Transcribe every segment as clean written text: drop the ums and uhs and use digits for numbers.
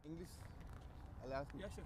English? I'll ask you. Yes, yes.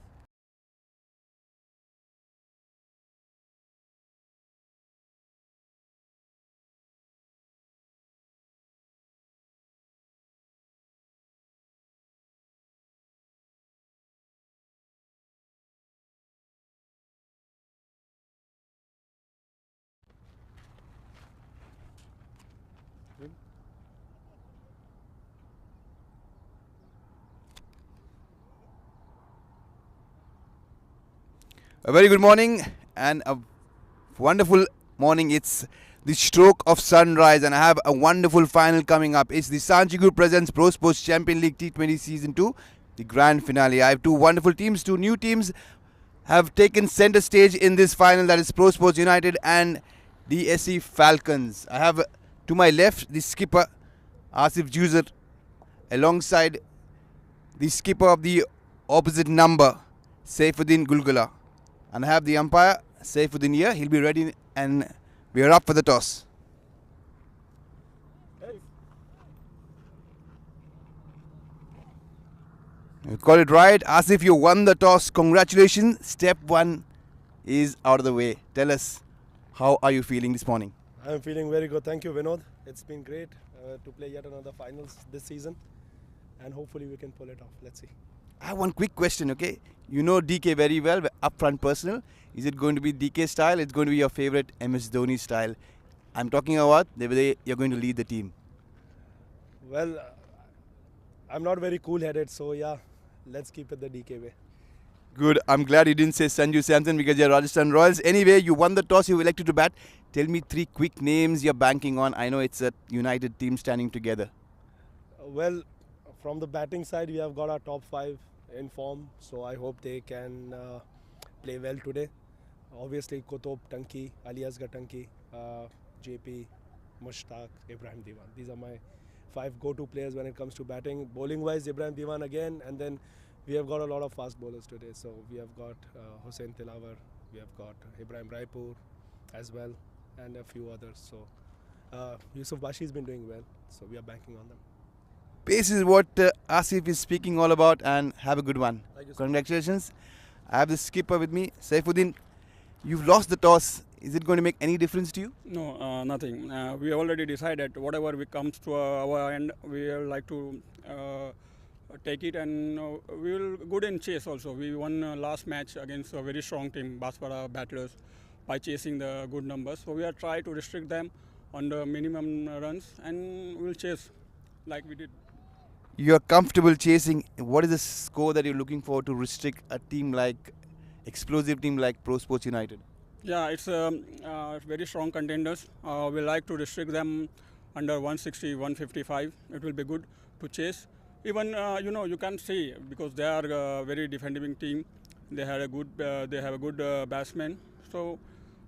A very good morning and a wonderful morning. It's the stroke of sunrise, and I have a wonderful final coming up. It's the Sanchi Group presents Prosports Champion League T20 Season 2, the grand finale. I have two wonderful teams, two new teams have taken center stage in this final, that is Prosports United and DSC Falcons. I have to my left the skipper Asif Juzer alongside the skipper of the opposite number Saifuddin Gulgula, and I have the umpire Saifuddin here. He'll be ready and we are up for the toss. You call it right. Asif, you won the toss. Congratulations. Step 1 is out of the way. Tell us, how are you feeling this morning? I'm feeling very good. Thank you, Vinod. It's been great to play yet another finals this season, and hopefully we can pull it off. Let's see. I have one quick question, okay? You know DK very well, upfront personal. Is it going to be DK style? It's going to be your favorite MS Dhoni style. I'm talking about the way you're going to lead the team. Well, I'm not very cool-headed, so yeah, let's keep it the DK way. Good. I'm glad you didn't say Sanju Samson because you're Rajasthan Royals. Anyway, you won the toss. You elected to bat. Tell me 3 quick names you're banking on. I know it's a united team standing together. Well, from the batting side, we have got our top 5 in form, so I hope they can play well today. Obviously, Kutub, Tanki, Ali Asghar Tanki, JP, Mushtaq, Ibrahim Diwan. These are my 5 go-to players when it comes to batting. Bowling-wise, Ibrahim Diwan again, and then we have got a lot of fast bowlers today. So we have got Hussain Tilawar, we have got Ibrahim Raipur as well, and a few others. So Yusuf Bashi has been doing well, so we are banking on them. Pace is what Asif is speaking all about, and have a good one. Congratulations. I have the skipper with me, Saifuddin. You've lost the toss. Is it going to make any difference to you? No, nothing. We already decided whatever comes to our end, we will like to take it, and we will good in chase also. We won last match against a very strong team, Baspara Battlers, by chasing the good numbers. So we are trying to restrict them on the minimum runs, and we'll chase like we did. You're comfortable chasing. What is the score that you're looking for to restrict a team like, explosive team like Prosports United? Yeah, it's very strong contenders. We like to restrict them under 160, 155. It will be good to chase. Even you can see because they are a very defending team. They have a good batsman. So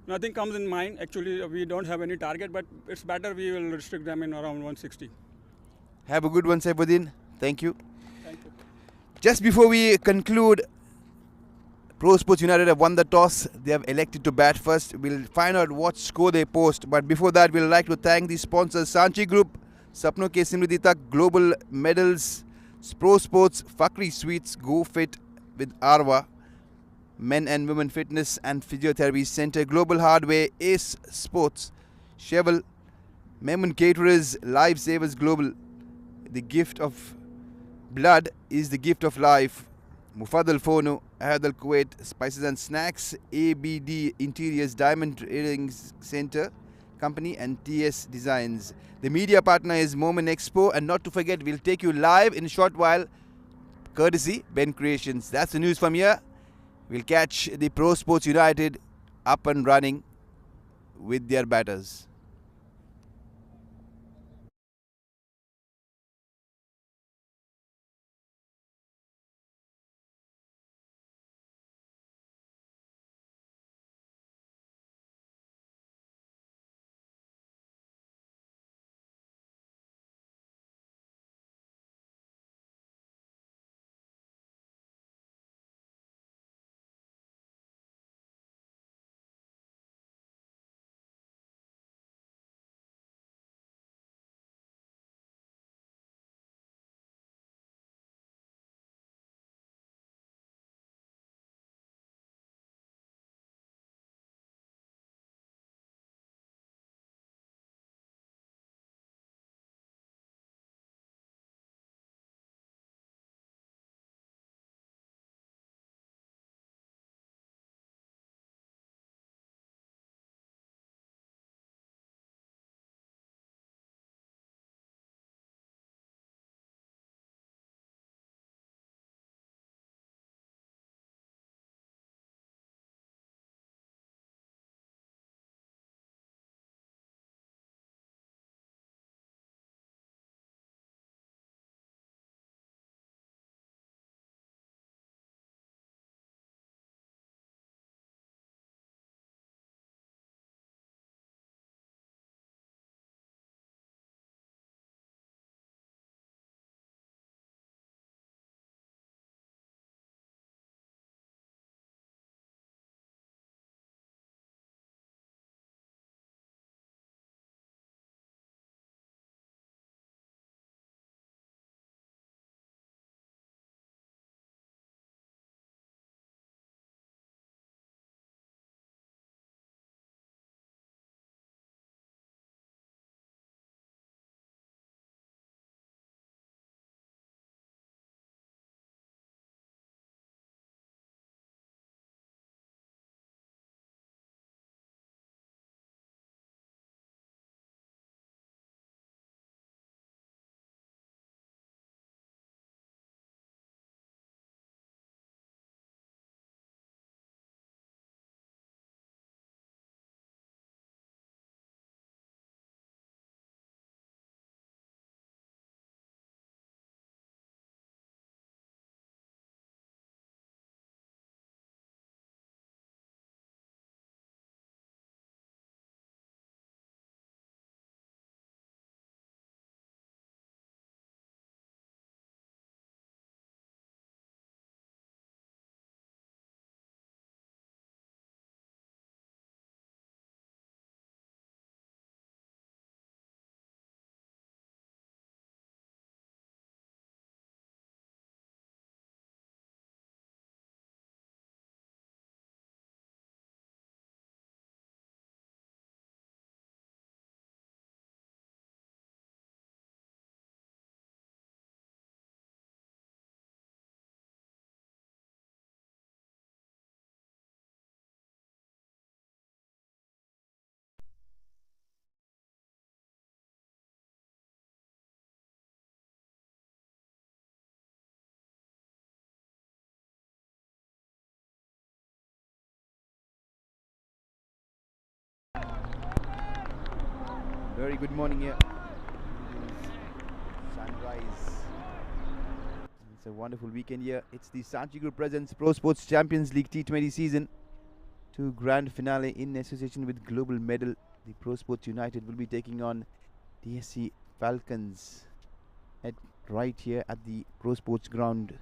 nothing comes in mind. Actually, we don't have any target, but it's better we will restrict them in around 160. Have a good one, Saifuddin. Thank you. Thank you. Just before we conclude, Prosports United have won the toss. They have elected to bat first. We'll find out what score they post. But before that, we'd like to thank the sponsors Sanchi Group, Sapno Ke Simriti Tak, Global Medals, Prosports, Fakri Sweets, Go Fit with Arwa, Men and Women Fitness and Physiotherapy Center, Global Hardware, Ace Sports, Cheval, Memon Caterers, Lifesavers Global. The gift of blood is the gift of life. Mufadal Fono, Ahad Al Kuwait, Spices and Snacks, ABD Interiors Diamond Earrings Center Company, and TS Designs. The media partner is mumineenexpo, and not to forget, we'll take you live in a short while, courtesy BENCREATIONS. That's the news from here. We'll catch the Prosports United up and running with their batters. Very good morning here. Sunrise. It's a wonderful weekend here. It's the Sanchi Group presents Prosports Champions League T20 season 2 grand finale in association with Global Medal. The Prosports United will be taking on DSC Falcons right here at the Prosports ground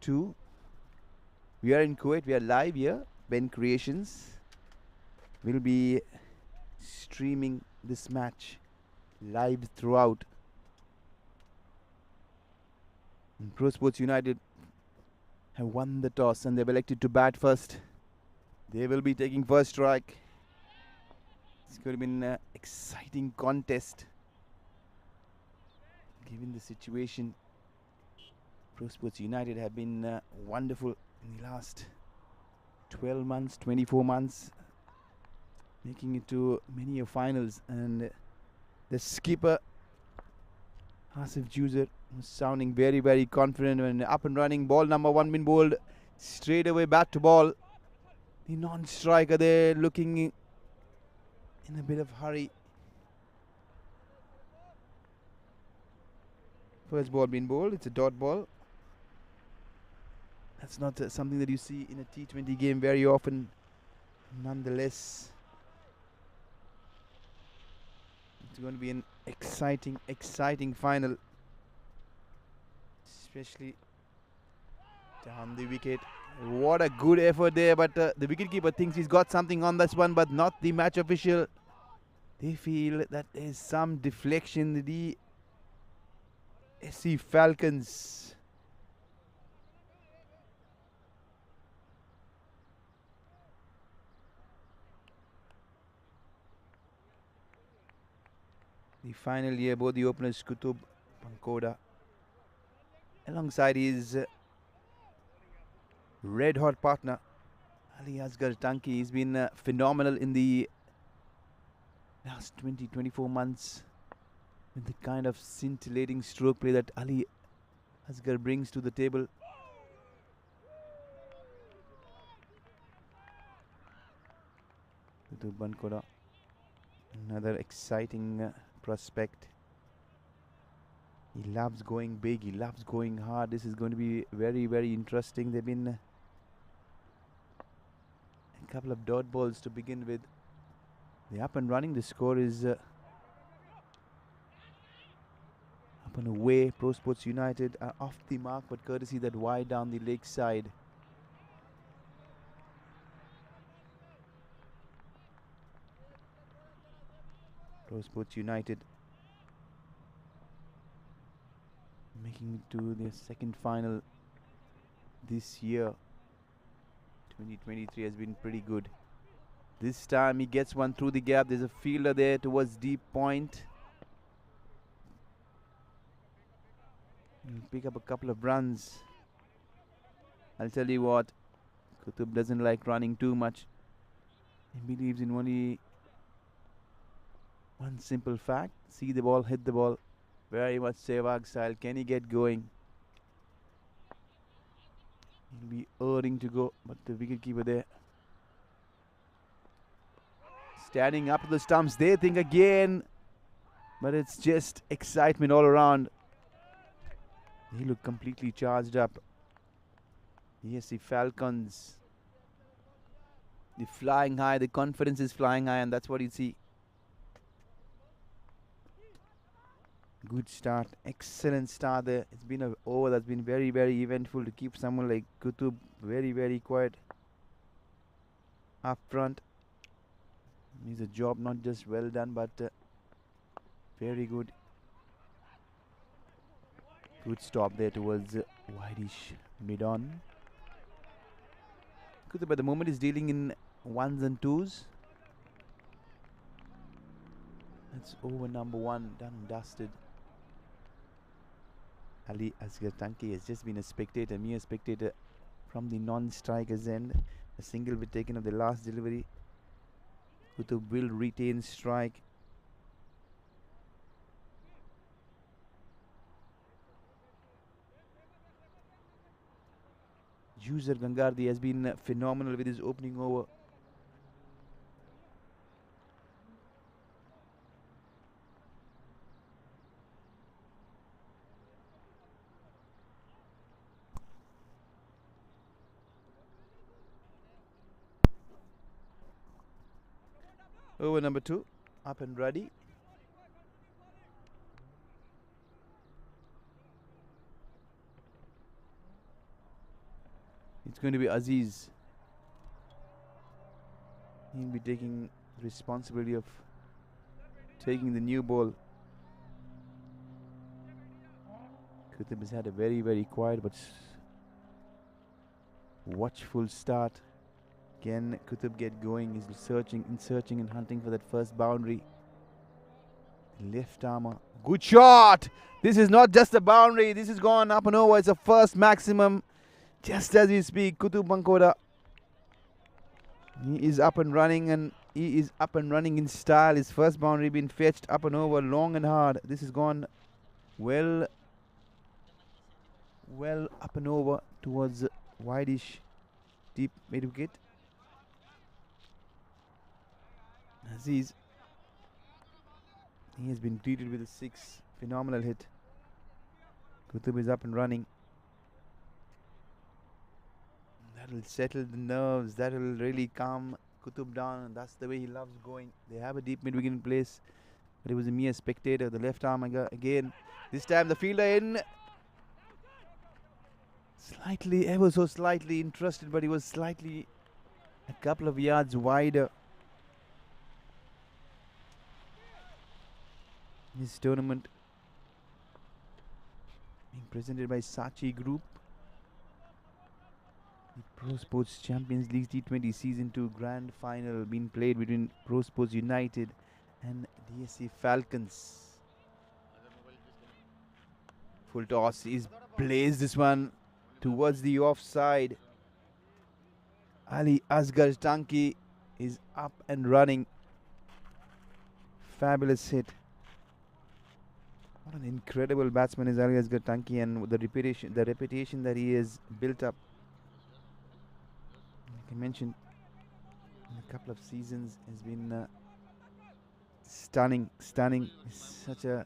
2. We are in Kuwait. We are live here. BENCREATIONS will be streaming this match live throughout. And Prosports United have won the toss and they've elected to bat first. They will be taking first strike. It's going to be an exciting contest. Given the situation, Prosports United have been wonderful in the last 12 months, 24 months, making it to many finals. And the skipper, Asif Juzer, was sounding very, very confident when up and running. Ball number 1 been bowled straight away, bat to ball. The non-striker there looking in a bit of hurry. First ball been bowled, it's a dot ball. That's not something that you see in a T20 game very often. Nonetheless, it's going to be an exciting final. Especially down the wicket. What a good effort there, but the wicketkeeper thinks he's got something on this one, but not the match official. They feel that there's some deflection. The SC Falcons the final year, both the openers Kutub Pankoda alongside his red hot partner Ali Asghar Tanki. He's been phenomenal in the last 24 months with the kind of scintillating stroke play that Ali Asghar brings to the table. Kutub Pankoda, another exciting prospect. He loves going big, he loves going hard. This is going to be very, very interesting. They've been a couple of dot balls to begin with. They're up and running. The score is up and away. Prosports United are off the mark, but courtesy that wide down the leg side. Prosports United making it to their second final this year. 2023 has been pretty good. This time he gets one through the gap. There's a fielder there towards deep point. He'll pick up a couple of runs. I'll tell you what, Kutub doesn't like running too much. He believes in only one simple fact: see the ball, hit the ball. Very much Sehwag style. Can he get going? He'll be urging to go, but the wicketkeeper there standing up to the stumps. They think again, but it's just excitement all around. They look completely charged up. Yes, the Falcons, the flying high, the confidence is flying high, and that's what you see. Good start, excellent start there. It's been an over that's been very, very eventful to keep someone like Kutub very, very quiet up front. He's a job not just well done, but very good. Good stop there towards wideish mid-on. Kutub at the moment is dealing in 1s and 2s. That's over number 1, done and dusted. Ali Asghar Tanki has just been a spectator, mere spectator from the non-striker's end. A single will be taken of the last delivery. Kutub will retain strike. User Gangardi has been phenomenal with his opening over. Over number 2, up and ready. It's going to be Aziz. He'll be taking responsibility of taking the new ball. Qutub has had a very, very quiet but watchful start. Can Qutub get going? He's searching and hunting for that first boundary. Left armour. Good shot! This is not just a boundary. This is gone up and over. It's a first maximum. Just as we speak, Qutub Bankoda. He is up and running, and he is up and running in style. His first boundary been fetched up and over, long and hard. This has gone well up and over towards wideish deep mid wicket. Aziz, he has been greeted with a 6. Phenomenal hit. Qutub is up and running. That will settle the nerves. That will really calm Qutub down. And that's the way he loves going. They have a deep mid wicket in place, but it was a mere spectator. The left arm again. This time the fielder in. Slightly, ever so slightly interested, but he was slightly a couple of yards wider. This tournament being presented by Sachi Group. The Prosports Champions League T20 Season 2 Grand Final being played between Prosports United and DSC FALCONS. Full toss is placed, this one towards the offside. Ali Asghar Tanki is up and running. Fabulous hit. What an incredible batsman is Ali Asghar Tanki, and the reputation that he has built up. Like I mentioned, in a couple of seasons has been stunning. It's such a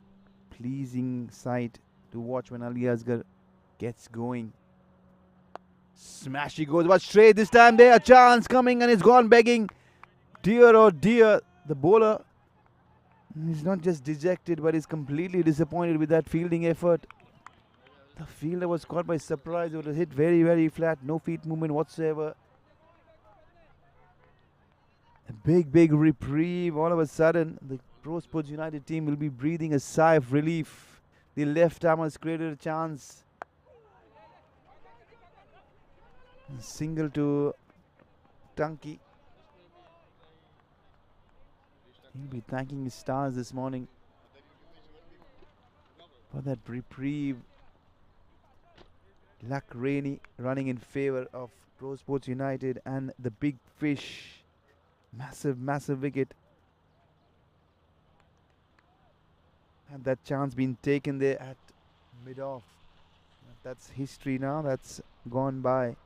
pleasing sight to watch when Ali Asghar gets going. Smash he goes, but straight this time. There, a chance coming, and it's gone begging. Dear oh dear, the bowler. He's not just dejected, but he's completely disappointed with that fielding effort. The fielder was caught by surprise. It was hit very, very flat. No feet movement whatsoever. A big reprieve. All of a sudden, the Prosports United team will be breathing a sigh of relief. The left arm has created a chance. Single to Tanki. He'll be thanking his stars this morning for that reprieve. Luck Rainey running in favour of Prosports United, and the big fish. Massive wicket. Had that chance been taken there at mid-off. That's history now. That's gone by.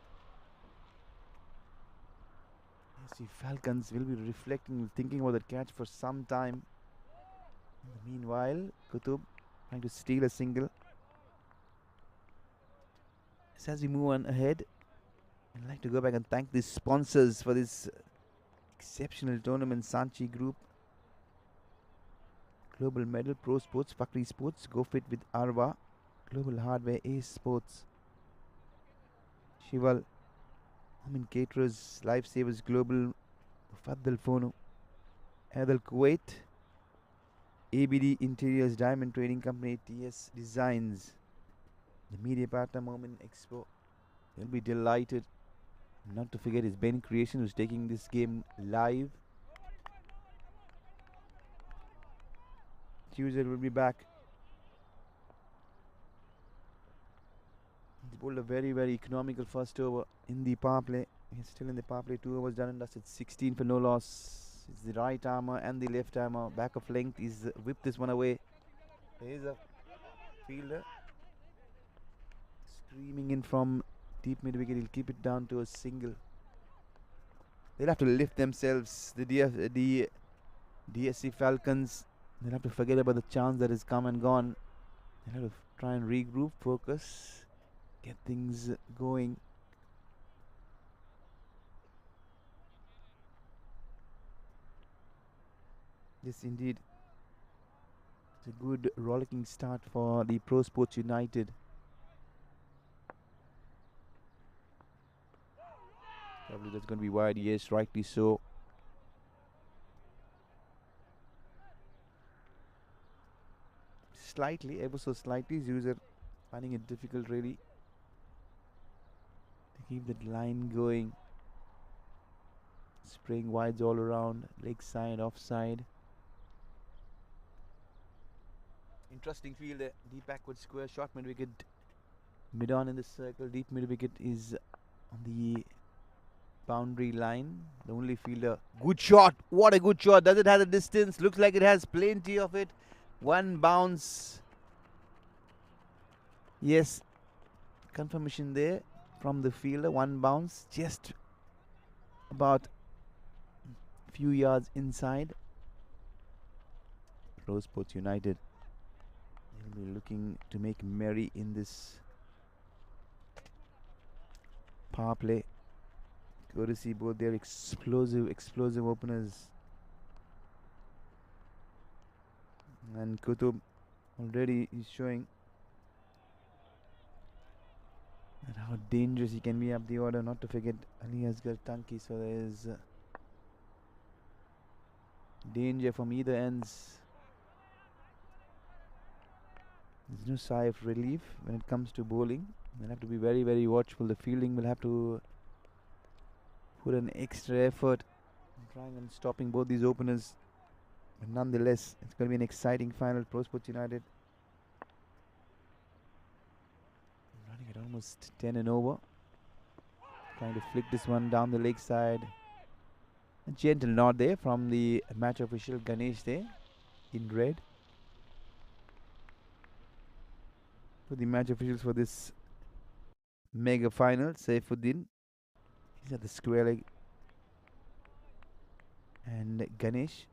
See, Falcons will be reflecting, thinking about that catch for some time. In the meanwhile, Qutub trying to steal a single. So as we move on ahead, I'd like to go back and thank the sponsors for this exceptional tournament. Sanchi Group, Global Medal, Pro Sports, Fakri Sports, Go Fit with Arva, Global Hardware, Ace Sports, Shival, Amin Caterers, Lifesavers Global, Mufaddal Fono, Adal Kuwait, ABD Interiors, Diamond Trading Company, TS Designs, the media partner mumineenexpo. They'll be delighted. Not to forget is BENCREATIONS, who's taking this game live. Tuesday will be back. He bowled a very economical first over in the power play. He's still in the power play. 2 overs done and dusted. 16 for no loss. It's the right armour and the left armour. Back of length. He's whipped this one away. There is a fielder screaming in from deep mid wicket. He'll keep it down to a single. They'll have to lift themselves. The DSC Falcons. They'll have to forget about the chance that has come and gone. They'll have to try and regroup, focus, get things going. Yes, indeed. It's a good rollicking start for the Prosports United. Probably that's going to be wide. Yes, rightly so. Slightly, ever so slightly, Zeus are finding it difficult really to keep that line going. Spraying wides all around, leg side, offside. Interesting field there. Deep backward square, short mid wicket. Mid on in the circle, deep mid wicket is on the boundary line. The only fielder. Good shot. What a good shot. Does it have the distance? Looks like it has plenty of it. One bounce. Yes. Confirmation there from the fielder. One bounce. Just about few yards inside. Prosports United will be looking to make merry in this power play. Courtesy both their explosive openers. And Kutub already is showing that how dangerous he can be up the order. Not to forget Ali Asghar Tanki, so there is danger from either ends. There's no sigh of relief when it comes to bowling. They'll have to be very, very watchful. The fielding will have to put an extra effort in trying and stopping both these openers. But nonetheless, it's going to be an exciting final. Prosports United running at almost 10 and over. Trying to flick this one down the leg side. A gentle nod there from the match official Ganesh there in red. For the match officials for this mega final, Saifuddin, he's at the square leg, and Ganesh.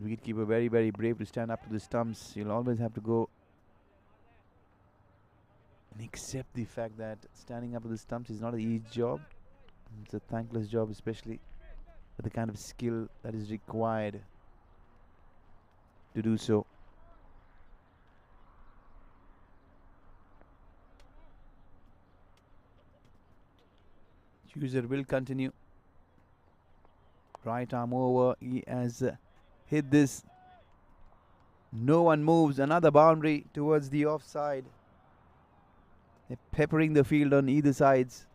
Wicketkeeper very, very brave to stand up to the stumps. You'll always have to go and accept the fact that standing up to the stumps is not an easy job. It's a thankless job, especially with the kind of skill that is required to do so. User will continue. Right arm over. He has hit this. No one moves. Another boundary towards the offside. They're peppering the field on either sides.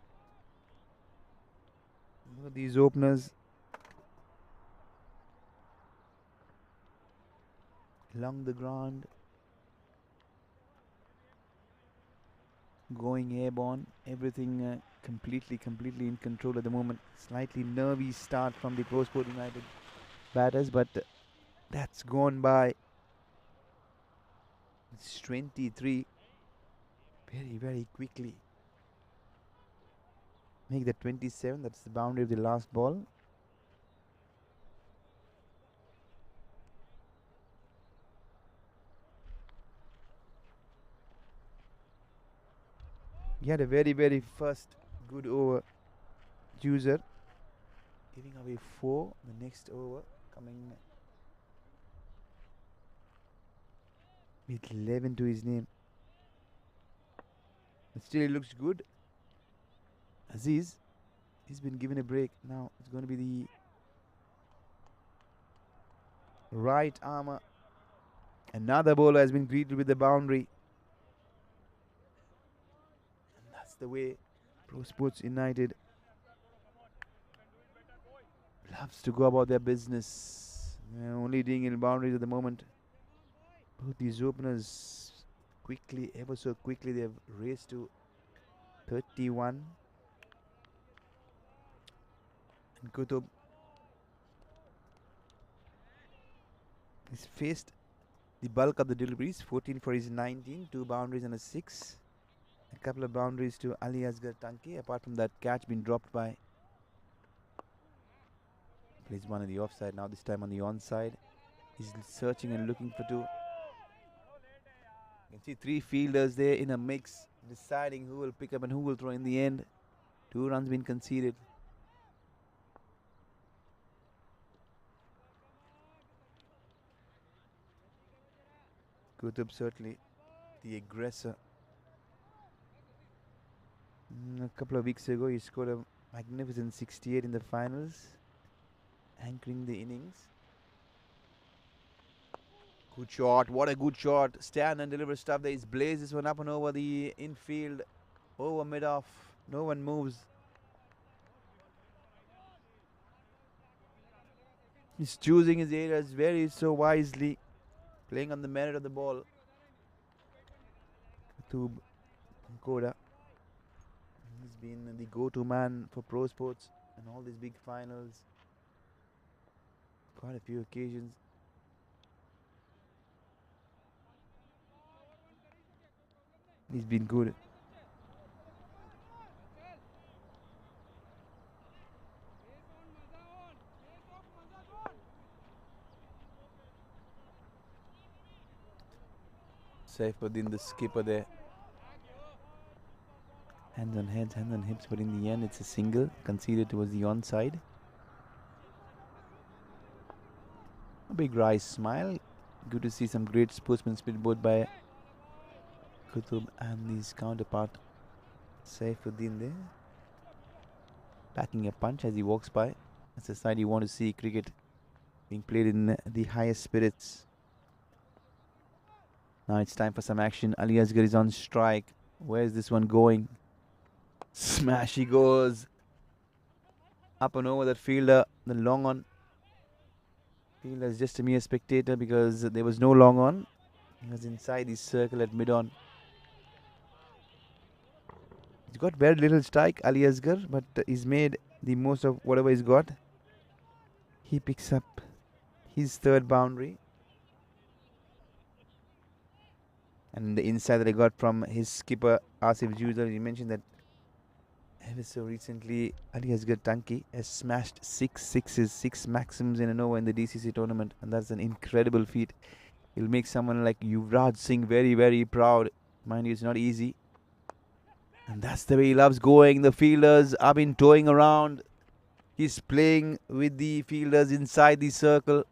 Look at these openers. Along the ground. Going airborne. Everything completely in control at the moment. Slightly nervy start from the Prosports United batters, but that's gone by. It's 23. Very, very quickly. Make that 27. That's the boundary of the last ball. He had a very, very first good over. User giving away 4. The next over coming with 11 to his name. But still, he looks good. Aziz, he's been given a break. Now it's going to be the right armour. Another bowler has been greeted with the boundary. And that's the way Prosports United loves to go about their business. They're only doing in boundaries at the moment. Both these openers quickly, ever so quickly, they have raced to 31. And Kutub has faced the bulk of the deliveries. 14 for his 19, 2 boundaries and a 6. A couple of boundaries to Ali Asghar Tanki. Apart from that, catch been dropped by. Plays one on the offside, now this time on the onside. He's searching and looking for 2. You can see 3 fielders there in a mix. deciding who will pick up and who will throw. In the end, 2 runs been conceded. Kutub certainly the aggressor. A couple of weeks ago, he scored a magnificent 68 in the finals, anchoring the innings. Good shot, what a good shot. Stand and deliver stuff there. He's blazed this one up and over the infield, over mid-off. No one moves. He's choosing his areas very so wisely, playing on the merit of the ball. Kutub Koda. He's been the go-to man for Prosports and all these big finals. Quite a few occasions. He's been good. Saifuddin, the skipper there. Hands on heads, hands on hips, but in the end it's a single conceded towards the onside. A big Rice smile. Good to see some great sportsmanship both by Kutub and his counterpart Saifuddin there. Packing a punch as he walks by. That's the side you want to see cricket being played in the highest spirits. Now it's time for some action. Ali Asgar is on strike. Where is this one going? Smash he goes. Up and over that fielder. The long on. Fielder is just a mere spectator because there was no long on. He was inside the circle at mid-on. He's got very little strike, Ali Asgar, but he's made the most of whatever he's got. He picks up his 3rd boundary. And the insight that I got from his skipper, Asif Judal, he mentioned that ever so recently, Ali Asgar Tanki has smashed 6 sixes, 6 maxims in an over in the DCC tournament. And that's an incredible feat. He'll make someone like Yuvraj Singh very, very proud. Mind you, it's not easy. And that's the way he loves going. The fielders have been toying around. He's playing with the fielders inside the circle.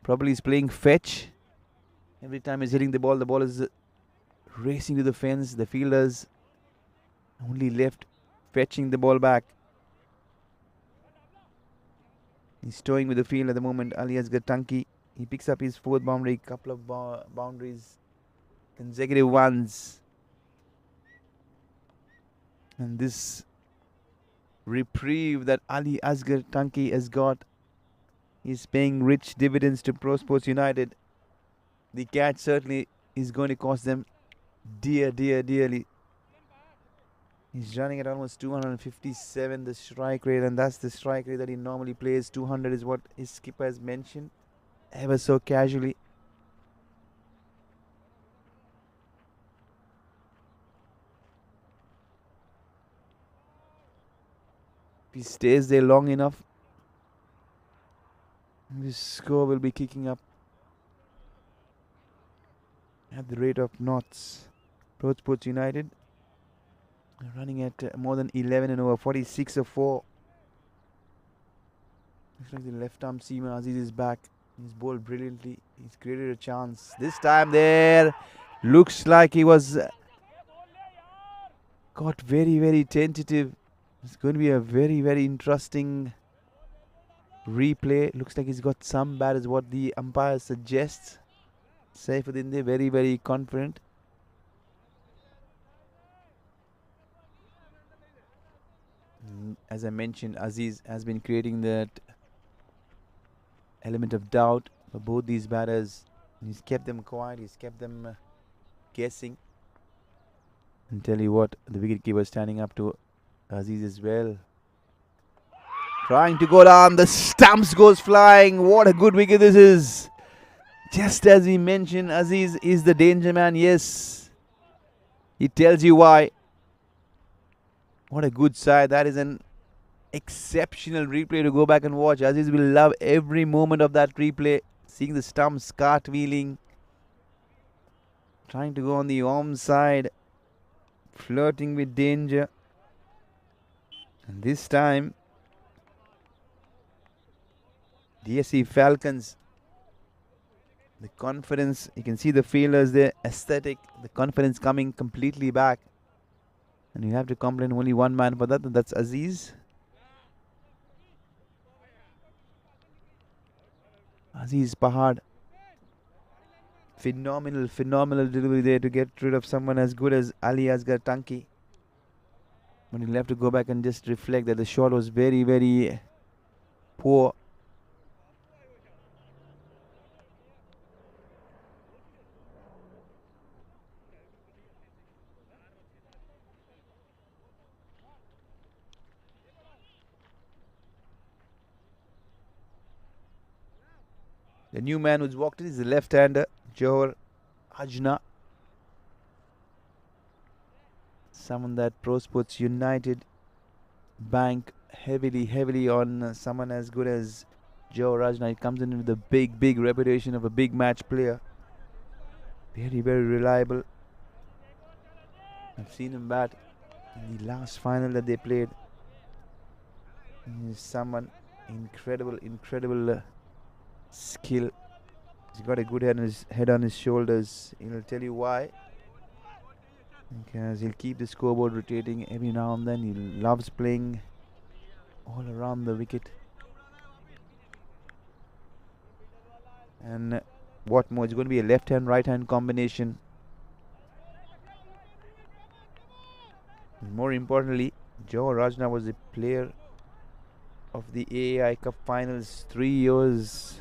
Probably he's playing fetch. Every time he's hitting the ball is racing to the fence. The fielders only left fetching the ball back. He's toying with the field at the moment. Ali Asgar Tanki. He picks up his 4th boundary. Couple of boundaries. Consecutive ones. And this reprieve that Ali Asgar Tanki has got is paying rich dividends to Prosports United. The catch certainly is going to cost them dearly. He's running at almost 257, the strike rate, and that's the strike rate that he normally plays. 200 is what his skipper has mentioned, ever so casually. If he stays there long enough, this score will be kicking up at the rate of knots. Prosports United running at more than 11 and over, 46 of 4. Looks like the left arm seamer Aziz is back. He's bowled brilliantly. He's created a chance. This time there, looks like he was got very, very tentative. It's going to be a very, very interesting replay. Looks like he's got some bat is what the umpire suggests. Saifuddin there, very, very confident. As I mentioned, Aziz has been creating that element of doubt for both these batters. He's kept them quiet. He's kept them guessing. And tell you what, the wicketkeeper standing up to Aziz as well. Trying to go down. The stumps goes flying. What a good wicket this is. Just as we mentioned, Aziz is the danger man. Yes. He tells you why. What a good side. That is an exceptional replay to go back and watch. Aziz will love every moment of that replay. Seeing the stumps cartwheeling. trying to go on the arm side, flirting with danger. And this time, DSC Falcons, the confidence, you can see the fielders there, aesthetic, the confidence coming completely back. And you have to complain only one man for that, and that's Aziz. Aziz Pahad. Phenomenal delivery there to get rid of someone as good as Ali Asghar Tanki. But he'll have to go back and just reflect that the shot was very, very poor. The new man who's walked in is the left-hander, Johor Ajna. Someone that Prosports United bank heavily on someone as good as Johor Ajna. He comes in with a big reputation of a big match player. Very reliable. I've seen him bat in the last final that they played. He's someone incredible skill. He's got a good head on his shoulders. He'll tell you why. Because he'll keep the scoreboard rotating every now and then. He loves playing all around the wicket. And what more? It's going to be a left-hand, right-hand combination. And more importantly, Johor Rajna was the player of the AAI Cup Finals 3 years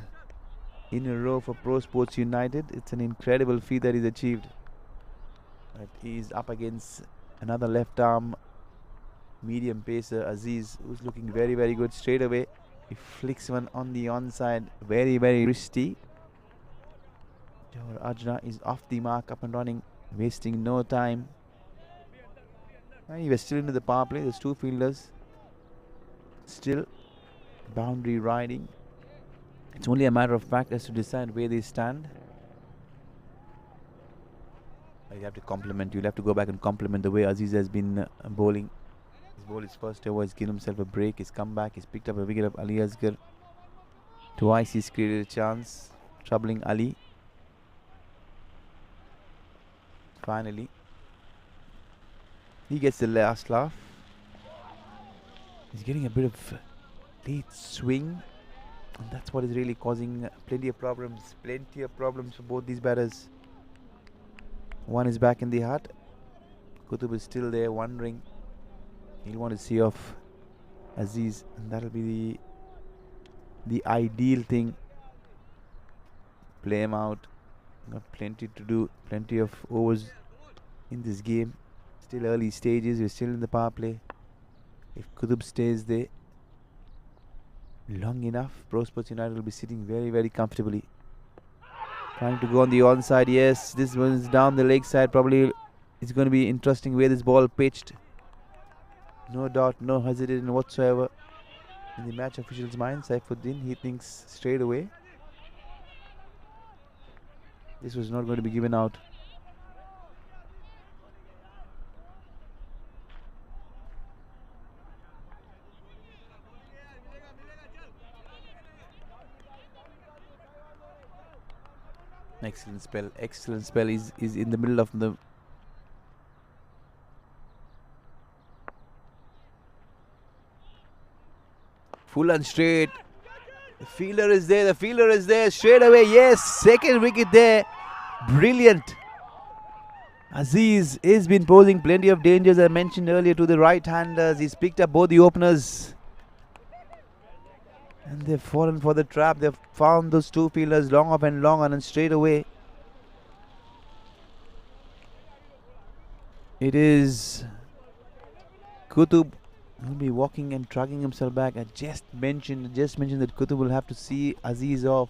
in a row for Prosports United. It's an incredible feat that he's achieved. But he's up against another left arm medium pacer, Aziz, who's looking very good straight away. He flicks one on the onside, very risky. Johor Ajna is off the mark, up and running, wasting no time. And he was still into the power play. There's two fielders still boundary riding. It's only a matter of fact as to decide where they stand. You have to compliment. You'll have to go back and compliment the way Aziz has been bowling. He's bowled his first over. He's given himself a break. He's come back. He's picked up a wicket of Ali Asghar. Twice he's created a chance, troubling Ali. Finally, he gets the last laugh. He's getting a bit of late swing, and that's what is really causing plenty of problems for both these batters. One is back in the hut. Qutub is still there wondering. He'll want to see off Aziz, and that'll be the ideal thing. Play him out. Got plenty to do, plenty of overs in this game. Still early stages, we're still in the power play. If Qutub stays there long enough, Prosports United will be sitting very comfortably. Trying to go on the onside. Yes, this one is down the leg side. Probably it's going to be interesting where this ball pitched. No doubt, no hesitation whatsoever in the match official's mind. Saifuddin, he thinks straight away this was not going to be given out. Excellent spell is in the middle of the full and straight. The fielder is there straight away. Yes, second wicket there. Brilliant. Aziz has been posing plenty of dangers, I mentioned earlier, to the right-handers. He's picked up both the openers. And they've fallen for the trap. They've found those two fielders long off and long on, and straight away it is Qutub who'll be walking and dragging himself back. I just mentioned that Qutub will have to see Aziz off.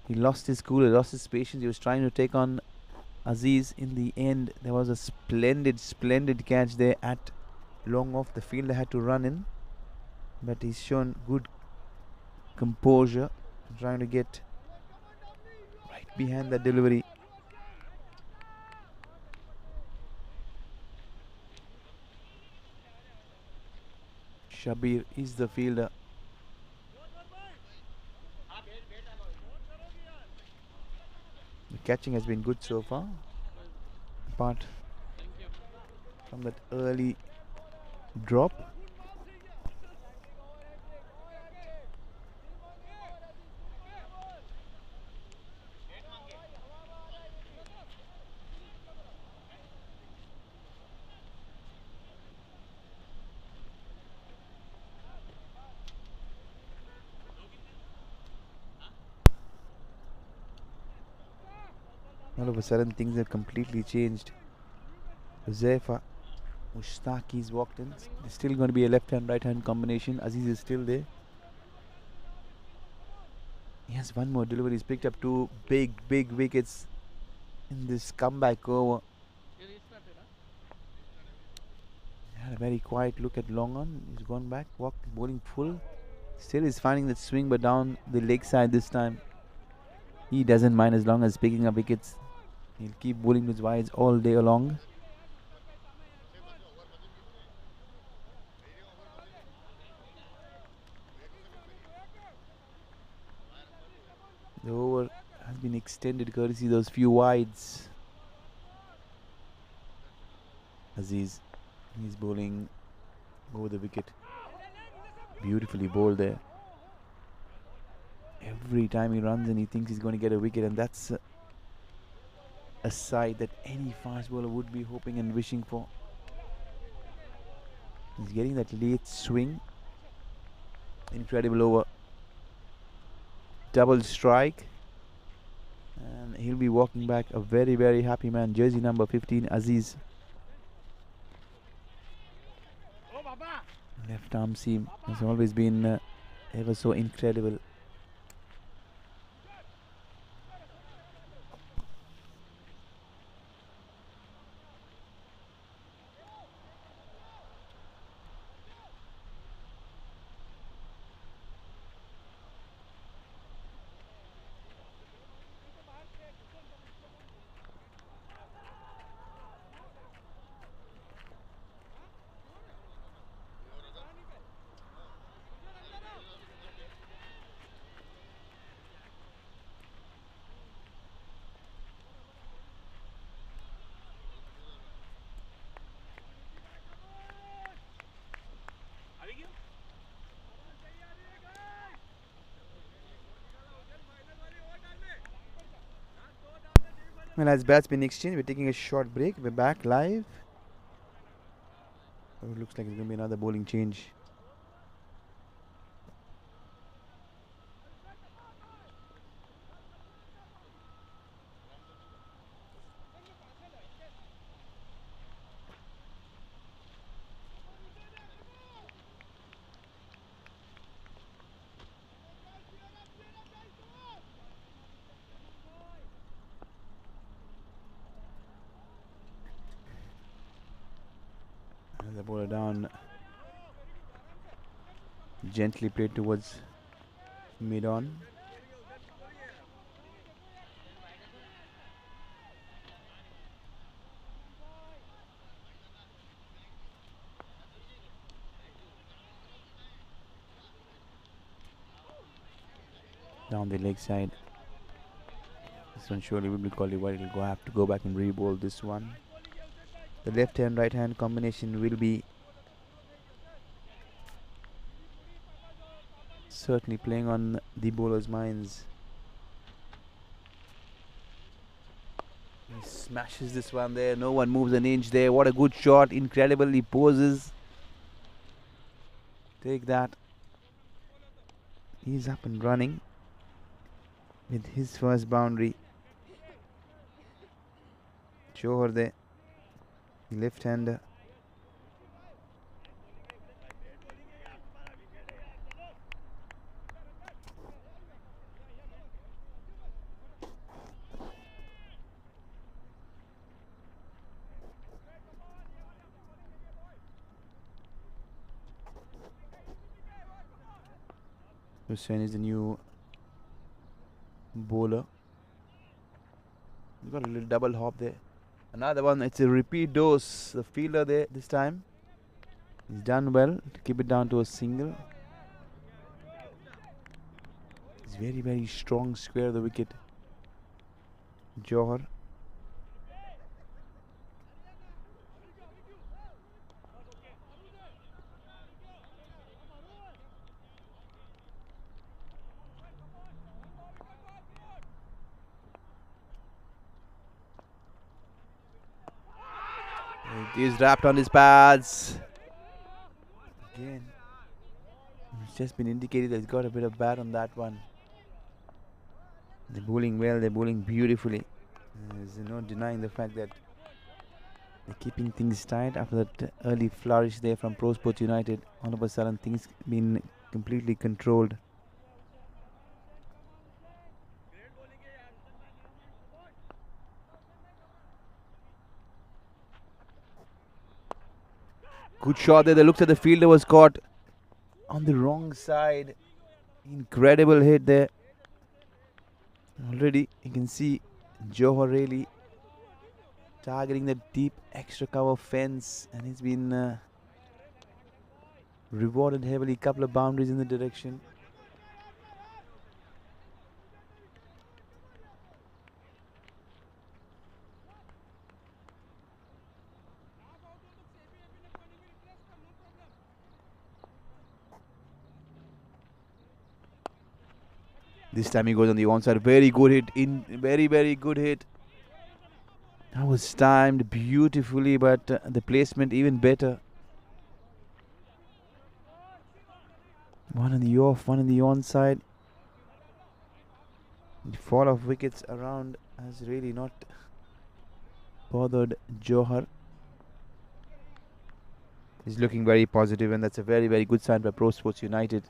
He lost his cool, he lost his patience. He was trying to take on Aziz. In the end, there was a splendid catch there at long off. The fielder had to run in, but he's shown good composure, trying to get right behind that delivery. Shabir is the fielder. The catching has been good so far, apart from that early drop. All of a sudden things have completely changed. Huzaifa Mushtaqi's walked in. There's still going to be a left hand right hand combination. Aziz is still there. He has one more delivery. He's picked up two big wickets in this comeback over. Had a very quiet look at long on. He's gone back, walked, bowling full. Still is finding that swing, but down the leg side this time. He doesn't mind as long as picking up wickets. He'll keep bowling his wides all day along. The over has been extended courtesy those few wides. Aziz, he's bowling over the wicket. Beautifully bowled there. Every time he runs and he thinks he's going to get a wicket, and that's a sight that any fast bowler would be hoping and wishing for. He's getting that late swing. Incredible over. Double strike. And he'll be walking back a very happy man. Jersey number 15, Aziz. Left arm seam has always been ever so incredible. Well, as bats been exchanged, we're taking a short break. We're back live. Oh, it looks like it's going to be another bowling change. The bowler down, gently played towards mid on. Down the leg side. This one surely will be called wide. It'll have to go back and re-bowl this one. The left hand right hand combination will be certainly playing on the bowler's minds. He smashes this one there. No one moves an inch there. What a good shot. Incredible. He poses. Take that. He's up and running with his first boundary. Show her there. Left hander. Hussain is the new bowler. We've got a little double hop there. Another one, it's a repeat dose. The fielder there this time. He's done well to keep it down to a single. It's very, very strong square of the wicket. Johar. It is wrapped on his pads. Again, it's just been indicated that he's got a bit of bat on that one. They're bowling well, they're bowling beautifully. There's no denying the fact that they're keeping things tight after that early flourish there from Prosports United. All of a sudden, things been completely controlled. Good shot there. They looked at the fielder, was caught on the wrong side. Incredible hit there. Already you can see Johar really targeting the deep extra cover fence, and he's been rewarded heavily. Couple of boundaries in the direction. This time he goes on the onside. Very good hit. Very, very good hit. That was timed beautifully, but the placement even better. One on the off, one on the onside. The fall of wickets around has really not bothered Johar. He's looking very positive, and that's a very, very good sign by Prosports United.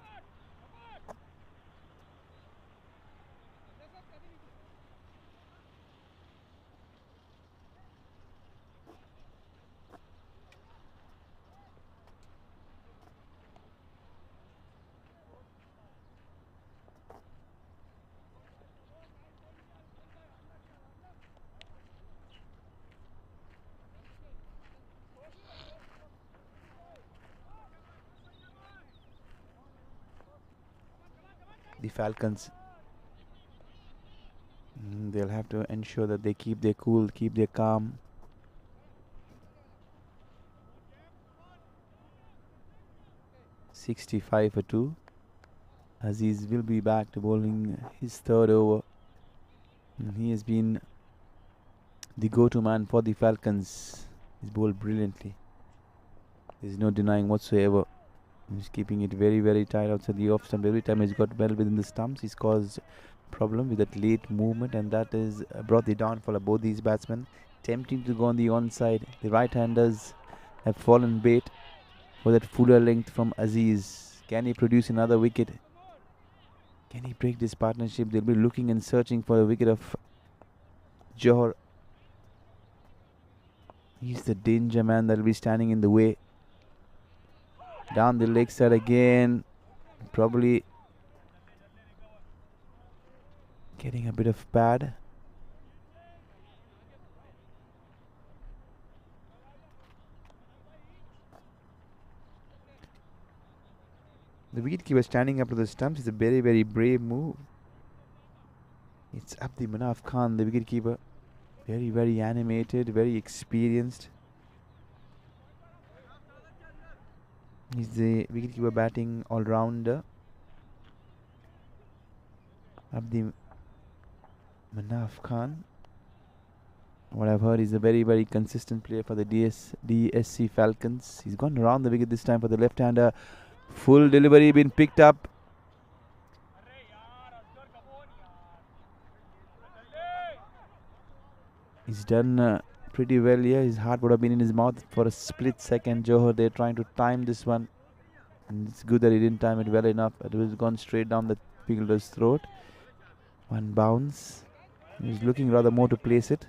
The Falcons, they'll have to ensure that they keep their cool, keep their calm. .65 for 2. Aziz will be back to bowling his third over. And he has been the go-to man for the Falcons. He's bowled brilliantly. There's no denying whatsoever. He's keeping it very, very tight outside the off stump. Every time he's got well within the stumps, he's caused problem with that late movement, and that has brought the downfall of both these batsmen. Tempting to go on the onside. The right-handers have fallen bait for that fuller length from Aziz. Can he produce another wicket? Can he break this partnership? They'll be looking and searching for a wicket of Johar. He's the danger man that will be standing in the way. Down the leg side again. Probably getting a bit of pad. The wicketkeeper standing up to the stumps is a very, very brave move. It's Abdi Manaf Khan, the wicketkeeper. Very, very animated, very experienced. He's the wicketkeeper batting all-rounder. Abdi Manaf Khan. What I've heard is a very, very consistent player for the DSC Falcons. He's gone around the wicket this time for the left-hander. Full delivery been picked up. He's done pretty well here. His heart would have been in his mouth for a split second. Johar, they're trying to time this one. And it's good that he didn't time it well enough. It was gone straight down the fielder's throat. One bounce. He's looking rather more to place it.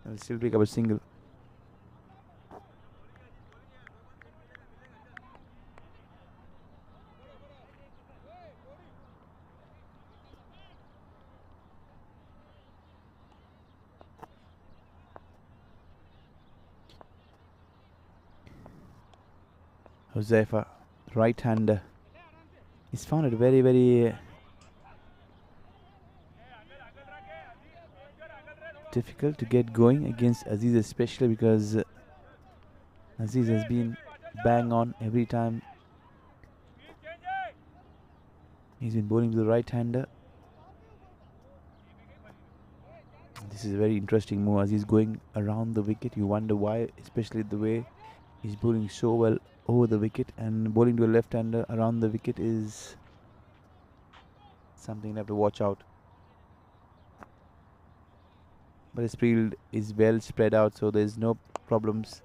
I'll still pick up a single. Josefa, right-hander. He's found it very, very difficult to get going against Aziz, especially because Aziz has been bang on every time he's been bowling to the right-hander. This is a very interesting move as he's going around the wicket. You wonder why, especially the way he's bowling so well over the wicket, and bowling to a left-hander around the wicket is something you have to watch out. But his field is well spread out, so there's no problems.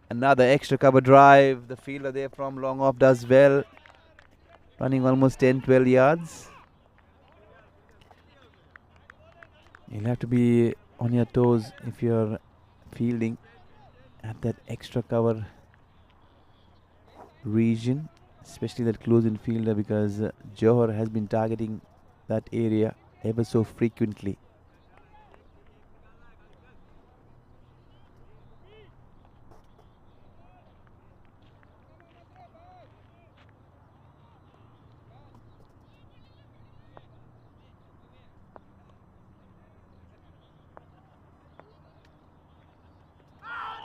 Another extra cover drive. The fielder there from long off does well, running almost 10-12 yards. You'll have to be on your toes if you're fielding at that extra cover region, especially that close-in fielder, because Johor has been targeting that area ever so frequently.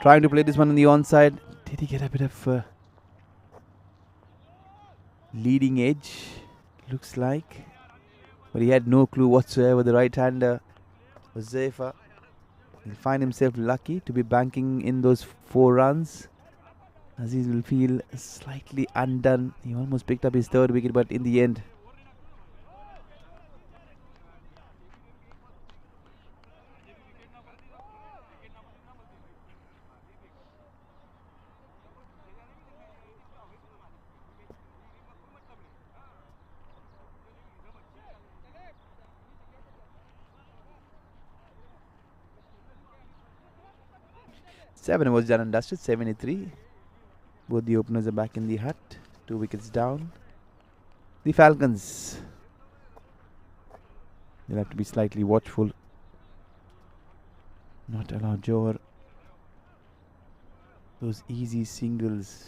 Trying to play this one on the onside. Did he get a bit of leading edge? Looks like. But he had no clue whatsoever. The right-hander, Josefa, will find himself lucky to be banking in those 4 runs. Aziz will feel slightly undone. He almost picked up his 3rd wicket, but in the end, Seven was done and dusted, 73. Both the openers are back in the hut. 2 wickets down. The Falcons, they'll have to be slightly watchful. Not allow Johor those easy singles.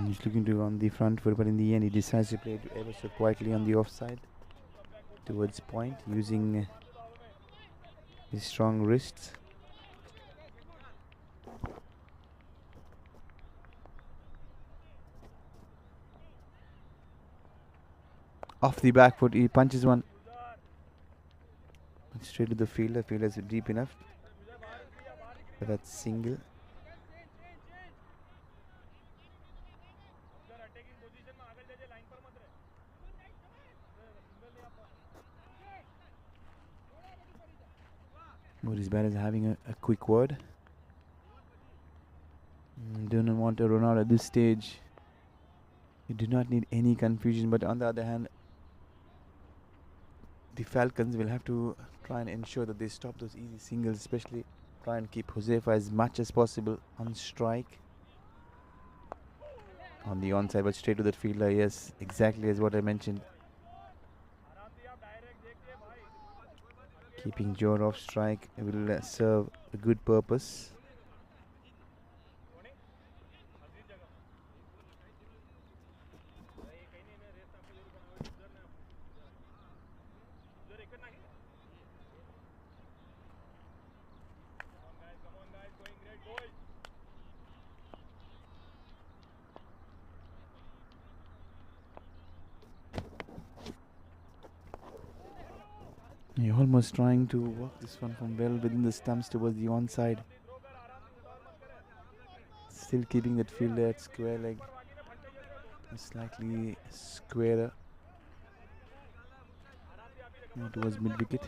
He's looking to go on the front foot, but in the end he decides to play it ever so quietly on the offside towards point, using his strong wrists. Off the back foot, he punches one straight to the fielder. Fielder is deep enough for that single. Boris Barr is having a quick word. Do not want to run out at this stage. You do not need any confusion, but on the other hand, the Falcons will have to try and ensure that they stop those easy singles, especially try and keep Josefa as much as possible on strike. On the onside, but straight to that fielder. Yes, exactly as what I mentioned. Keeping Johor off strike will serve a good purpose. He almost trying to work this one from well within the stumps towards the onside. Still keeping that fielder at square leg. Slightly squarer. Now towards mid wicket.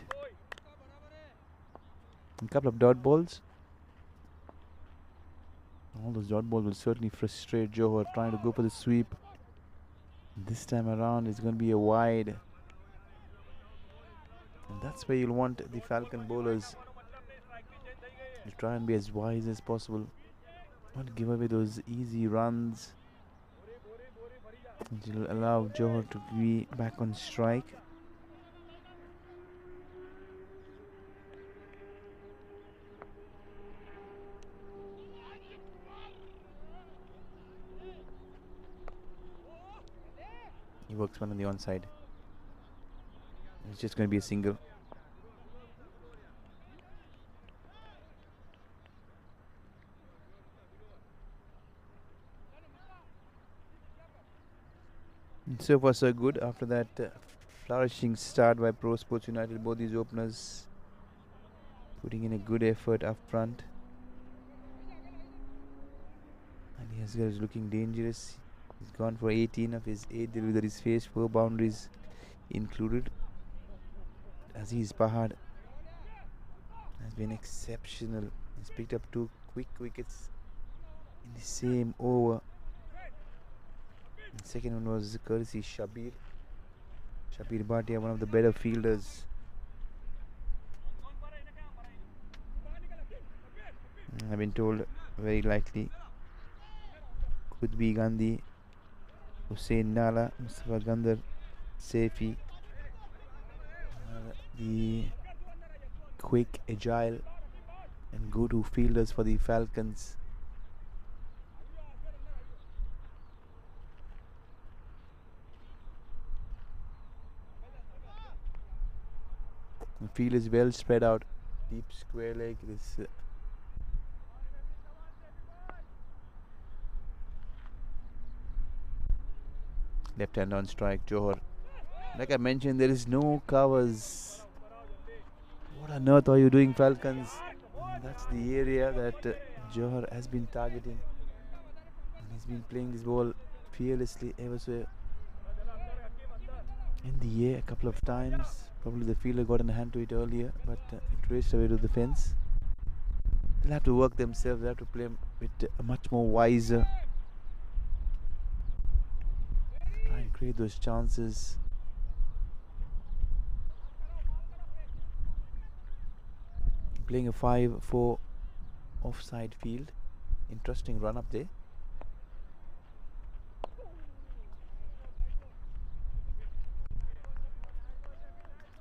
A couple of dot balls. All those dot balls will certainly frustrate Johor trying to go for the sweep. This time around it's going to be a wide. And that's where you'll want the Falcon bowlers to try and be as wise as possible. Not give away those easy runs. Which will allow Johor to be back on strike. He works one on the onside. It's just going to be a single. And so far so good after that flourishing start by Prosports United. Both these openers putting in a good effort up front. And Aliasgar is looking dangerous. He's gone for 18 of his 8 deliveries faced, 4 boundaries included. Aziz Pahad has been exceptional. He's picked up 2 quick wickets in the same over. And second one was courtesy Shabir Bhatia, one of the better fielders. I've been told very likely could be Gandhi, Hussein Nala, Mustafa Gandhar, Saifi. The quick, agile and go-to fielders for the Falcons. The field is well spread out, deep square leg. This left hand on strike, Johor. Like I mentioned, there is no covers. What on earth are you doing, Falcons? That's the area that Johor has been targeting. And he's been playing this ball fearlessly ever so in the air a couple of times. Probably the fielder got a hand to it earlier, but it raced away to the fence. They'll have to work themselves. They have to play with much more wiser. Try and create those chances. Playing a 5-4 offside field. Interesting run up there.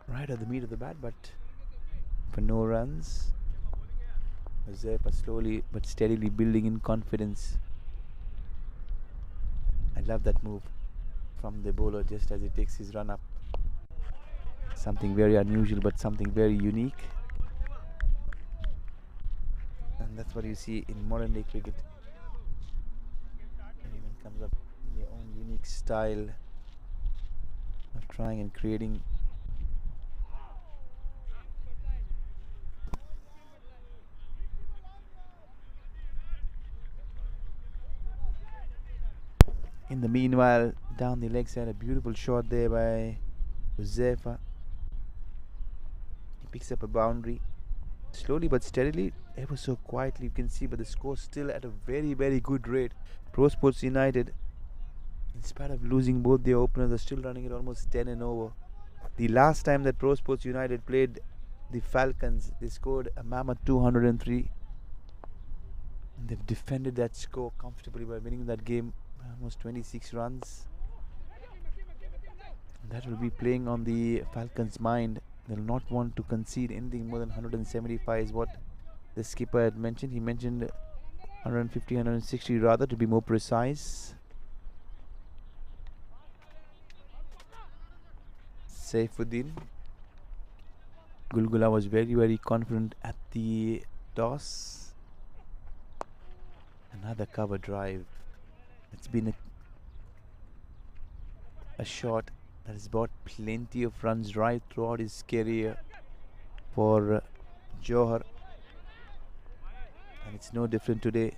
Right at the meat of the bat, but for no runs. Zepa slowly but steadily building in confidence. I love that move from the bowler just as he takes his run up. Something very unusual but something very unique. And that's what you see in modern day cricket. Everyone comes up in their own unique style of trying and creating In the meanwhile, down the leg side, a beautiful shot there by Huzefa. He picks up a boundary. Slowly but steadily, ever so quietly, you can see, but the score still at a very, very good rate. Prosports United, in spite of losing both their openers, are still running at almost 10 and over. The last time that Prosports United played the Falcons, they scored a mammoth 203. And they've defended that score comfortably by winning that game. Almost 26 runs. That will be playing on the Falcons' mind. They'll not want to concede anything more than 175 is what the skipper had mentioned. He mentioned 150, 160 rather, to be more precise. Saifuddin. Gulgula was very, very confident at the toss. Another cover drive. It's been a shot that has brought plenty of runs right throughout his career. for Johor. And it's no different today.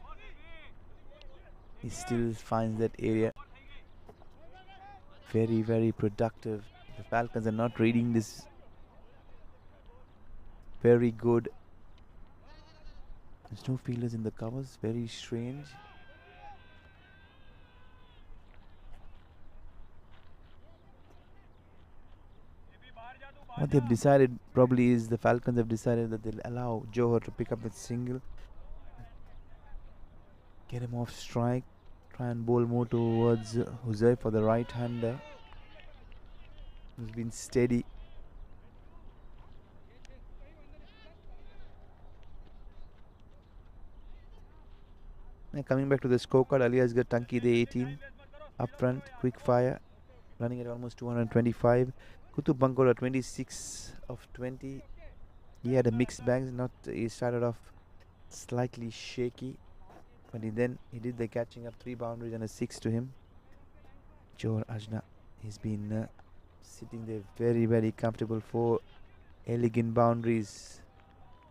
He still finds that area very, very productive. The Falcons are not reading this very good. There's no fielders in the covers, very strange. What they've decided probably is the Falcons have decided that they'll allow Johor to pick up a single, get him off strike, try and bowl more towards Huzaifa for the right-hander, who's been steady. And coming back to the scorecard, Ali Asghar Tanki, the 18, up front, quick fire, running at almost 225. Kutub Bangora 26 of 20. He had a mixed bag. He started off slightly shaky, but he did the catching up, 3 boundaries and a 6 to him. Johor Ajna, he's been sitting there very, very comfortable, 4 elegant boundaries,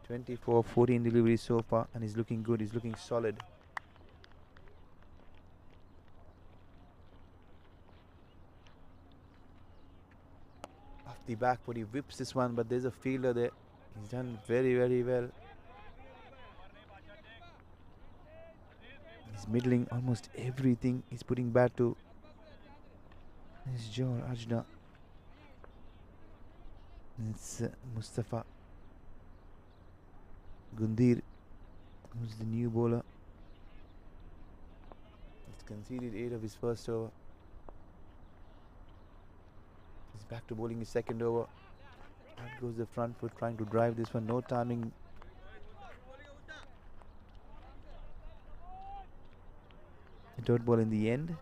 24, 14 deliveries so far, and he's looking good. He's looking solid. The back foot, he whips this one, but there's a fielder there. He's done very, very well. He's middling almost everything. He's putting bat to. It's Johor Ajna. It's Mustafa Gundir, who's the new bowler. He's conceded 8 of his first over. He's back to bowling his second over. Out goes the front foot, trying to drive this one. No timing. A dot ball in the end.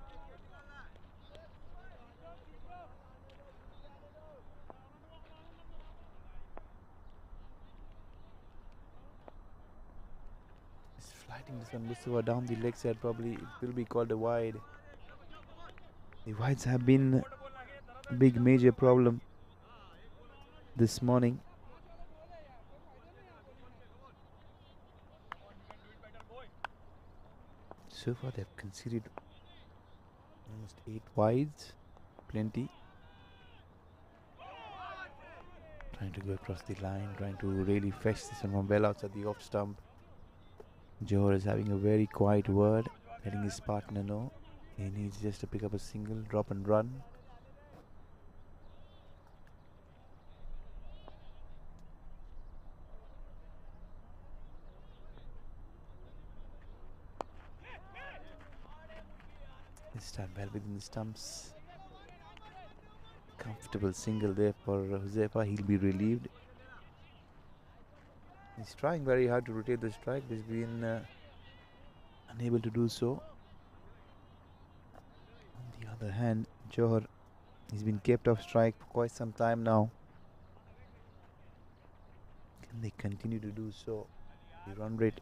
He's flighting this one, Mustafa down the leg side. Probably it will be called a wide. The wides have been big major problem this morning. So far they've conceded almost 8 wides, plenty. Trying to go across the line, trying to really fetch this one from well outside the off stump. Johor is having a very quiet word, letting his partner know he needs just to pick up a single, drop and run. This time well within the stumps. Comfortable single there for Huzaifa. He'll be relieved. He's trying very hard to rotate the strike. He's been unable to do so. On the other hand, Johor, he's been kept off strike for quite some time now. Can they continue to do so? The run rate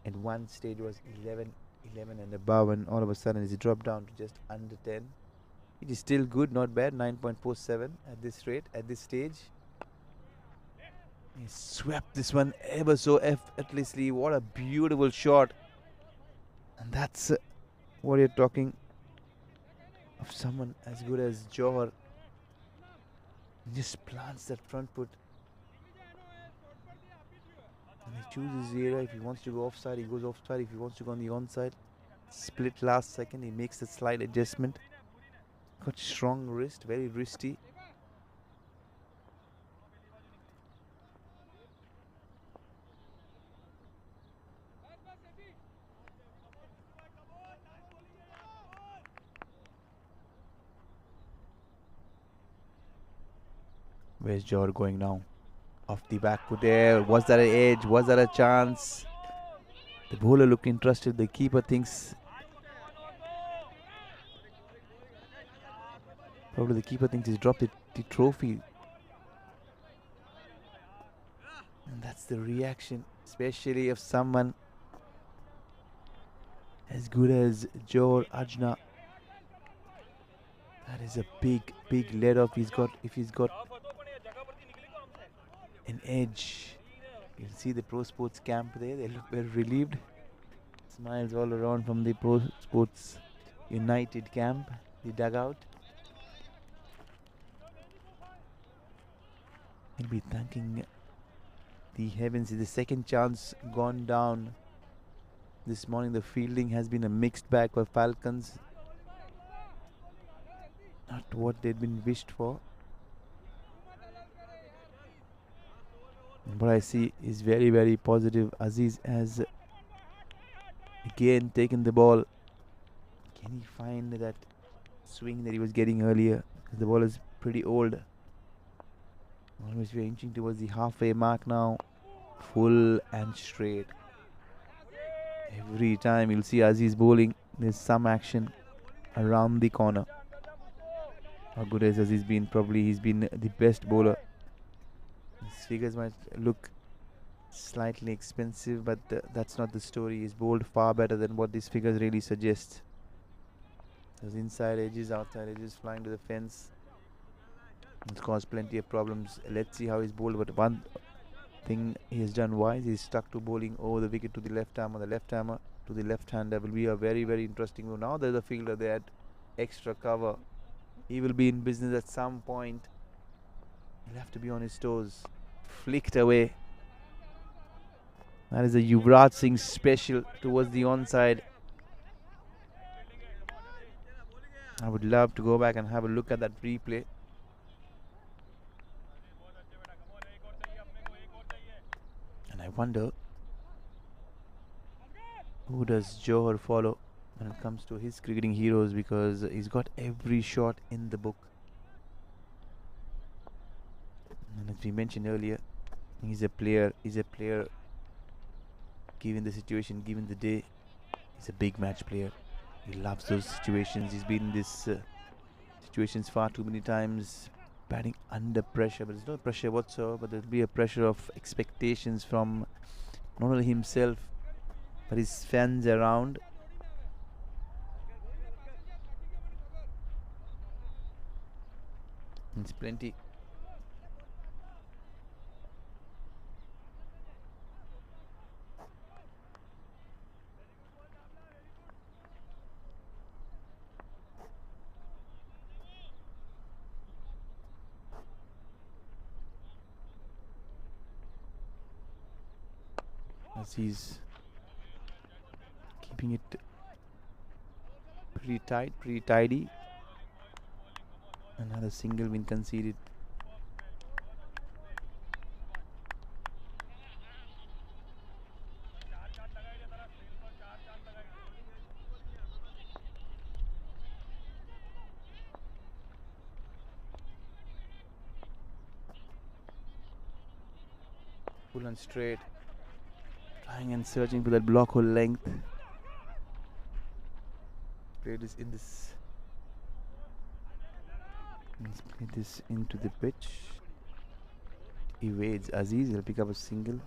at one stage was 11 and above, and all of a sudden it's dropped down to just under 10. It is still good, not bad, 9.47 at this rate, at this stage. He swept this one ever so effortlessly. What a beautiful shot. And that's what you're talking of, someone as good as Johor. He just plants that front foot. And he chooses the area. If he wants to go offside, he goes offside. If he wants to go on the onside, split last second, he makes a slight adjustment. Got strong wrist, very wristy. Where's Johor going now? Off the back foot there. Was that an edge? Was that a chance? The bowler looked interested. The keeper thinks... Probably the keeper thinks he's dropped the trophy. And that's the reaction, especially of someone as good as Johor Ajna. That is a big let off. If he's got an edge. You can see the Pro Sports camp there. They look very relieved. Smiles all around from the Pro Sports United camp, the dugout. He'll be thanking the heavens. The second chance gone down this morning. The fielding has been a mixed bag for Falcons. Not what they'd been wished for. What I see is very, very positive. Aziz has again taken the ball. Can he find that swing that he was getting earlier? Because the ball is pretty old. Almost we're inching towards the halfway mark now. Full and straight. Every time you'll see Aziz bowling, there's some action around the corner. How good has Aziz been? Probably he's been the best bowler. His figures might look slightly expensive, but that's not the story. He's bowled far better than what these figures really suggest. Those inside edges, outside edges, flying to the fence. It's caused plenty of problems. Let's see how he's bowled. But one thing he has done wise, he's stuck to bowling over the wicket to the left arm, or the left hammer to the left hander. Will be a very, very interesting move. Now there's a fielder there at extra cover. He will be in business at some point. He'll have to be on his toes. Flicked away. That is a Yuvraj Singh special towards the onside. I would love to go back and have a look at that replay. And I wonder, who does Johar follow when it comes to his cricketing heroes, because he's got every shot in the book. And as we mentioned earlier, he's a player given the situation, given the day. He's a big match player. He loves those situations. He's been in these situations far too many times, batting under pressure. But there's no pressure whatsoever, but there'll be a pressure of expectations from not only himself, but his fans around. It's plenty. As he's keeping it pretty tight, pretty tidy. Another single been conceded. Full and straight. Trying and searching for that block hole length. Played this in this. Let's play this into the pitch. Evades Aziz. He'll pick up a single.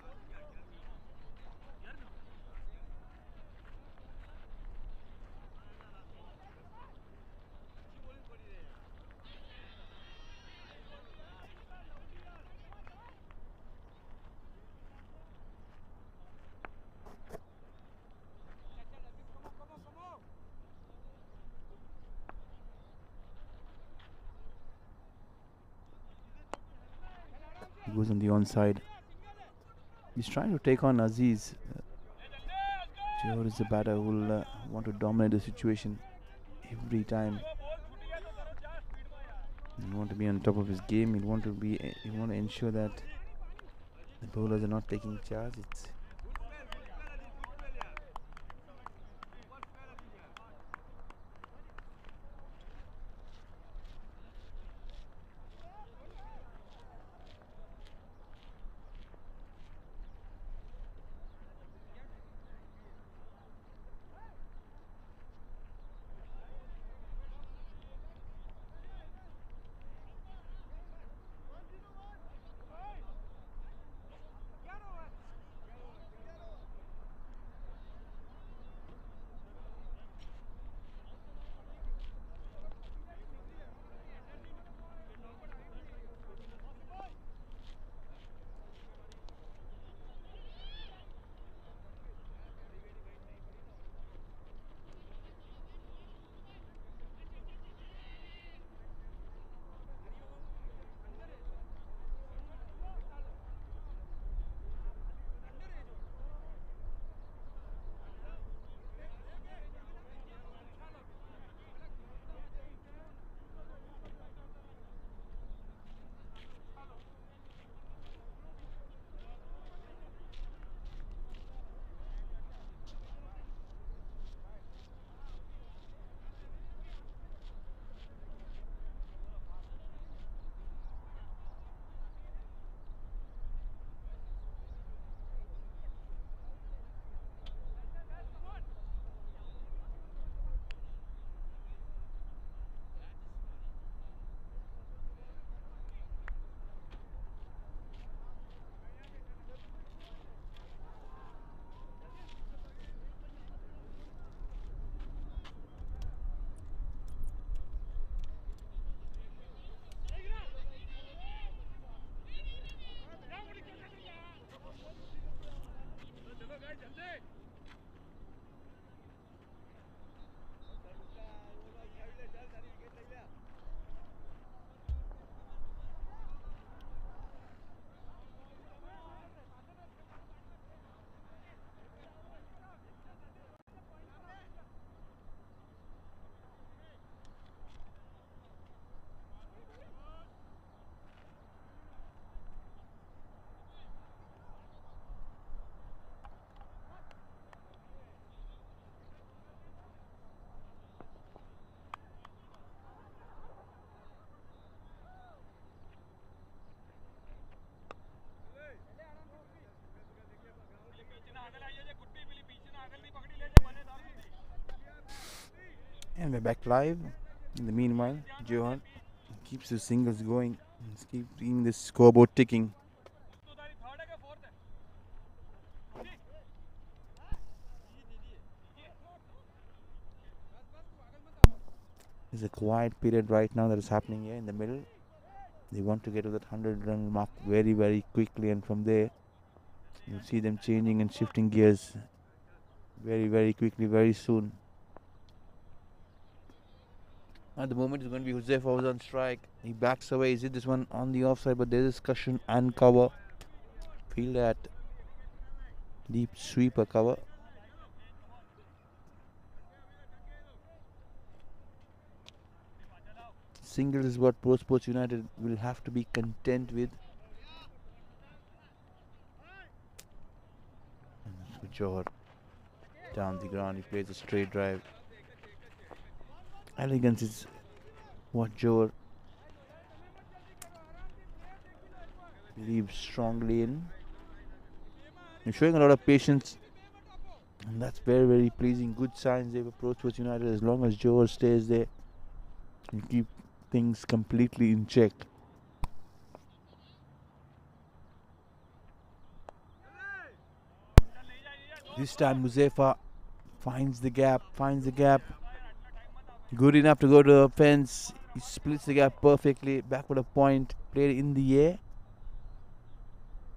He goes on the onside. He's trying to take on Aziz. Johar is a batter who will want to dominate the situation every time. He'll want to be on top of his game. He'll want to ensure that the bowlers are not taking charge. And we're back live. In the meanwhile, Johan keeps the singles going. Let's keep seeing this scoreboard ticking. There's a quiet period right now that is happening here in the middle. They want to get to that 100-run mark very, very quickly, and from there, you'll see them changing and shifting gears very, very quickly, very soon. At the moment, it's going to be Huzaifa who's on strike. He backs away. Is it this one on the offside? But there's cushion and cover. Feel that deep sweeper cover. Singles is what Prosports United will have to be content with. And Johor down the ground. He plays a straight drive. Elegance is what Johor believes strongly in. He's showing a lot of patience, and that's very, very pleasing. Good signs there for Prosports United as long as Johor stays there and keep things completely in check. This time Huzaifa finds the gap. Good enough to go to the fence. He splits the gap perfectly. Backward of point. Played in the air.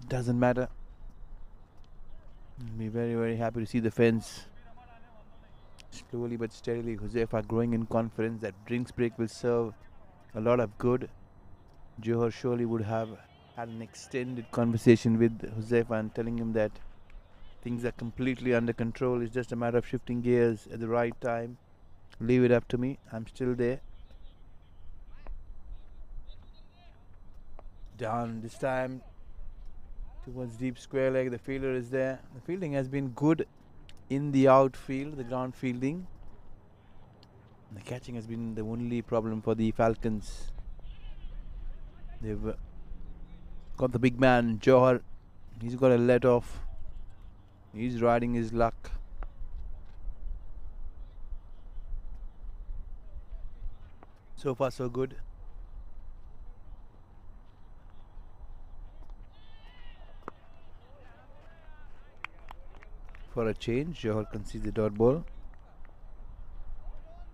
Doesn't matter. Be very, very happy to see the fence. Slowly but steadily, Huzaifa growing in confidence that drinks break will serve a lot of good. Johor surely would have had an extended conversation with Huzaifa and telling him that things are completely under control. It's just a matter of shifting gears at the right time. Leave it up to me. I'm still there. Down this time towards deep square leg. The fielder is there. The fielding has been good in the outfield, the ground fielding. The catching has been the only problem for the Falcons. They've got the big man, Johor. He's got a let off. He's riding his luck. So far, so good. For a change, Johor concedes the dot ball.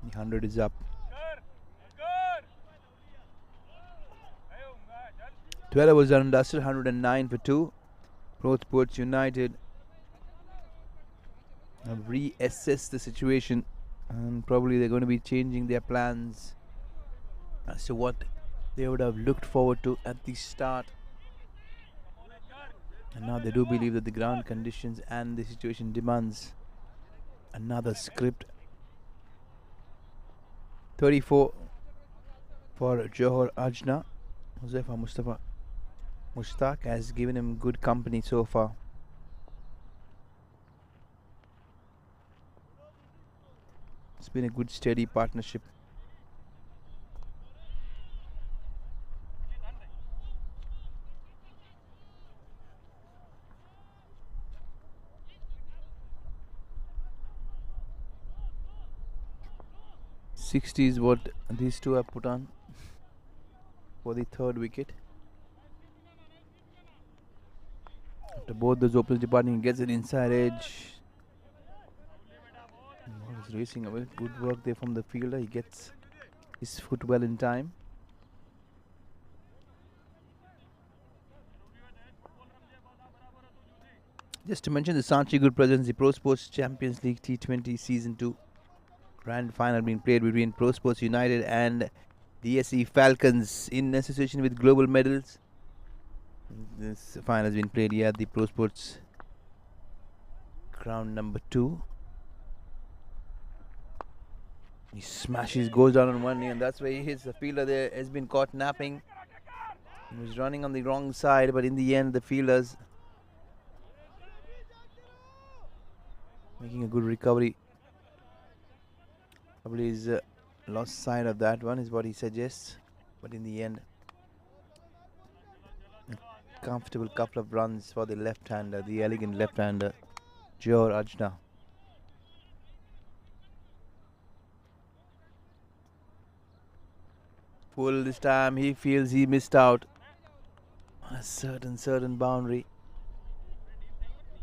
The 100 is up. 12 overs done and dusted, 109 for 2. Prosports United have reassessed the situation, and probably they're going to be changing their plans as to what they would have looked forward to at the start. And now they do believe that the ground conditions and the situation demands another script. 34 for Johor Ajna. Huzaifa Mustafa Mushtaq has given him good company so far. It's been a good steady partnership. .60 is what these two have put on for the third wicket. After both those openers departing, he gets an inside edge. Ball is racing away. Good work there from the fielder. He gets his foot well in time. Just to mention the Sanchi Group presents the Prosports Champions League T20 Season 2 Grand Final being played between Prosports United and DSC Falcons in association with Global Medals. This final has been played here at the Prosports ground number 2. He smashes, goes down on one knee, and that's where he hits. The fielder there has been caught napping. He was running on the wrong side, but in the end, the fielders making a good recovery. Probably he's lost sight of that one, is what he suggests. But in the end, a comfortable couple of runs for the left-hander, the elegant left-hander, Johor Ajna. Pull this time. He feels he missed out on a certain boundary.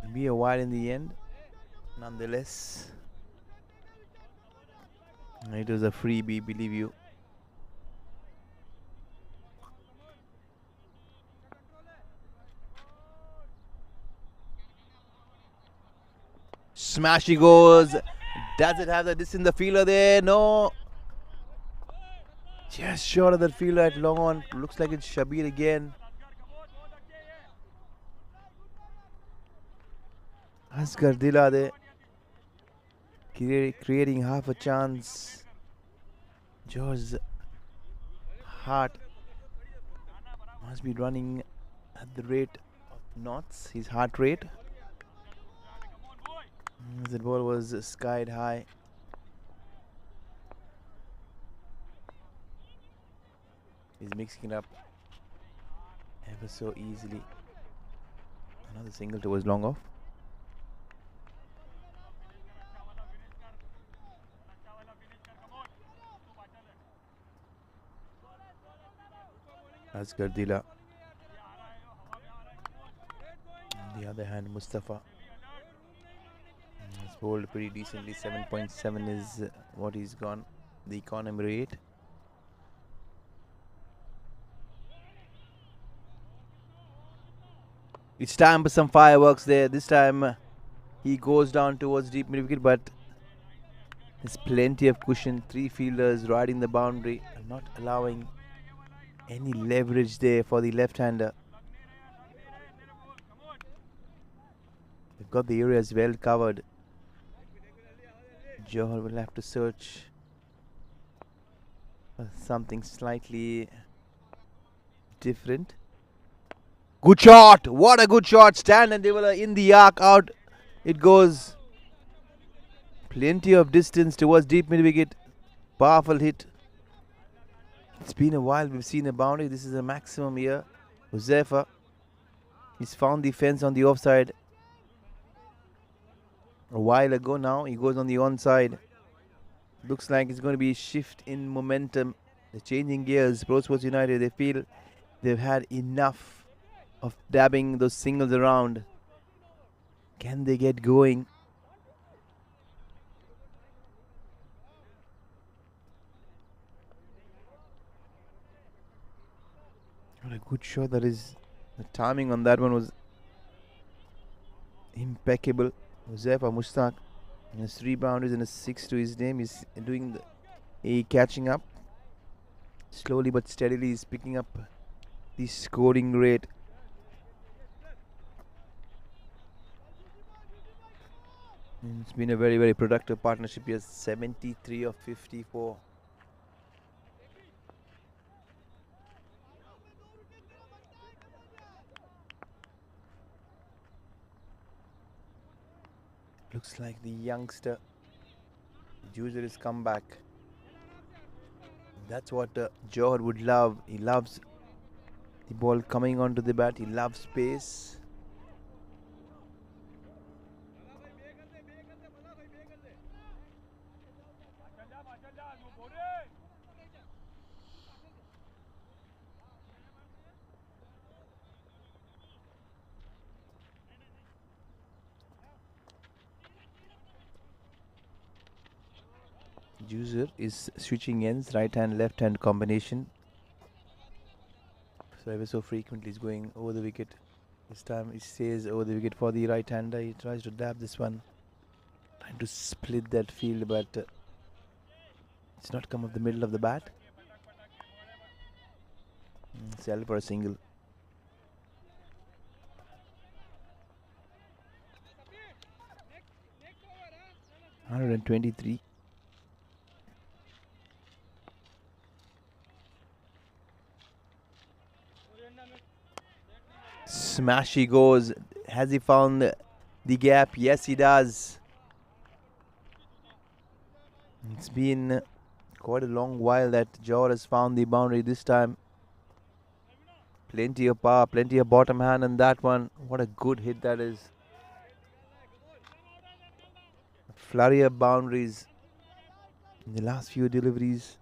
It'll be a wide in the end. Nonetheless, it was a freebie, believe you. Smash he goes. Does it have the distance in the fielder there? No. Just short of that fielder at long on. Looks like it's Shabir again. Asghar Dila there. Creating half a chance. George's heart must be running at the rate of knots. His heart rate. The ball was skied high. He's mixing it up ever so easily. Another single towards long off. Asghar Dila. On the other hand, Mustafa has bowled pretty decently. 7.7 is what he's gone. The economy rate. It's time for some fireworks there. This time he goes down towards deep mid wicket, but there's plenty of cushion. 3 fielders riding the boundary and not allowing any leverage there for the left-hander. They've got the areas well covered. Johar will have to search for something slightly different. Good shot! What a good shot! Stand and they were in the arc. Out it goes. Plenty of distance towards deep mid wicket. Powerful hit. It's been a while we've seen a boundary. This is a maximum here. Huzaifa, he's found the fence on the offside a while ago now. He goes on the onside. Looks like it's going to be a shift in momentum. They're changing gears. Prosports United, they feel they've had enough of dabbing those singles around. Can they get going? What a good shot that is. The timing on that one was impeccable. Huzaifa Mushtaq has 3 boundaries and a 6 to his name. He's doing catching up. Slowly but steadily he's picking up the scoring rate. And it's been a very, very productive partnership. He has 73 of 54. Looks like the youngster Juicer has come back. That's what Johar would love. He loves the ball coming onto the bat. He loves pace. Juicer is switching ends, right hand, left hand combination. So ever so frequently he's going over the wicket. This time he stays over the wicket for the right hander. He tries to dab this one, trying to split that field, but it's not come off the middle of the bat. Sell for a single. $123. Smash he goes. Has he found the gap? Yes, he does. It's been quite a long while that Johar has found the boundary this time. Plenty of power, plenty of bottom hand on that one. What a good hit that is. A flurry of boundaries in the last few deliveries.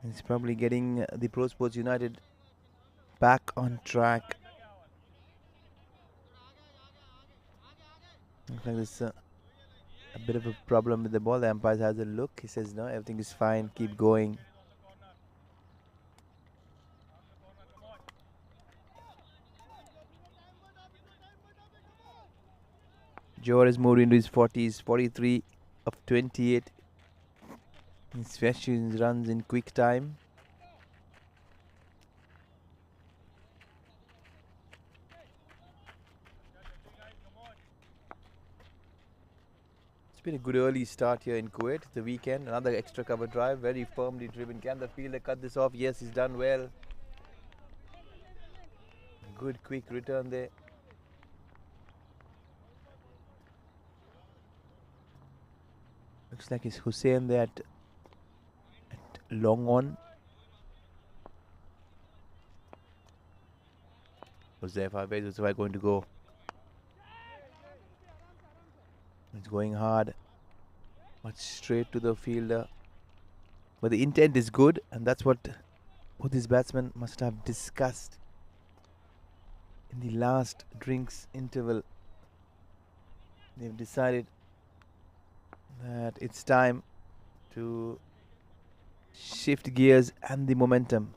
He's probably getting the Prosports United back on track. Looks like there's a bit of a problem with the ball. The umpire has a look. He says, no, everything is fine. Keep going. Johor has moved into his 40s, 43 of 28. His fetches runs in quick time. It's been a good early start here in Kuwait. The weekend, another extra cover drive, very firmly driven. Can the fielder cut this off? Yes, he's done well. Good quick return there. Looks like it's Hussein there at long on. Huzaifa, where's Huzaifa going to go? It's going hard, much straight to the fielder. But the intent is good, and that's what both these batsmen must have discussed in the last drinks interval. They've decided that it's time to shift gears and the momentum.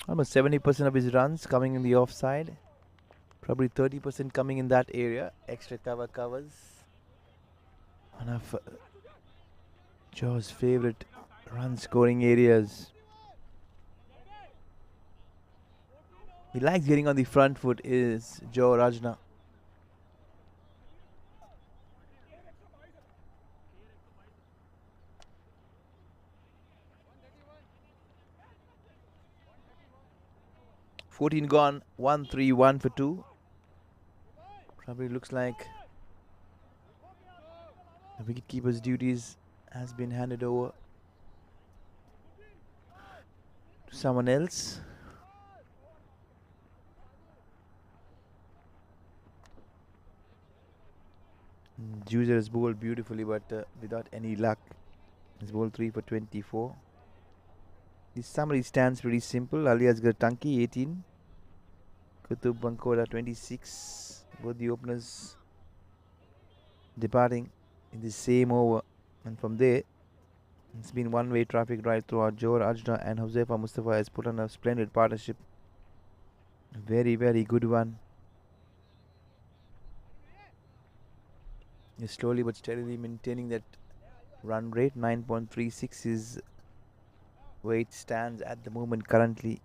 Almost 70% of his runs coming in the offside. Probably 30% coming in that area. Extra covers. One of Joe's favorite run scoring areas. He likes getting on the front foot is Joe Rajna. $14 gone, 1-3, 1 for 2. Probably looks like the wicketkeeper's duties has been handed over to someone else. Juicer has bowled beautifully, but without any luck. He's bowled 3 for 24. The summary stands pretty simple. Ali Asgar Tanki 18, Kutub Bankoda 26. Both the openers departing in the same over, and from there it's been one-way traffic right throughout. Johor Ajna and Huzaifa Mustafa has put on a splendid partnership. A very, very good one. Is slowly but steadily maintaining that run rate. 9.36 is where it stands at the moment currently.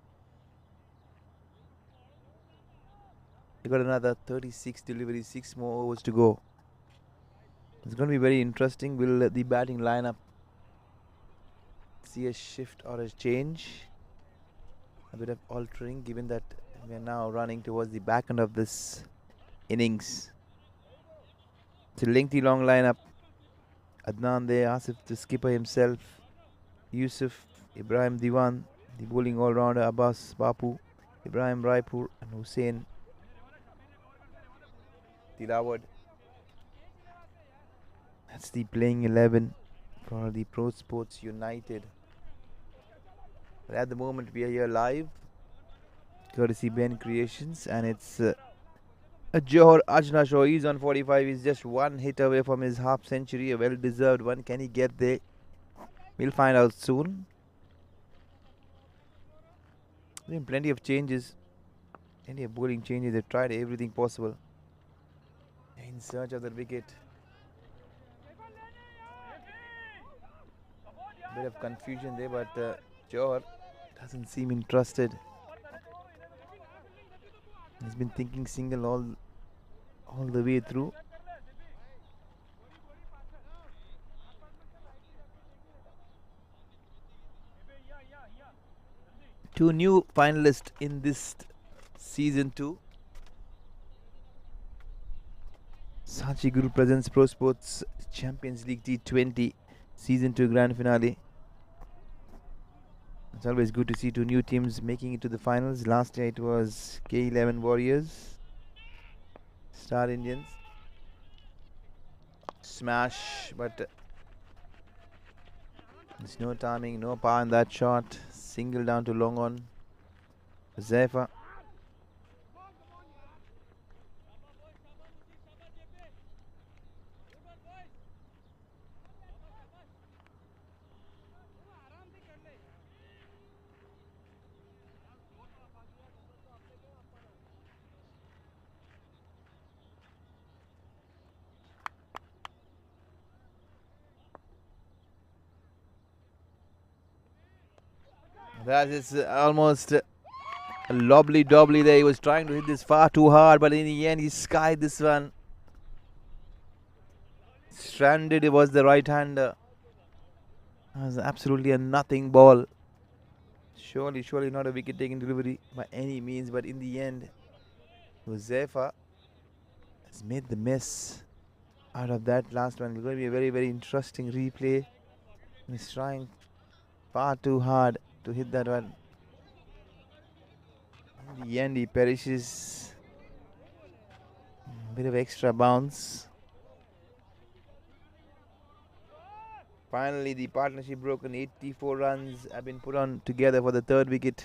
You got another 36 deliveries, 6 more overs to go. It's going to be very interesting. Will the batting lineup see a shift or a change? A bit of altering, given that we are now running towards the back end of this innings. It's a lengthy long lineup. Adnan there, Asif the skipper himself, Yusuf, Ibrahim Diwan, the bowling all-rounder Abbas Bapu, Ibrahim Raipur and Hussein Tilawad. That's the playing 11 for the Prosports United. But at the moment we are here live, courtesy Ben Creations, and it's a Johor Ajna show. He's on 45. He's just one hit away from his half century, a well-deserved one. Can he get there? We'll find out soon. There's been plenty of changes, plenty of bowling changes. They've tried everything possible in search of the wicket. Bit of confusion there, but Johor doesn't seem interested. He's been thinking single all the way through. Two new finalists in this season 2. Sanchi Guru presents Prosports Champions League T20 season 2 grand finale. It's always good to see two new teams making it to the finals. Last year it was K11 Warriors, Star Indians. smash, but there's no timing, no power in that shot. Single down to long on. Zefa. That is almost a lobbly dobbly there. He was trying to hit this far too hard, but in the end he skied this one. Stranded, it was the right hander. That was absolutely a nothing ball. Surely not a wicket taking delivery by any means, but in the end, Huzefa has made the miss out of that last one. It's going to be a very, very interesting replay. He's trying far too hard to hit that one. In the end, he perishes. A bit of extra bounce. Finally, the partnership broken. 84 runs have been put on together for the third wicket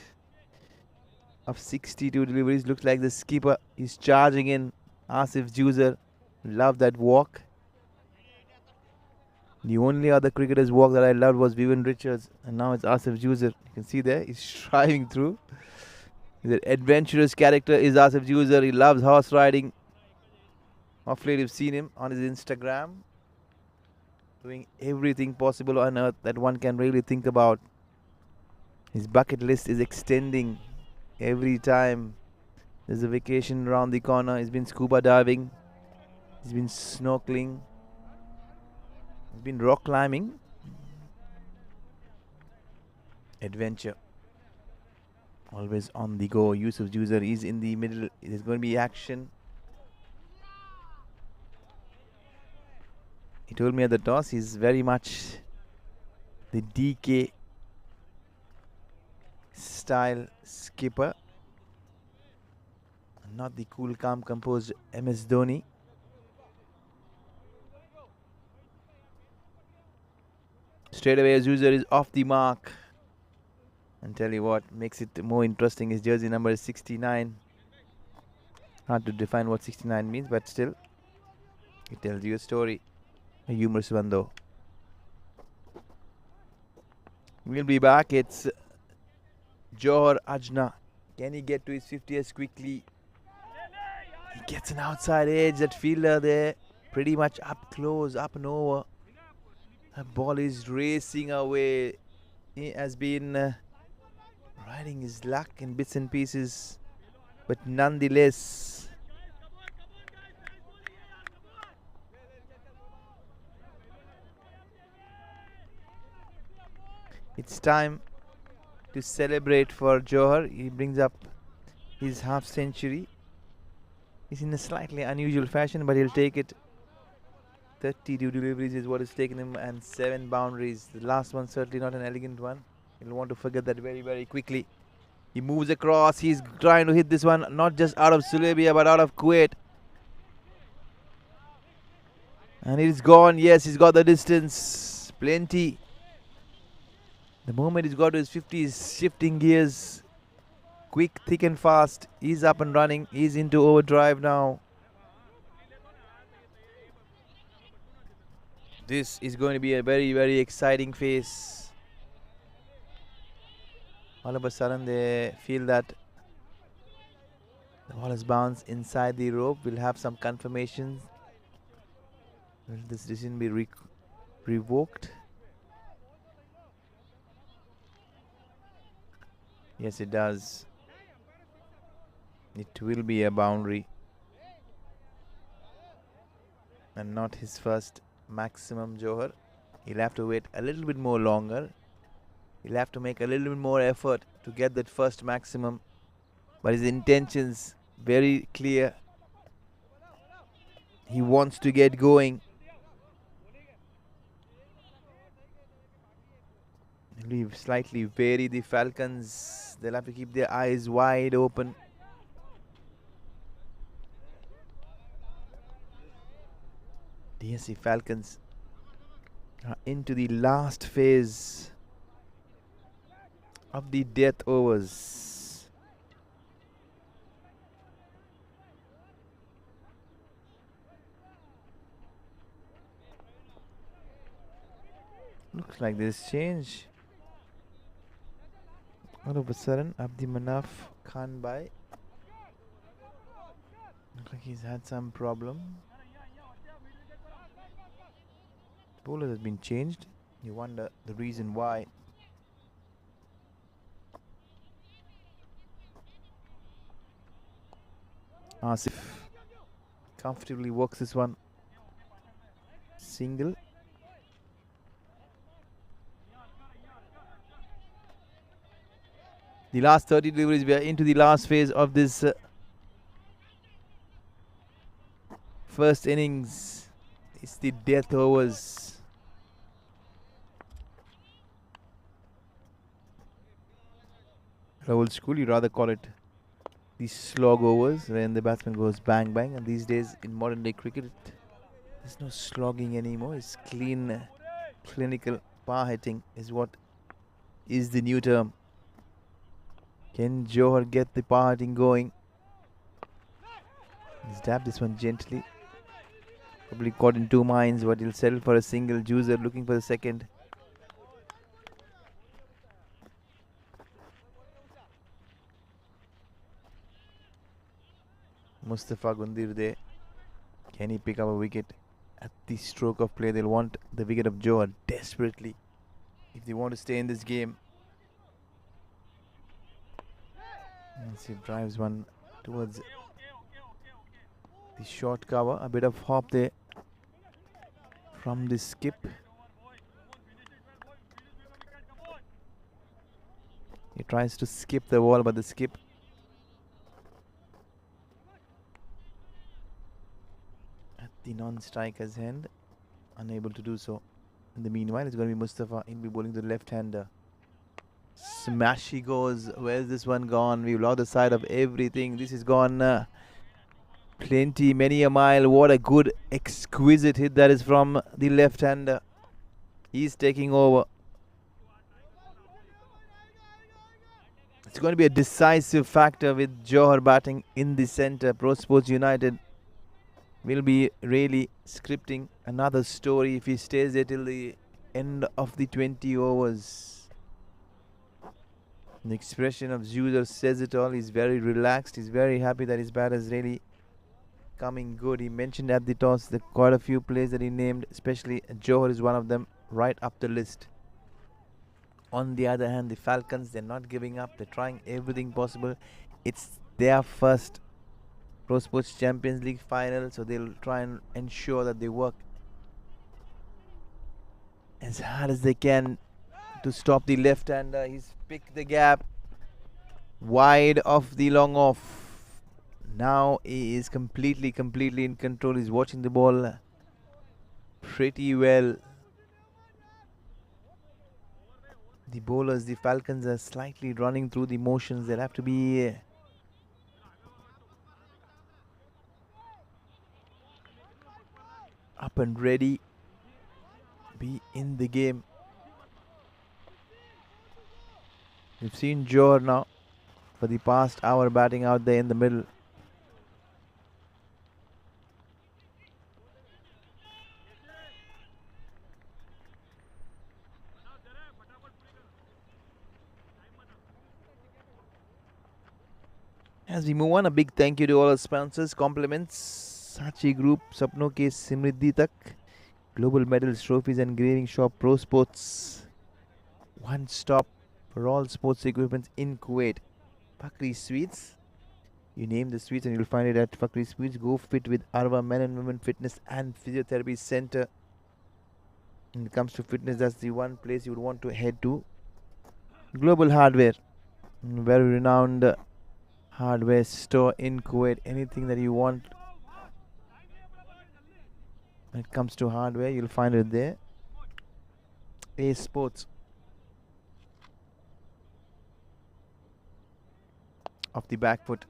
of 62 deliveries. Looks like the skipper is charging in. Asif Juicer. Love that walk. The only other cricketer's walk that I loved was Vivian Richards, and now it's Asif Juicer. You can see there, he's driving through. He's an adventurous character, is Asif Juicer. He loves horse riding. Of late, you've seen him on his Instagram, doing everything possible on earth that one can really think about. His bucket list is extending every time there's a vacation around the corner. He's been scuba diving. He's been snorkeling. He's been rock climbing. Adventure. Always on the go. Yusuf Juicer is in the middle. There's going to be action. He told me at the toss he's very much the DK style skipper, not the cool, calm, composed MS Dhoni. Straight away, Juicer is off the mark. And tell you what makes it more interesting is jersey number 69. Hard to define what 69 means, but still, it tells you a story. A humorous one though. We'll be back. It's Johar Ajna. Can he get to his 50th quickly? He gets an outside edge. That fielder there, pretty much up close, up and over. That ball is racing away. He has been riding his luck in bits and pieces, but nonetheless, it's time to celebrate for Johar. He brings up his half century. He's in a slightly unusual fashion, but he'll take it. 32 deliveries is what has taken him, and 7 boundaries. The last one certainly not an elegant one. He'll want to forget that very, very quickly. He moves across. He's trying to hit this one, not just out of Sulebia, but out of Kuwait. And he's gone. Yes, he's got the distance. Plenty. The moment he's got to his 50s, shifting gears. Quick, thick and fast. He's up and running. He's into overdrive now. This is going to be a very, very exciting phase. All of a sudden they feel that the ball has bounced inside the rope. We'll have some confirmations. Will this decision be revoked? Yes, it does. It will be a boundary. And not his first maximum, Johar. He'll have to wait a little bit more longer. He'll have to make a little bit more effort to get that first maximum. But his intentions very clear. He wants to get going. He'll slightly vary the Falcons. They'll have to keep their eyes wide open. DSC Falcons are into the last phase of the death overs. Looks like there's change. All of a sudden, Abdi Manaf Khan Bhai. Looks like he's had some problem. Bowler has been changed. You wonder the reason why. Asif comfortably works this one. Single. The last 30 deliveries, we are into the last phase of this first innings. It's the death overs. Old school, you rather call it the slog overs, when the batsman goes bang bang. And these days in modern day cricket, there's no slogging anymore. It's clean, clinical power hitting is what is the new term. Can Johar get the power hitting going? He's dabbed this one gently. Probably caught in two minds, but he'll settle for a single. Juicer looking for the second. Mustafa Gundir there. Can he pick up a wicket? At the stroke of play, they'll want the wicket of Johar desperately if they want to stay in this game. And he drives one towards the short cover. A bit of hop there from the skip. He tries to skip the ball, but the skip at the non-striker's hand, unable to do so. In the meanwhile, it's going to be Mustafa. He'll be bowling the left-hander. Smash he goes. Where's this one gone? We've lost the side of everything. This is gone plenty, many a mile. What a good, exquisite hit that is from the left-hander. He's taking over. It's going to be a decisive factor with Johar batting in the centre. Prosports United will be really scripting another story if he stays there till the end of the 20 overs. The expression of Juicer says it all. He's very relaxed. He's very happy that his bat is really coming good. He mentioned at the toss that quite a few players that he named, especially Johar is one of them, right up the list. On the other hand, the Falcons, they're not giving up. They're trying everything possible. It's their first Prosports Champions League final, so they'll try and ensure that they work as hard as they can to stop the left-hander. He's picked the gap wide of the long off. Now he is completely in control. He's watching the ball pretty well. The bowlers, the Falcons, are slightly running through the motions. They'll have to be up and ready, be in the game. We've seen Johar now for the past hour batting out there in the middle. As we move on, a big thank you to all our sponsors, compliments, Sachi Group, Sapno Ke Simriddhi Tak, Global Medals, Trophies and Graving Shop, Prosports, one stop for all sports equipment in Kuwait. Fakri Sweets, you name the sweets and you'll find it at Fakri Sweets. Go fit with Arva Men and Women Fitness and Physiotherapy Center. When it comes to fitness, that's the one place you would want to head to. Global Hardware, very renowned hardware store in Kuwait. Anything that you want when it comes to hardware, you'll find it there. A Sports, off the back foot.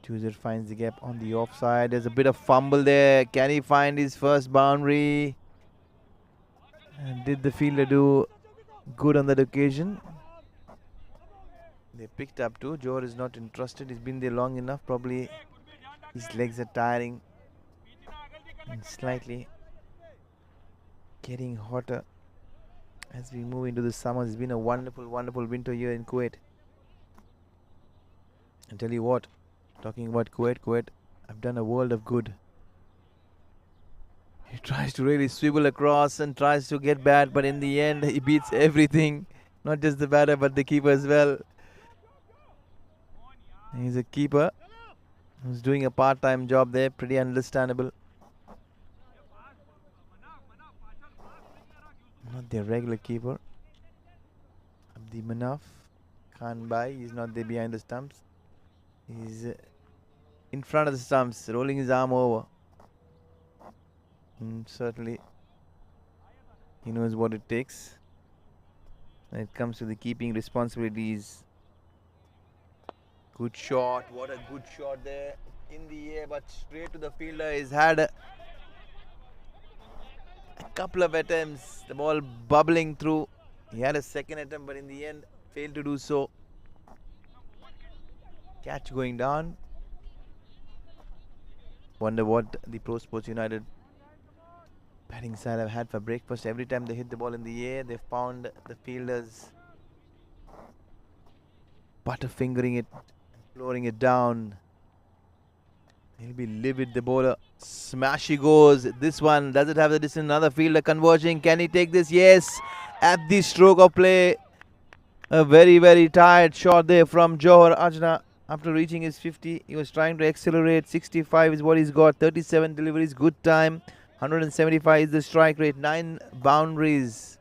Chooser finds the gap on the offside. There's a bit of fumble there. Can he find his first boundary? And did the fielder do good on that occasion? They picked up too. Johor is not interested. He's been there long enough. Probably his legs are tiring and slightly getting hotter as we move into the summer. It's been a wonderful, wonderful winter here in Kuwait. And tell you what, talking about Kuwait, I've done a world of good. He tries to really swivel across and tries to get bat, but in the end he beats everything. Not just the batter but the keeper as well. He's a keeper who's doing a part-time job there, pretty understandable. Not their regular keeper. Abdi Manaf, Khan Bhai, he's not there behind the stumps. He's in front of the stumps, rolling his arm over. Certainly, he knows what it takes when it comes to the keeping responsibilities. Good shot, what a good shot there in the air, but straight to the fielder. He's had a couple of attempts, the ball bubbling through. He had a second attempt, but in the end failed to do so. Catch going down. Wonder what the Prosports United batting side have had for breakfast. Every time they hit the ball in the air, they found the fielders butterfingering it, flooring it down. He'll be livid, the bowler. Smash he goes. This one, does it have the distance? Another fielder converging. Can he take this? Yes. At the stroke of play. A very, very tired shot there from Johor Ajna. After reaching his 50, he was trying to accelerate. 65 is what he's got. 37 deliveries, good time. 175 is the strike rate. 9 boundaries.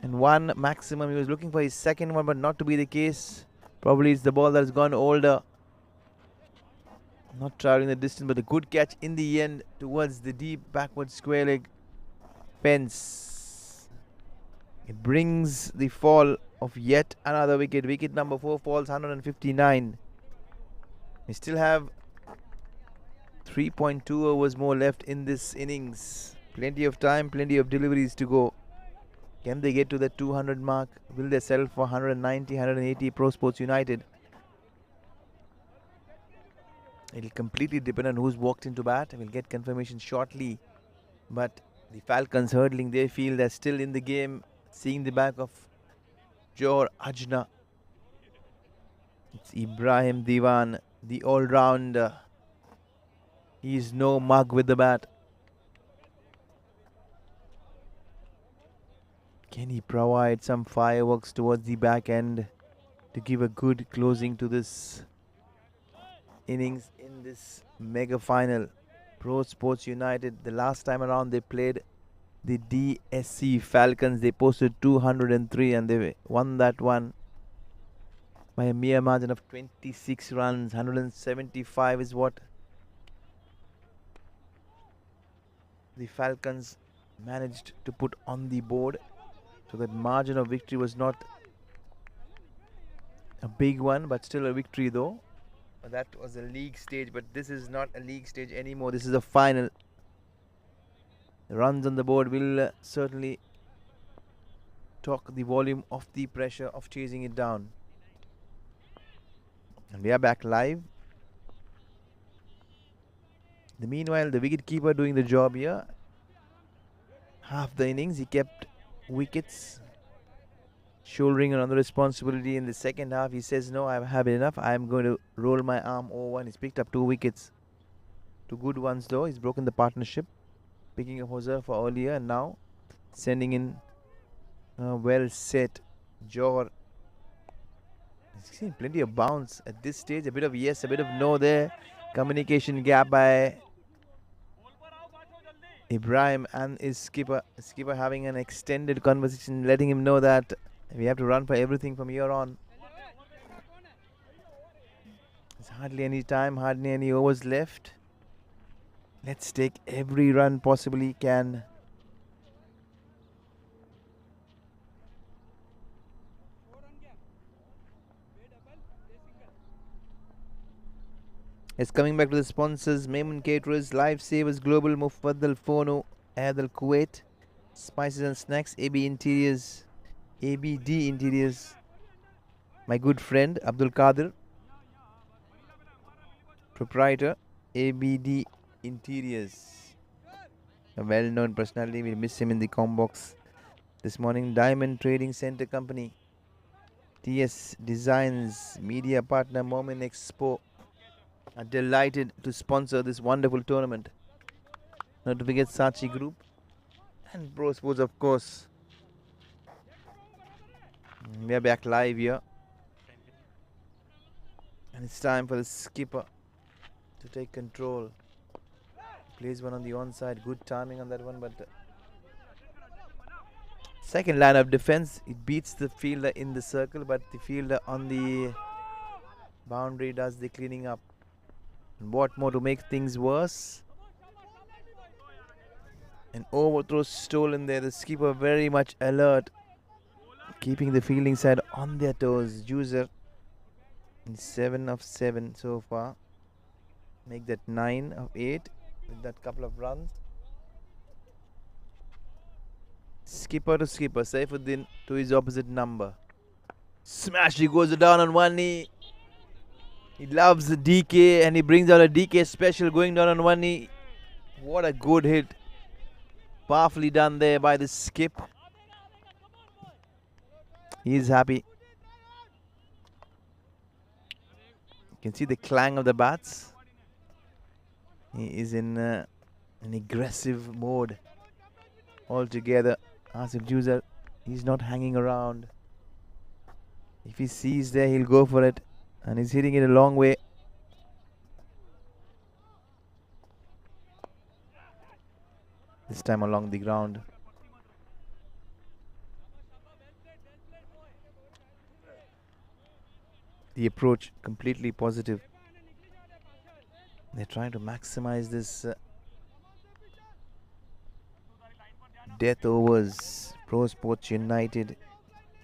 And 1 maximum. He was looking for his second one, but not to be the case. Probably it's the ball that has gone older. Not traveling the distance, but a good catch in the end towards the deep backward square leg fence. It brings the fall of yet another wicket. Wicket number 4 falls 159. We still have 3.2 overs more left in this innings. Plenty of time, plenty of deliveries to go. Can they get to the 200 mark? Will they settle for 190, 180? Prosports United. It'll completely depend on who's walked into bat. We'll get confirmation shortly. But the Falcons hurdling their field, they're still in the game. Seeing the back of Johor Ajna. It's Ibrahim Diwan, the all-rounder. He's no mug with the bat. Can he provide some fireworks towards the back end to give a good closing to this innings in this mega final? Prosports United, the last time around they played the DSC Falcons, they posted 203 and they won that one by a mere margin of 26 runs. 175 is what the Falcons managed to put on the board. So that margin of victory was not a big one, but still a victory though. That was a league stage, but this is not a league stage anymore. This is a final. The runs on the board will certainly talk the volume of the pressure of chasing it down. And we are back live. Meanwhile, the wicket keeper doing the job here. Half the innings he kept wickets, shouldering another responsibility in the second half. He says, no, I've had enough. I'm going to roll my arm over. And he's picked up 2 wickets. 2 good ones though. He's broken the partnership, picking up Hosea for earlier and now sending in well set Johor. He's seen plenty of bounce at this stage. A bit of yes, a bit of no there. Communication gap by Ibrahim and his skipper. Skipper having an extended conversation, letting him know that we have to run for everything from here on. There's hardly any time, hardly any overs left. Let's take every run possibly can. It's coming back to the sponsors: Maymun Caterers, Lifesavers Global, Mufaddal Fono, Adal Kuwait, Spices and Snacks, AB Interiors, ABD Interiors, my good friend Abdul Qadir, proprietor, ABD Interiors, a well-known personality. We'll miss him in the com box this morning. Diamond Trading Center Company, TS Designs, media partner mumineenexpo, are delighted to sponsor this wonderful tournament. Not to forget Sachi Group and Prosports, of course. We are back live here, and it's time for the skipper to take control. Plays one on the onside. Good timing on that one, but second line of defense, it beats the fielder in the circle, but the fielder on the boundary does the cleaning up. And what more to make things worse? An overthrow stolen there. The skipper very much alert, keeping the fielding side on their toes. User in 7 of 7 so far. Make that 9 of 8 with that couple of runs. Skipper to skipper. Saifuddin to his opposite number. Smash! He goes down on one knee. He loves the DK and he brings out a DK special going down on one knee. What a good hit. Powerfully done there by the skip. He is happy. You can see the clang of the bats. He is in an aggressive mode altogether. Asif Juser, he's not hanging around. If he sees there, he'll go for it. And he's hitting it a long way. This time along the ground. The approach completely positive. They're trying to maximize this death overs. Prosports United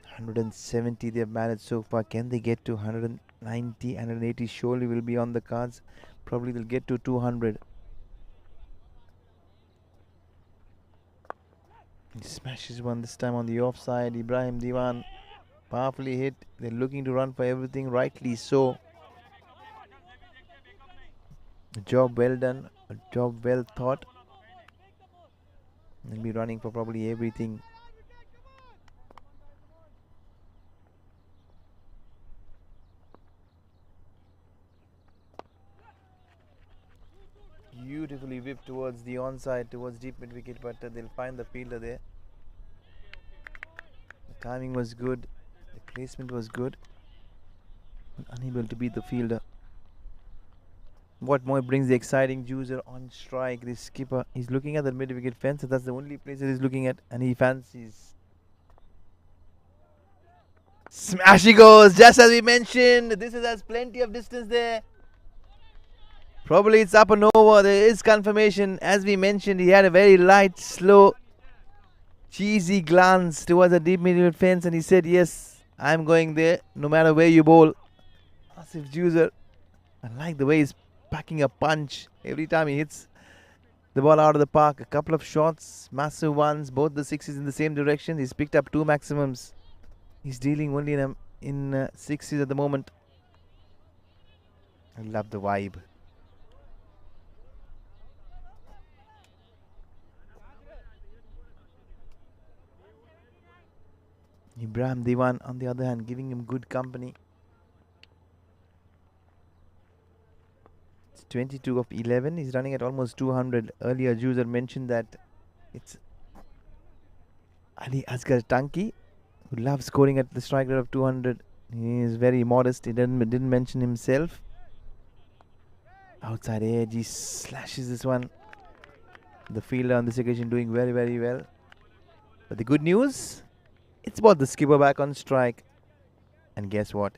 170 they've managed so far. Can they get to 190, 180? Surely will be on the cards. Probably they'll get to 200. He smashes one this time on the offside. Ibrahim Diwan powerfully hit. They're looking to run for everything, rightly so. A job well done, a job well thought. They'll be running for probably everything. Beautifully whipped towards the onside, towards deep mid wicket, but they'll find the fielder there. The timing was good, the placement was good, but unable to beat the fielder. What more brings the exciting Juicer on strike? The skipper, he's looking at the mid wicket fence, and that's the only place that he's looking at, and he fancies. Smash he goes, just as we mentioned. This has plenty of distance there. Probably it's up and over. There is confirmation. As we mentioned, he had a very light, slow, cheesy glance towards the deep middle fence, and he said, yes, I'm going there no matter where you bowl. Asif Juicer, I like the way he's packing a punch every time he hits the ball out of the park. A couple of shots, massive ones, both the sixes in the same direction. He's picked up 2 maximums. He's dealing only in sixes at the moment. I love the vibe. Ibrahim Diwan, on the other hand, giving him good company. It's 22 of 11. He's running at almost 200. Earlier, Juicer mentioned that it's Ali Asghar Tanki, who loves scoring at the strike rate of 200. He is very modest. He didn't mention himself. Outside edge, he slashes this one. The fielder on this occasion doing very, very well. But the good news, it's about the skipper back on strike. And guess what?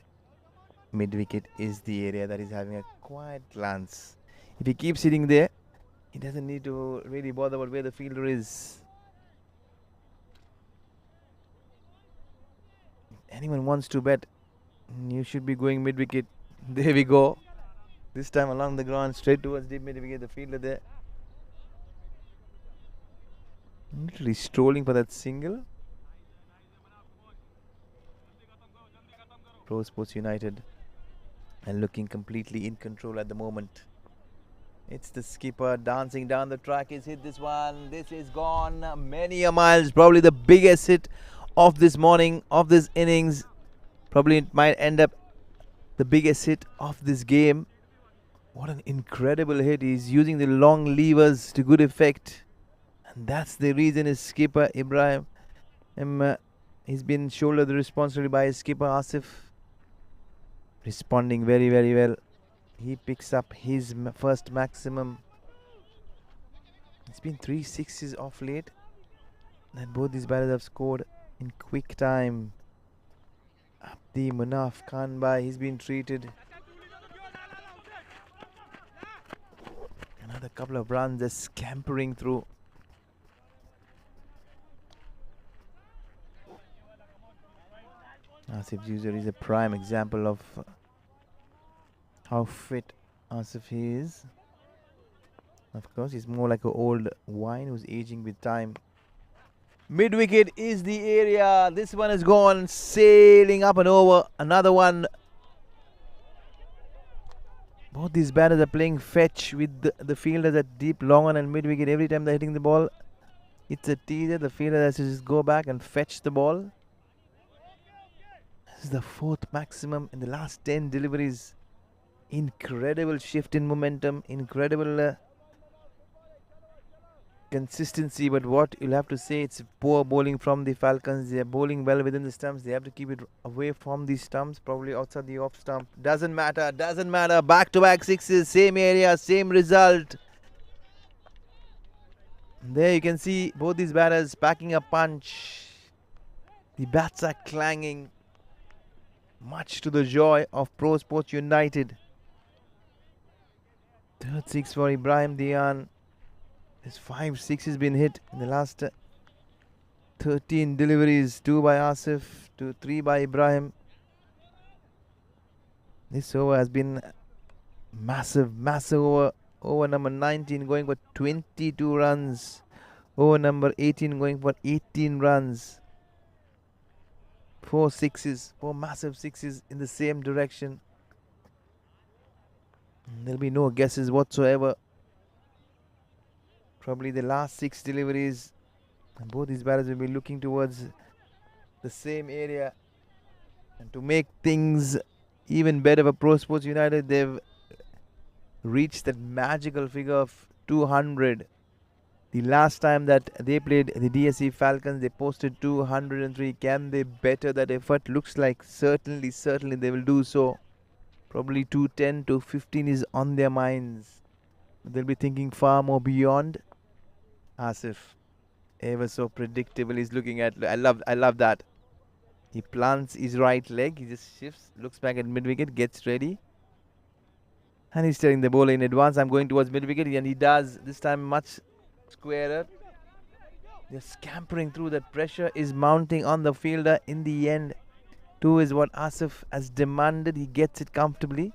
Mid wicket is the area that is having a quiet glance. If he keeps sitting there, he doesn't need to really bother about where the fielder is. If anyone wants to bet, you should be going mid wicket. There we go. This time along the ground, straight towards deep mid. We get the fielder there. Literally strolling for that single. Prosports United and looking completely in control at the moment. It's the skipper dancing down the track. He's hit this one. This is gone many a miles. Probably the biggest hit of this morning, of this innings. Probably it might end up the biggest hit of this game. What an incredible hit. He's using the long levers to good effect. And that's the reason his skipper, Ibrahim, he's been shouldered the responsibility by his skipper, Asif. Responding very, very well. He picks up his first maximum. It's been 3 sixes of late. And both these batters have scored in quick time. Abdi Munaf Khanbai, he's been treated. Another couple of runs, they're scampering through. Asif User is a prime example of how fit Asif is. Of course, he's more like an old wine who's aging with time. Mid wicket is the area. This one is gone, sailing up and over. Another one. Both these batters are playing fetch with the fielders at deep, long on and mid wicket. Every time they're hitting the ball, it's a teaser. The fielder has to just go back and fetch the ball. This is the 4th maximum in the last 10 deliveries. Incredible shift in momentum, incredible consistency, but what you'll have to say, it's poor bowling from the Falcons. They're bowling well within the stumps. They have to keep it away from the stumps, probably outside the off stump. Doesn't matter. Back to back sixes, same area, same result. There you can see both these batters packing a punch. The bats are clanging, much to the joy of Prosports United. Third six for Ibrahim Dian. There's 5 sixes been hit in the last 13 deliveries. 2 by Asif, 3 by Ibrahim. This over has been massive over. Over number 19 going for 22 runs. Over number 18 going for 18 runs. 4 sixes, 4 massive sixes in the same direction. There'll be no guesses whatsoever. Probably the last 6 deliveries. And both these batters will be looking towards the same area. And to make things even better for Prosports United, they've reached that magical figure of 200. The last time that they played the DSC Falcons, they posted 203. Can they better that effort? Looks like certainly they will do so. Probably 210, 215 is on their minds. They'll be thinking far more beyond. Asif, ever so predictable. He's looking at. I love that. He plants his right leg. He just shifts, looks back at mid wicket, gets ready, and he's telling the bowler in advance, "I'm going towards mid wicket," and he does. This time much squarer. They're scampering through. That pressure is mounting on the fielder. In the end, 2 is what Asif has demanded. He gets it comfortably.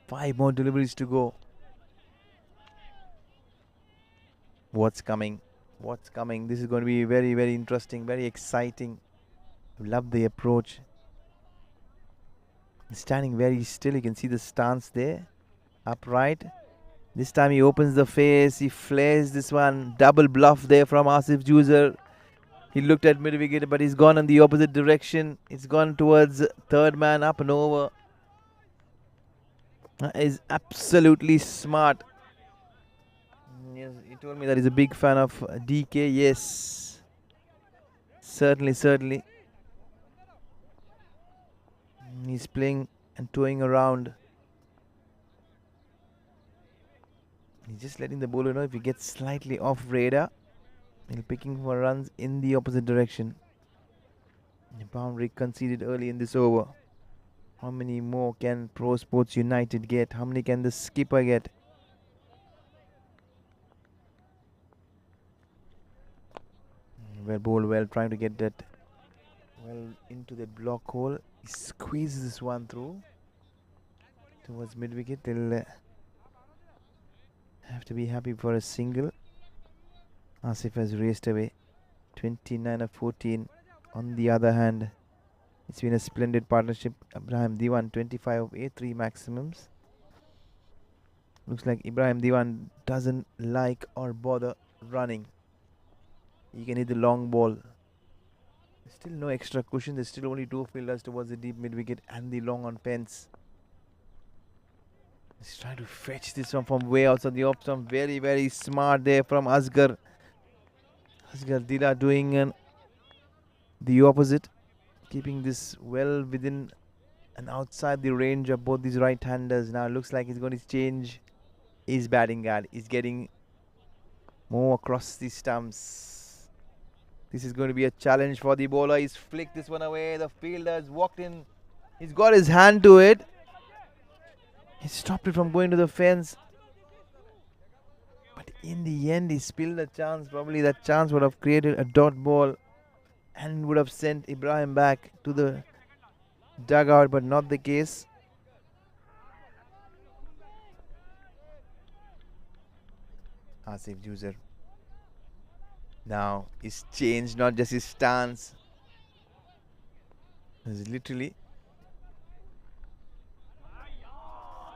5 more deliveries to go. What's coming? This is going to be very, very interesting, very exciting. Love the approach. He's standing very still. You can see the stance there. Upright. This time he opens the face. He flares this one. Double bluff there from Asif Juzer. He looked at mid wicket, but he's gone in the opposite direction. It's gone towards third man, up and over. That is absolutely smart. Yes, he told me that he's a big fan of DK. Yes, certainly. He's playing and toying around. He's just letting the bowler know if he gets slightly off radar, he'll picking for runs in the opposite direction. The boundary conceded early in this over. How many more can Prosports United get? How many can the skipper get? Well bowled, well, trying to get that well into that block hole. He squeezes this one through. towards mid wicket. They'll have to be happy for a single. Asif has raced away 29 of 14. On the other hand, it's been a splendid partnership. Ibrahim Diwan 25 of 3 maximums. Looks like Ibrahim Diwan doesn't like or bother running. He can hit the long ball. Still no extra cushion. There's still only 2 fielders towards the deep mid wicket and the long on fence. He's trying to fetch this one from way outside the off stump. Very, very smart there from Asghar. Asghar Dila doing the opposite, keeping this well within and outside the range of both these right-handers. Now looks like he's going to change his batting guard. He's getting more across the stumps. This is going to be a challenge for the bowler. He's flicked this one away. The fielder's walked in. He's got his hand to it. He stopped it from going to the fence. But in the end, he spilled a chance. Probably that chance would have created a dot ball and would have sent Ibrahim back to the dugout, but not the case. Asif Juzer now he's changed not just his stance. He's literally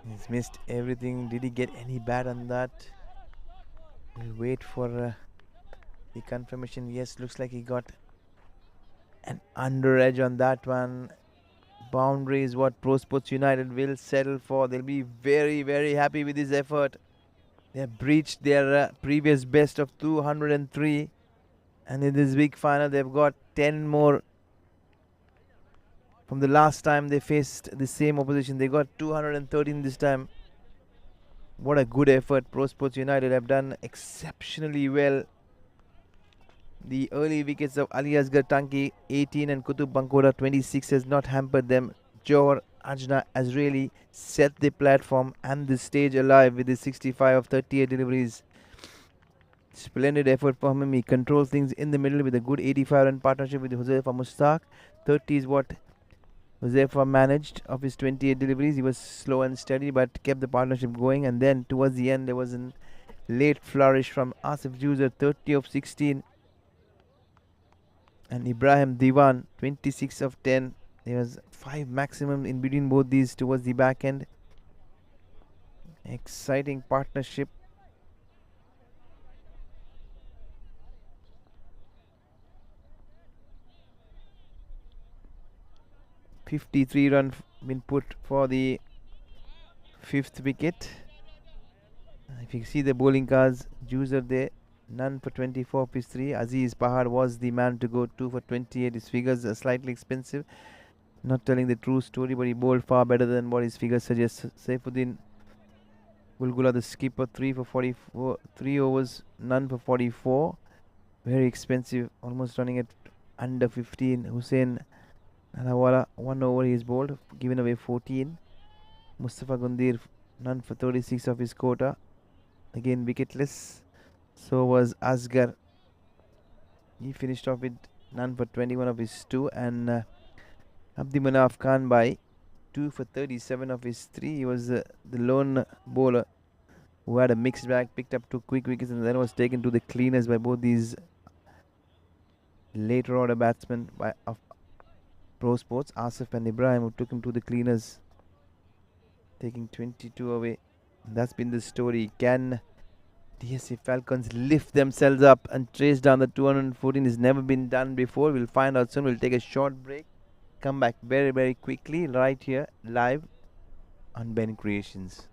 he's missed everything. Did he get any bat on that? We'll wait for the confirmation. Yes, looks like he got an under edge on that one. Boundary is what Prosports United will settle for. They'll be very, very happy with this effort. They have breached their previous best of 203, and in this big final they've got 10 more from the last time they faced the same opposition. They got 213 this time. What a good effort. Prosports United have done exceptionally well. The early wickets of Ali Asghar Tanki 18 and Kutub Bankora 26 has not hampered them. Johor Ajna has really set the platform and the stage alive with his 65 of 38 deliveries. Splendid effort from him. He controls things in the middle with a good 85 run partnership with Huzaifa Mushtaq. 30 is what Huzaifa managed of his 28 deliveries. He was slow and steady but kept the partnership going, and then towards the end there was a late flourish from Asif Juzer, 30 of 16. And Ibrahim Diwan 26 of 10. There was 5 maximum in between both these towards the back end. Exciting partnership. .53 run been put for the 5th wicket. If you see the bowling cards, Juzer there, none for 24 of his 3. Aziz Pahar was the man to go, 2 for 28. His figures are slightly expensive. Not telling the true story, but he bowled far better than what his figures suggest. Saifuddin Gulgula, the skipper, 3 for 44. 3 overs, none for 44. Very expensive, almost running at under 15. Hussein Alawala, 1 over he's bowled, given away 14. Mustafa Gundir, none for 36 of his quota. Again wicketless. So was Asghar. He finished off with none for 21 of his 2. And Abdi Manaf Khan by 2 for 37 of his 3. He was the lone bowler who had a mixed bag, picked up 2 quick wickets and then was taken to the cleaners by both these later order batsmen of Prosports, Asif and Ibrahim, who took him to the cleaners, taking 22 away. That's been the story. Can DSC Falcons lift themselves up and trace down the 214? Has never been done before. We'll find out soon. We'll take a short break. Come back very, very quickly right here live on Ben Creations.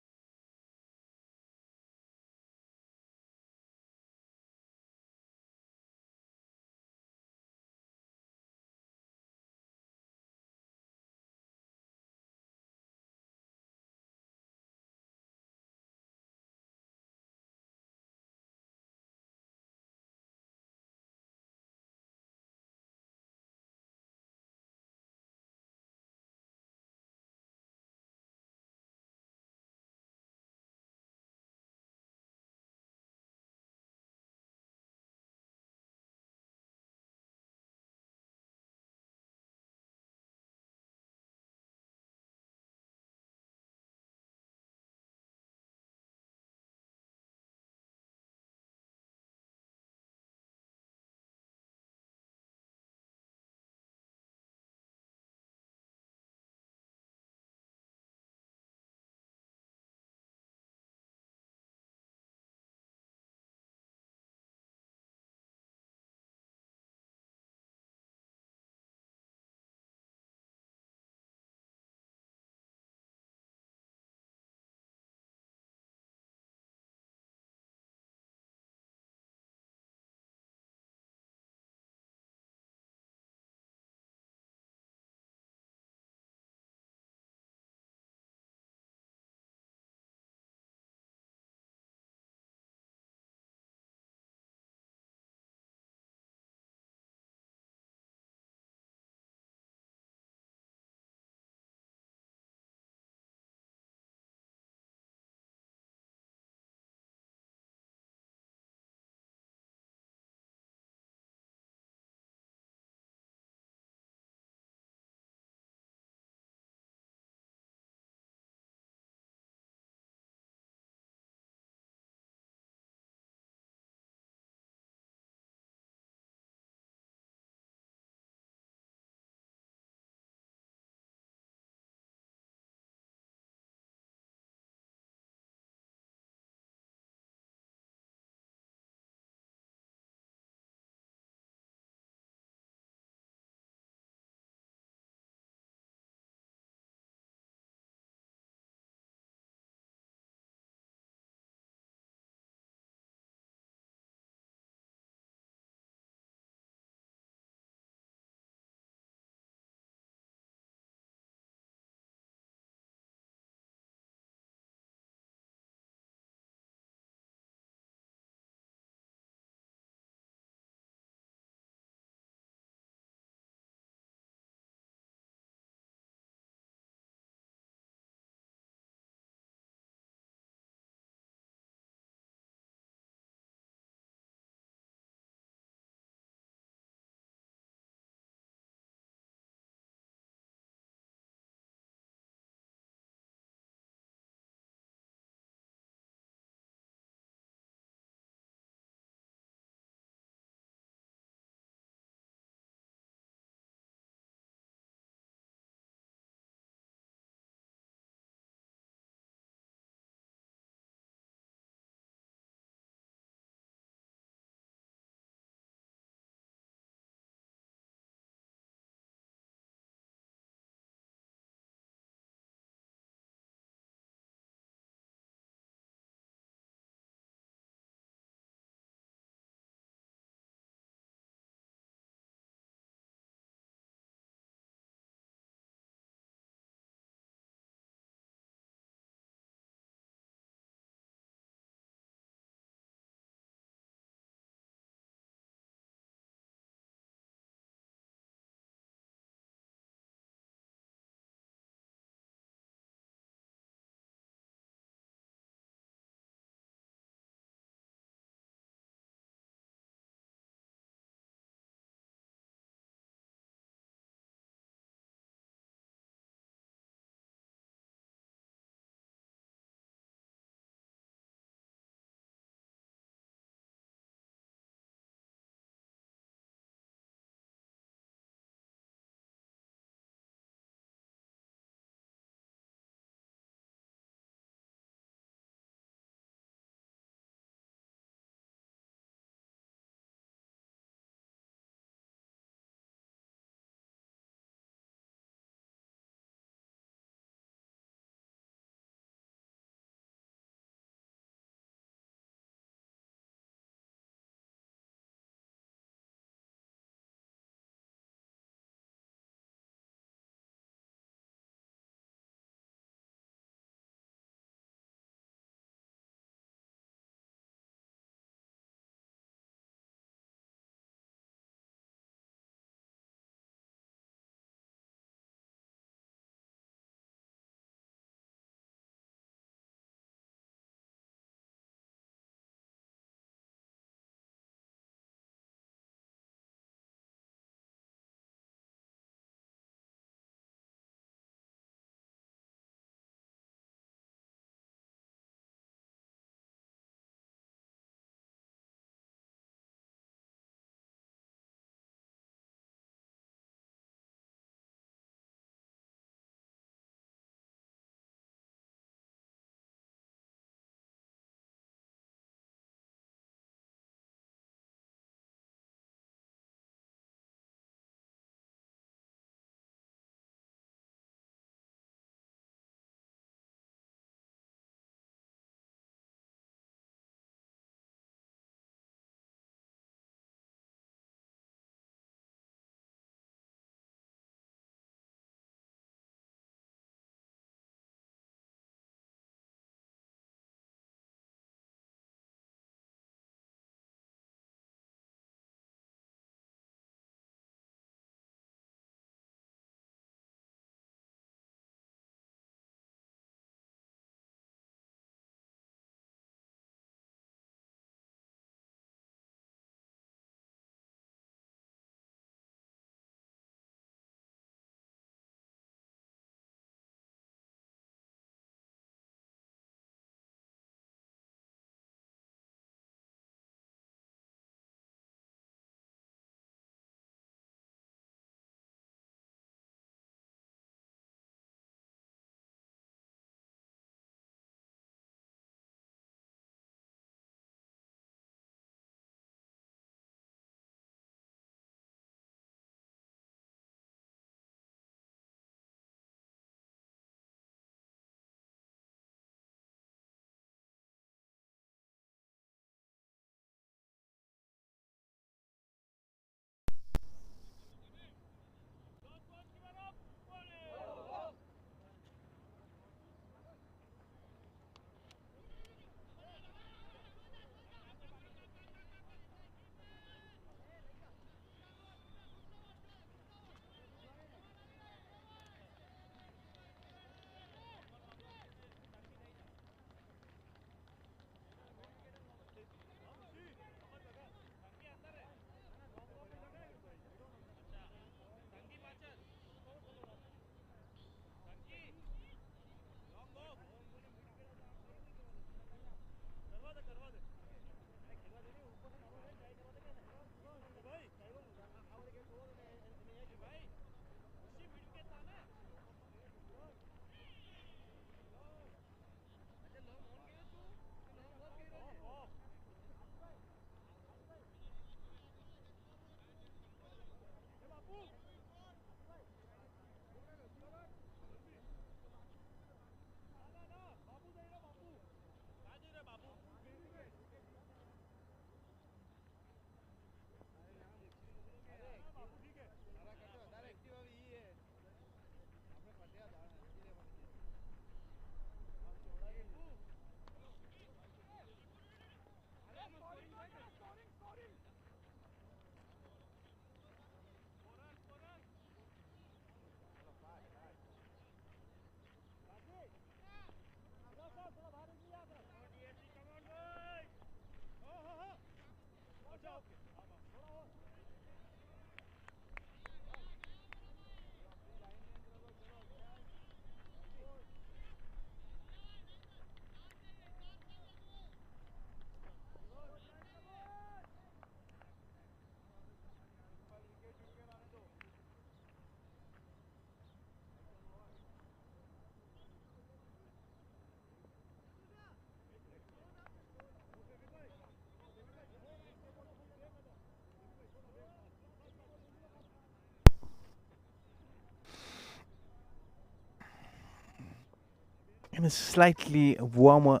a slightly warmer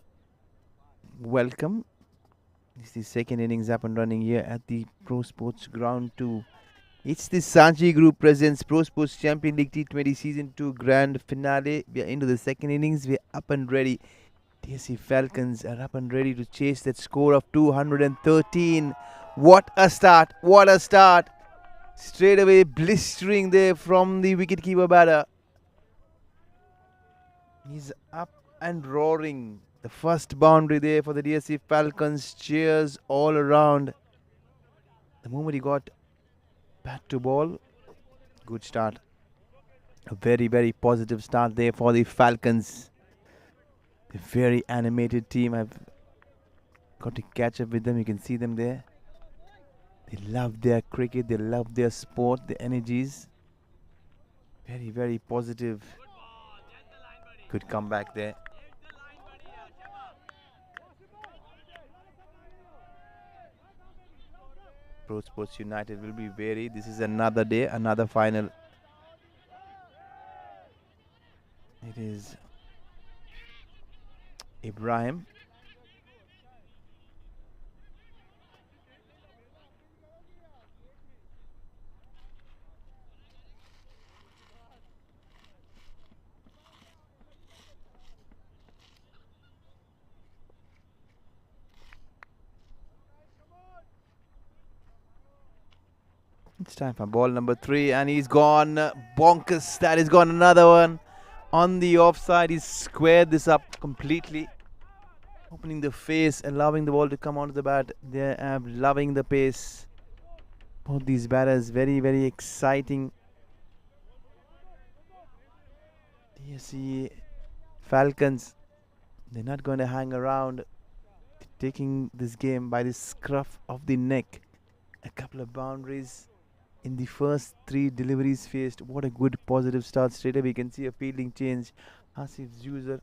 welcome. This is the second innings up and running here at the Prosports Ground 2. It's the Sanchi Group presents Prosports Champion League T20 Season 2 Grand Finale. We are into the second innings. We are up and ready. DSC Falcons are up and ready to chase that score of 213. What a start! What a start! Straight away blistering there from the wicketkeeper batter. He's up and roaring. The first boundary there for the DSC Falcons. Cheers all around. The moment he got bat to ball, good start. A very, very positive start there for the Falcons. A very animated team. I've got to catch up with them. You can see them there. They love their cricket. They love their sport, their energies. Very, very positive. Good comeback there. Prosports United will be wary. This is another day, another final. It is Ibrahim. It's time for ball number 3 and he's gone bonkers. That is gone, another one on the offside. He's squared this up completely, opening the face, allowing the ball to come onto the bat. They are loving the pace. Both these batters very, very exciting. DSC Falcons, they're not going to hang around. They're taking this game by the scruff of the neck. A couple of boundaries in the first 3 deliveries faced. What a good positive start. Straight away we can see a fielding change. Asif Zuzer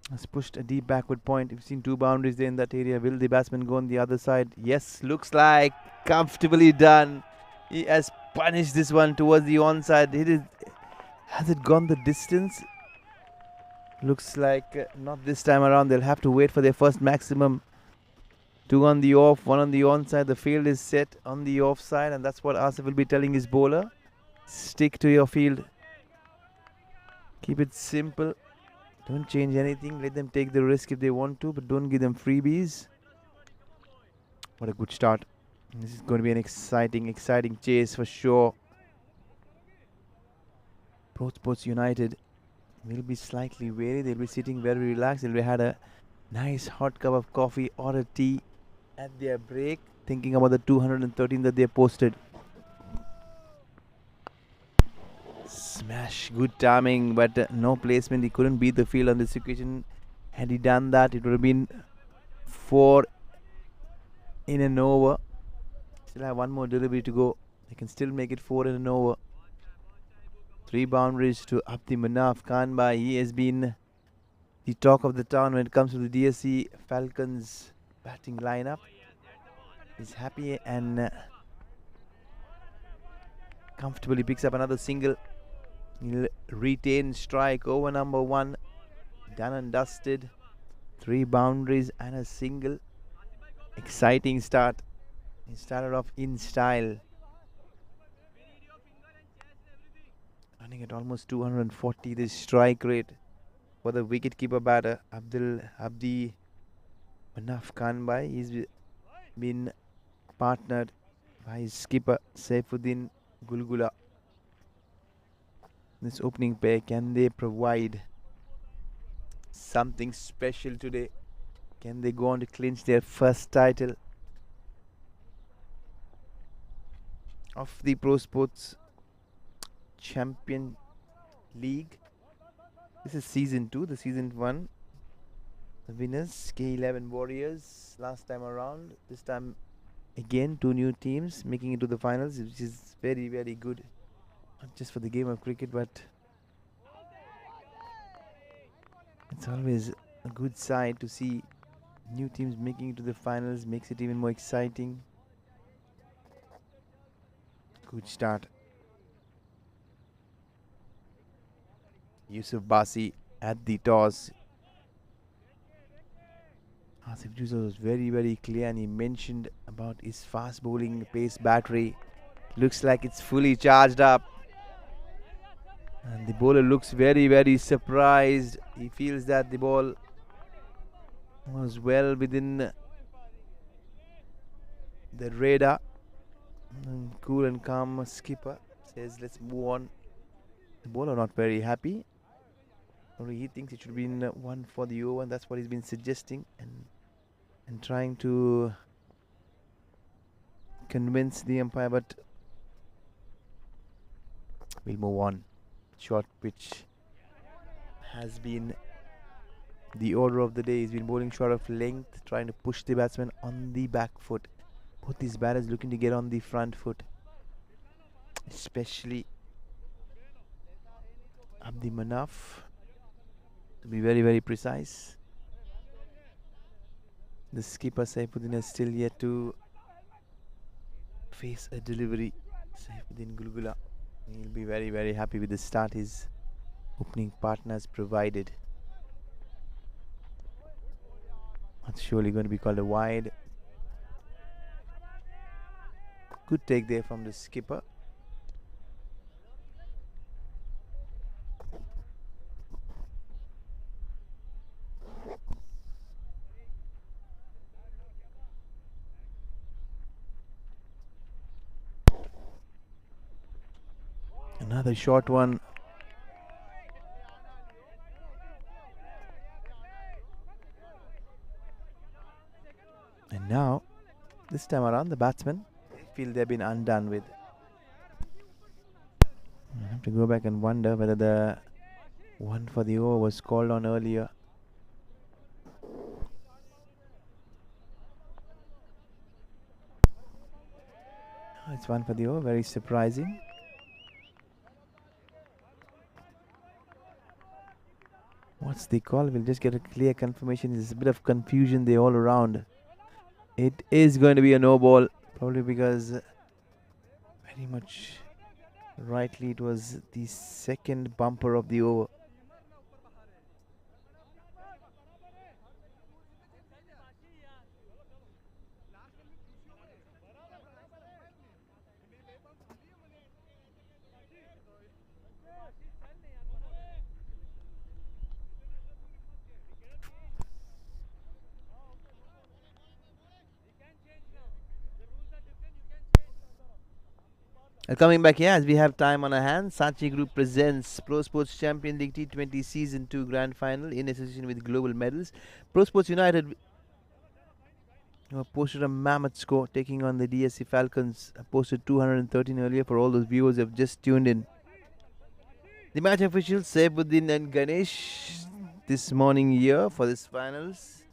has pushed a deep backward point. We've seen 2 boundaries there in that area. Will the batsman go on the other side? Yes, looks like comfortably done. He has punished this one towards the onside. Has it gone the distance? Looks like not this time around. They'll have to wait for their first maximum. 2 on the off, 1 on the onside. The field is set on the offside, and that's what Asif will be telling his bowler. Stick to your field. Keep it simple. Don't change anything. Let them take the risk if they want to, but don't give them freebies. What a good start. This is going to be an exciting chase for sure. Prosports United will be slightly wary. They'll be sitting very relaxed. They'll be had a nice hot cup of coffee or a tea at their break, thinking about the 213 that they posted. Smash, good timing, but no placement. He couldn't beat the field on this occasion. Had he done that, it would have been 4 in an over. Still have 1 more delivery to go. They can still make it 4 in an over. 3 boundaries to Abdi Manaf Khanbai. He has been the talk of the town when it comes to the DSC Falcons batting lineup. He's happy and comfortably picks up another single. He'll retain strike over number 1. Done and dusted. 3 boundaries and a single. Exciting start. He started off in style. Running at almost 240 this strike rate for the wicketkeeper batter Abdi Manaf Khanbai. He's been partnered by his skipper Saifuddin Gulgula. This opening pair, can they provide something special today? Can they go on to clinch their first title of the Prosports Champion League? This is season 2, the season 1. The winners, K11 Warriors last time around. This time again 2 new teams making it to the finals, which is very, very good. Not just for the game of cricket, but it's always a good sight to see new teams making it to the finals. Makes it even more exciting. Good start. Yusuf Basi at the toss. Asif Juicer was very clear, and he mentioned about his fast bowling pace battery. Looks like it's fully charged up. And the bowler looks very surprised. He feels that the ball was well within the radar. And cool and calm skipper says, let's move on. The bowler not very happy. Probably he thinks it should be in one for the over, and that's what he's been suggesting and trying to convince the umpire, but we'll move on. Short pitch has been the order of the day. He's been bowling short of length, trying to push the batsman on the back foot. Both these batters looking to get on the front foot, especially Abdi Manaf, to be very precise. The skipper Saifuddin has still yet to face a delivery. Saifuddin Gulgula, he'll be very happy with the start his opening partners provided. That's surely going to be called a wide. Good take there from the skipper. Another short one. And now, this time around, the batsmen feel they've been undone with. I have to go back and wonder whether the one for the over was called on earlier. It's one for the over, very surprising. What's the call? We'll just get a clear confirmation. There's a bit of confusion there all around. It is going to be a no ball, probably because very much rightly it was the second bumper of the over. Coming back here as we have time on our hands, Sachi Group presents Prosports Champion League T20 Season 2 Grand Final in association with Global Medals. Prosports United posted a mammoth score taking on the DSC FALCONS, posted 213 earlier for all those viewers who have just tuned in. The match officials Saifuddin and Ganesh this morning here for this finals.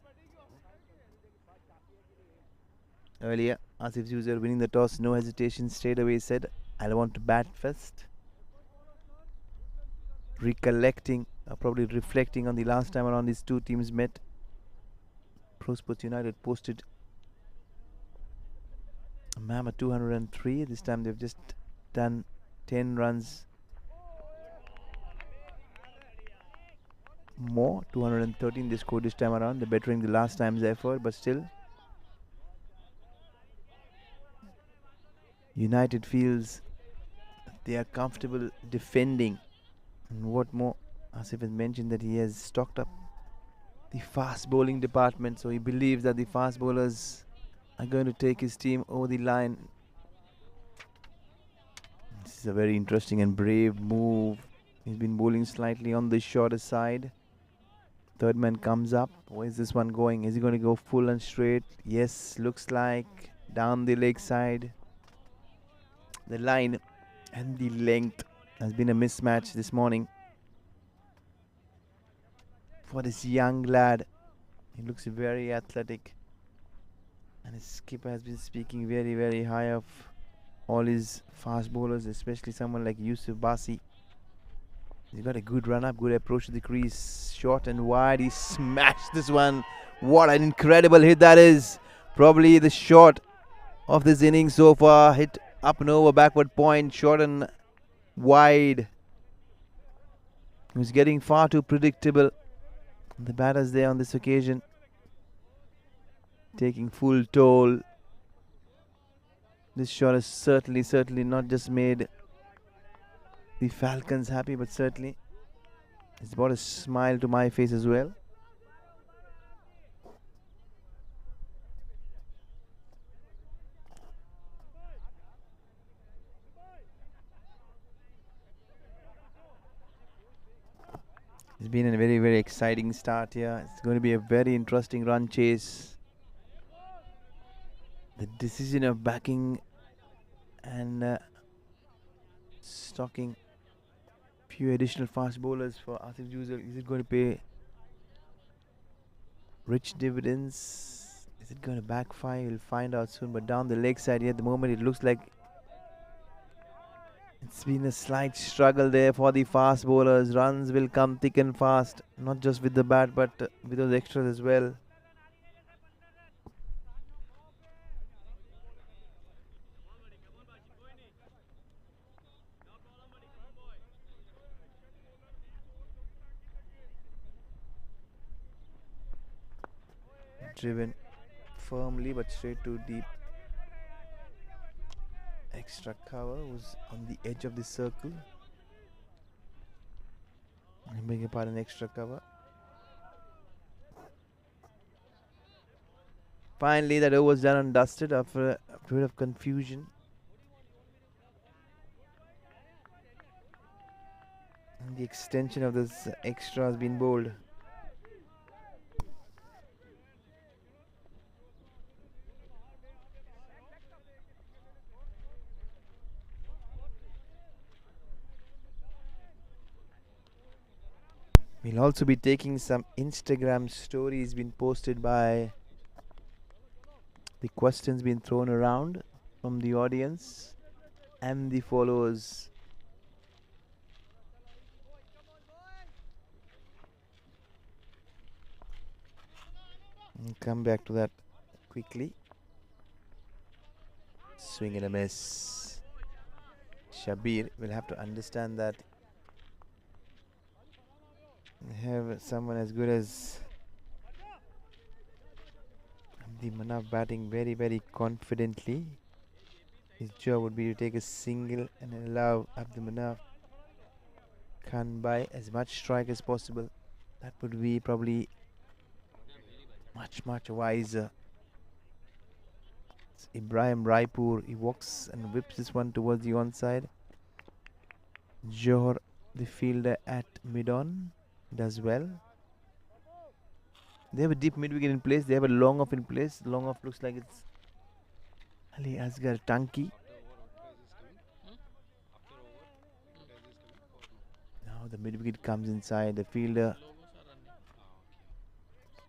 Earlier, Asif Juicer winning the toss, no hesitation, straight away said, I want to bat first. Recollecting, probably reflecting on the last time around these two teams met. Prosports United posted a mammoth 203. This time they've just done 10 runs more. 213 they scored this time around. They're bettering the last time's effort, but still United feels they are comfortable defending. And what more, Asif has mentioned that he has stocked up the fast bowling department, so he believes that the fast bowlers are going to take his team over the line. This is a very interesting and brave move. He's been bowling slightly on the shorter side. Third man comes up. Where is this one going? Is he going to go full and straight? Yes, looks like down the leg side. The line and the length has been a mismatch this morning for this young lad. He looks very athletic, and his skipper has been speaking very high of all his fast bowlers, especially someone like Yusuf Basi. He's got a good run up, good approach to the crease, short and wide. He smashed this one. What an incredible hit that is. Probably the shot of this innings so far. Hit up and over, backward point, short and wide. He was getting far too predictable. The batters there on this occasion taking full toll. This shot has certainly not just made the Falcons happy, but certainly it's brought a smile to my face as well. It's been a very exciting start here. It's going to be a very interesting run chase. The decision of backing and stocking few additional fast bowlers for Asif Juzal, is it going to pay rich dividends? Is it going to backfire? We'll find out soon. But down the leg side here at the moment, it looks like it's been a slight struggle there for the fast bowlers. Runs will come thick and fast, not just with the bat but with those extras as well. Driven firmly but straight to deep. Extra cover was on the edge of the circle. I beg your pardon, extra cover. Finally, that over was done and dusted after a bit of confusion. And the extension of this extra has been bowled. We'll also be taking some Instagram stories been posted by the questions being thrown around from the audience and the followers. We'll come back to that quickly. Swing and a miss. Shabir will have to understand that they have someone as good as the Manaf batting very confidently. His job would be to take a single and allow Abdul Manaf Khan by as much strike as possible. That would be probably much wiser. It's Ibrahim Raipur, he walks and whips this one towards the onside. Johor, the fielder at mid-on, does well. They have a deep mid wicket in place. They have a long off in place. Long off looks like it's Ali Asgar Tanki. Now the mid wicket comes inside. The fielder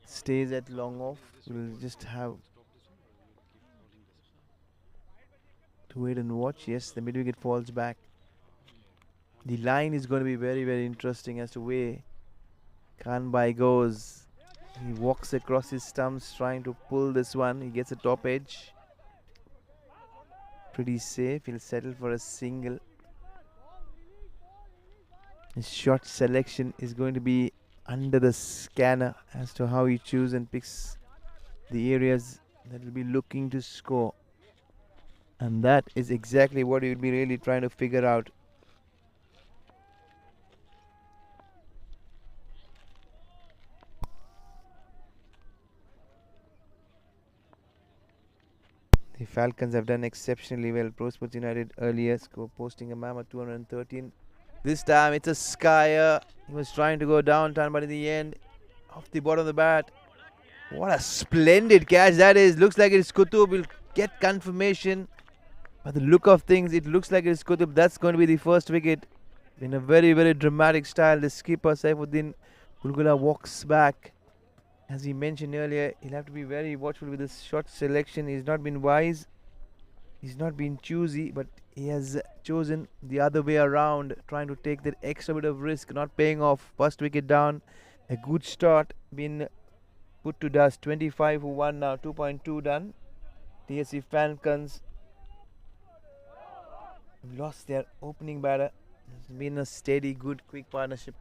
stays at long off. We'll just have to wait and watch. Yes, the mid wicket falls back. The line is going to be very interesting as to where Khanbai goes. He walks across his stumps trying to pull this one. He gets a top edge. Pretty safe. He'll settle for a single. His shot selection is going to be under the scanner as to how he chooses and picks the areas that will be looking to score. And that is exactly what he will be really trying to figure out. The Falcons have done exceptionally well. Prosports United earlier score posting a mammoth 213. This time it's a skyer. He was trying to go downtown, but in the end, off the bottom of the bat. What a splendid catch that is. Looks like it's Qutub. Will get confirmation. By the look of things, it looks like it's Qutub. That's going to be the first wicket. In a very dramatic style, the skipper Saifuddin Gulgula walks back. As we mentioned earlier, he'll have to be very watchful with his shot selection. He's not been wise. He's not been choosy, but he has chosen the other way around, trying to take that extra bit of risk, not paying off. First wicket down. A good start been put to dust. 25 who won now. 2.2 done. DSC Falcons lost their opening batter. It's been a steady, good, quick partnership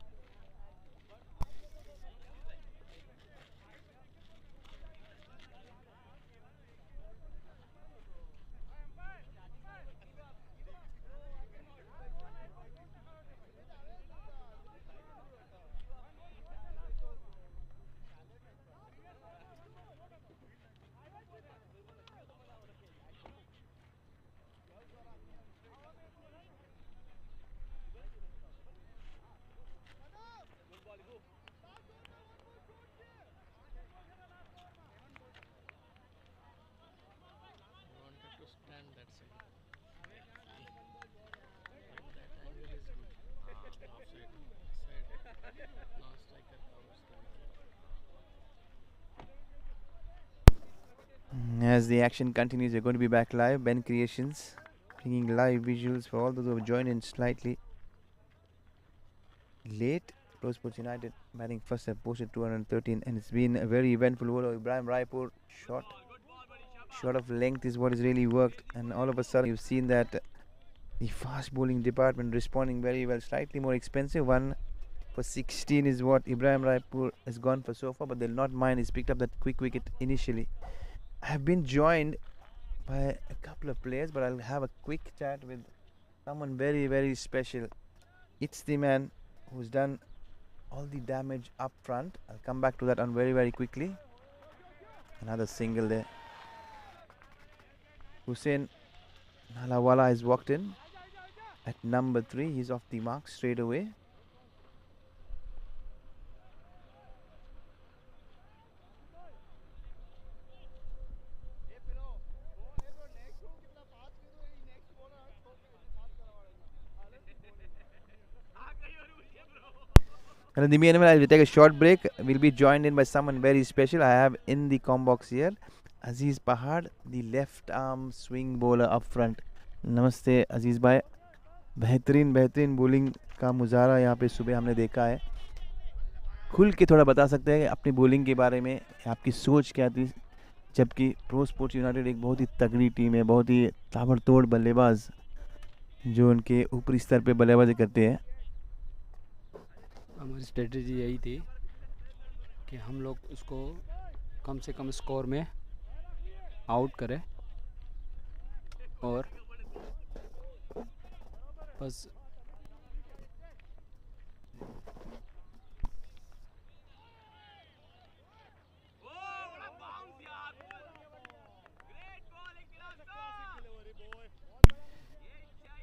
As the action continues, we're going to be back live. Ben Creations bringing live visuals for all those who have joined in slightly late. Prosports United batting first have posted 213, and it's been a very eventful over. Ibrahim Raipur shot of length is what has really worked, and all of a sudden you've seen that the fast bowling department responding very well. Slightly more expensive, 1 for 16 is what Ibrahim Raipur has gone for so far, but they'll not mind. He's picked up that quick wicket initially. I have been joined by a couple of players, but I'll have a quick chat with someone very, very special. It's the man who's done all the damage up front. I'll come back to that on very, very quickly. Another single there. Hussein Nalawala has walked in at number 3. He's off the mark straight away. And in the meanwhile, I'll take a short break. We'll be joined in by someone very special. I have in the com box here Aziz Pahad, the left arm swing bowler up front. नमस्ते अजीज भाई. बेहतरीन bowling का मुजाहरा यहाँ पे सुबह हमने देखा है. खुल के थोड़ा बता सकते हैं अपनी बॉलिंग के बारे में, आपकी सोच क्या थी, जबकि प्रो स्पोर्ट्स यूनाइटेड एक बहुत ही तगड़ी टीम है, बहुत ही ताबड़तोड़ बल्लेबाज जो उनके ऊपरी स्तर पे बल्लेबाजी करते हैं. हमारी स्ट्रेटजी यही थी कि हम लोग उसको कम से कम स्कोर में आउट करें और बस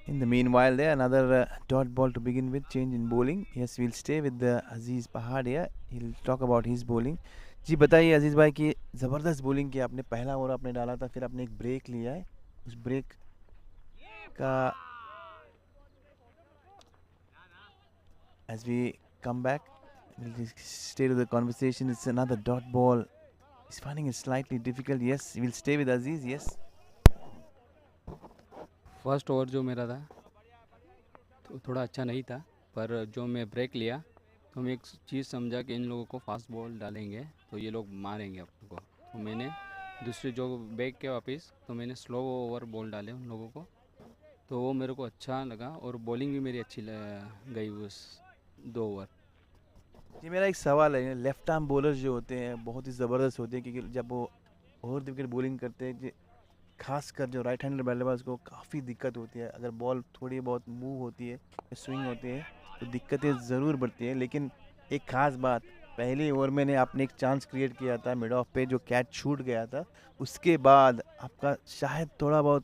In the meanwhile, there another dot ball to begin with. Change in bowling. Yes, we'll stay with the Aziz Pahad here. He'll talk about his bowling. जी बताइए अजीज़ भाई कि ज़बरदस्त बॉलिंग की आपने. पहला ओवर आपने डाला था, फिर आपने एक ब्रेक लिया है. उस ब्रेक का as we come back, we'll just stay to the conversation. It's another dot ball. He's finding it slightly difficult. Yes, we'll stay with Aziz. Yes. First over जो मेरा था तो थोड़ा अच्छा नहीं था, पर जो मैं ब्रेक लिया तो मैं एक चीज़ समझा कि इन लोगों को फास्ट बॉल डालेंगे तो ये लोग मारेंगे अपन को. तो मैंने दूसरे जो बैक के वापस तो मैंने स्लो ओवर बॉल डाले उन लोगों को, तो वो मेरे को अच्छा लगा और बॉलिंग भी मेरी अच्छी गई उस 2 ओवर. जी मेरा एक सवाल है, लेफ्ट आर्म बॉलर्स जो होते हैं बहुत ही ज़बरदस्त होते हैं, क्योंकि जब वो ओवर द विकेट बॉलिंग करते हैं, खासकर जो राइट हैंडर बल्लेबाज को काफ़ी दिक्कत होती है. अगर बॉल थोड़ी बहुत मूव होती है, स्विंग होती है, तो दिक्कतें ज़रूर बढ़ती हैं. लेकिन एक ख़ास बात, पहले ओवर में आपने एक चांस क्रिएट किया था मिड ऑफ पे, जो कैच छूट गया था. उसके बाद आपका शायद थोड़ा बहुत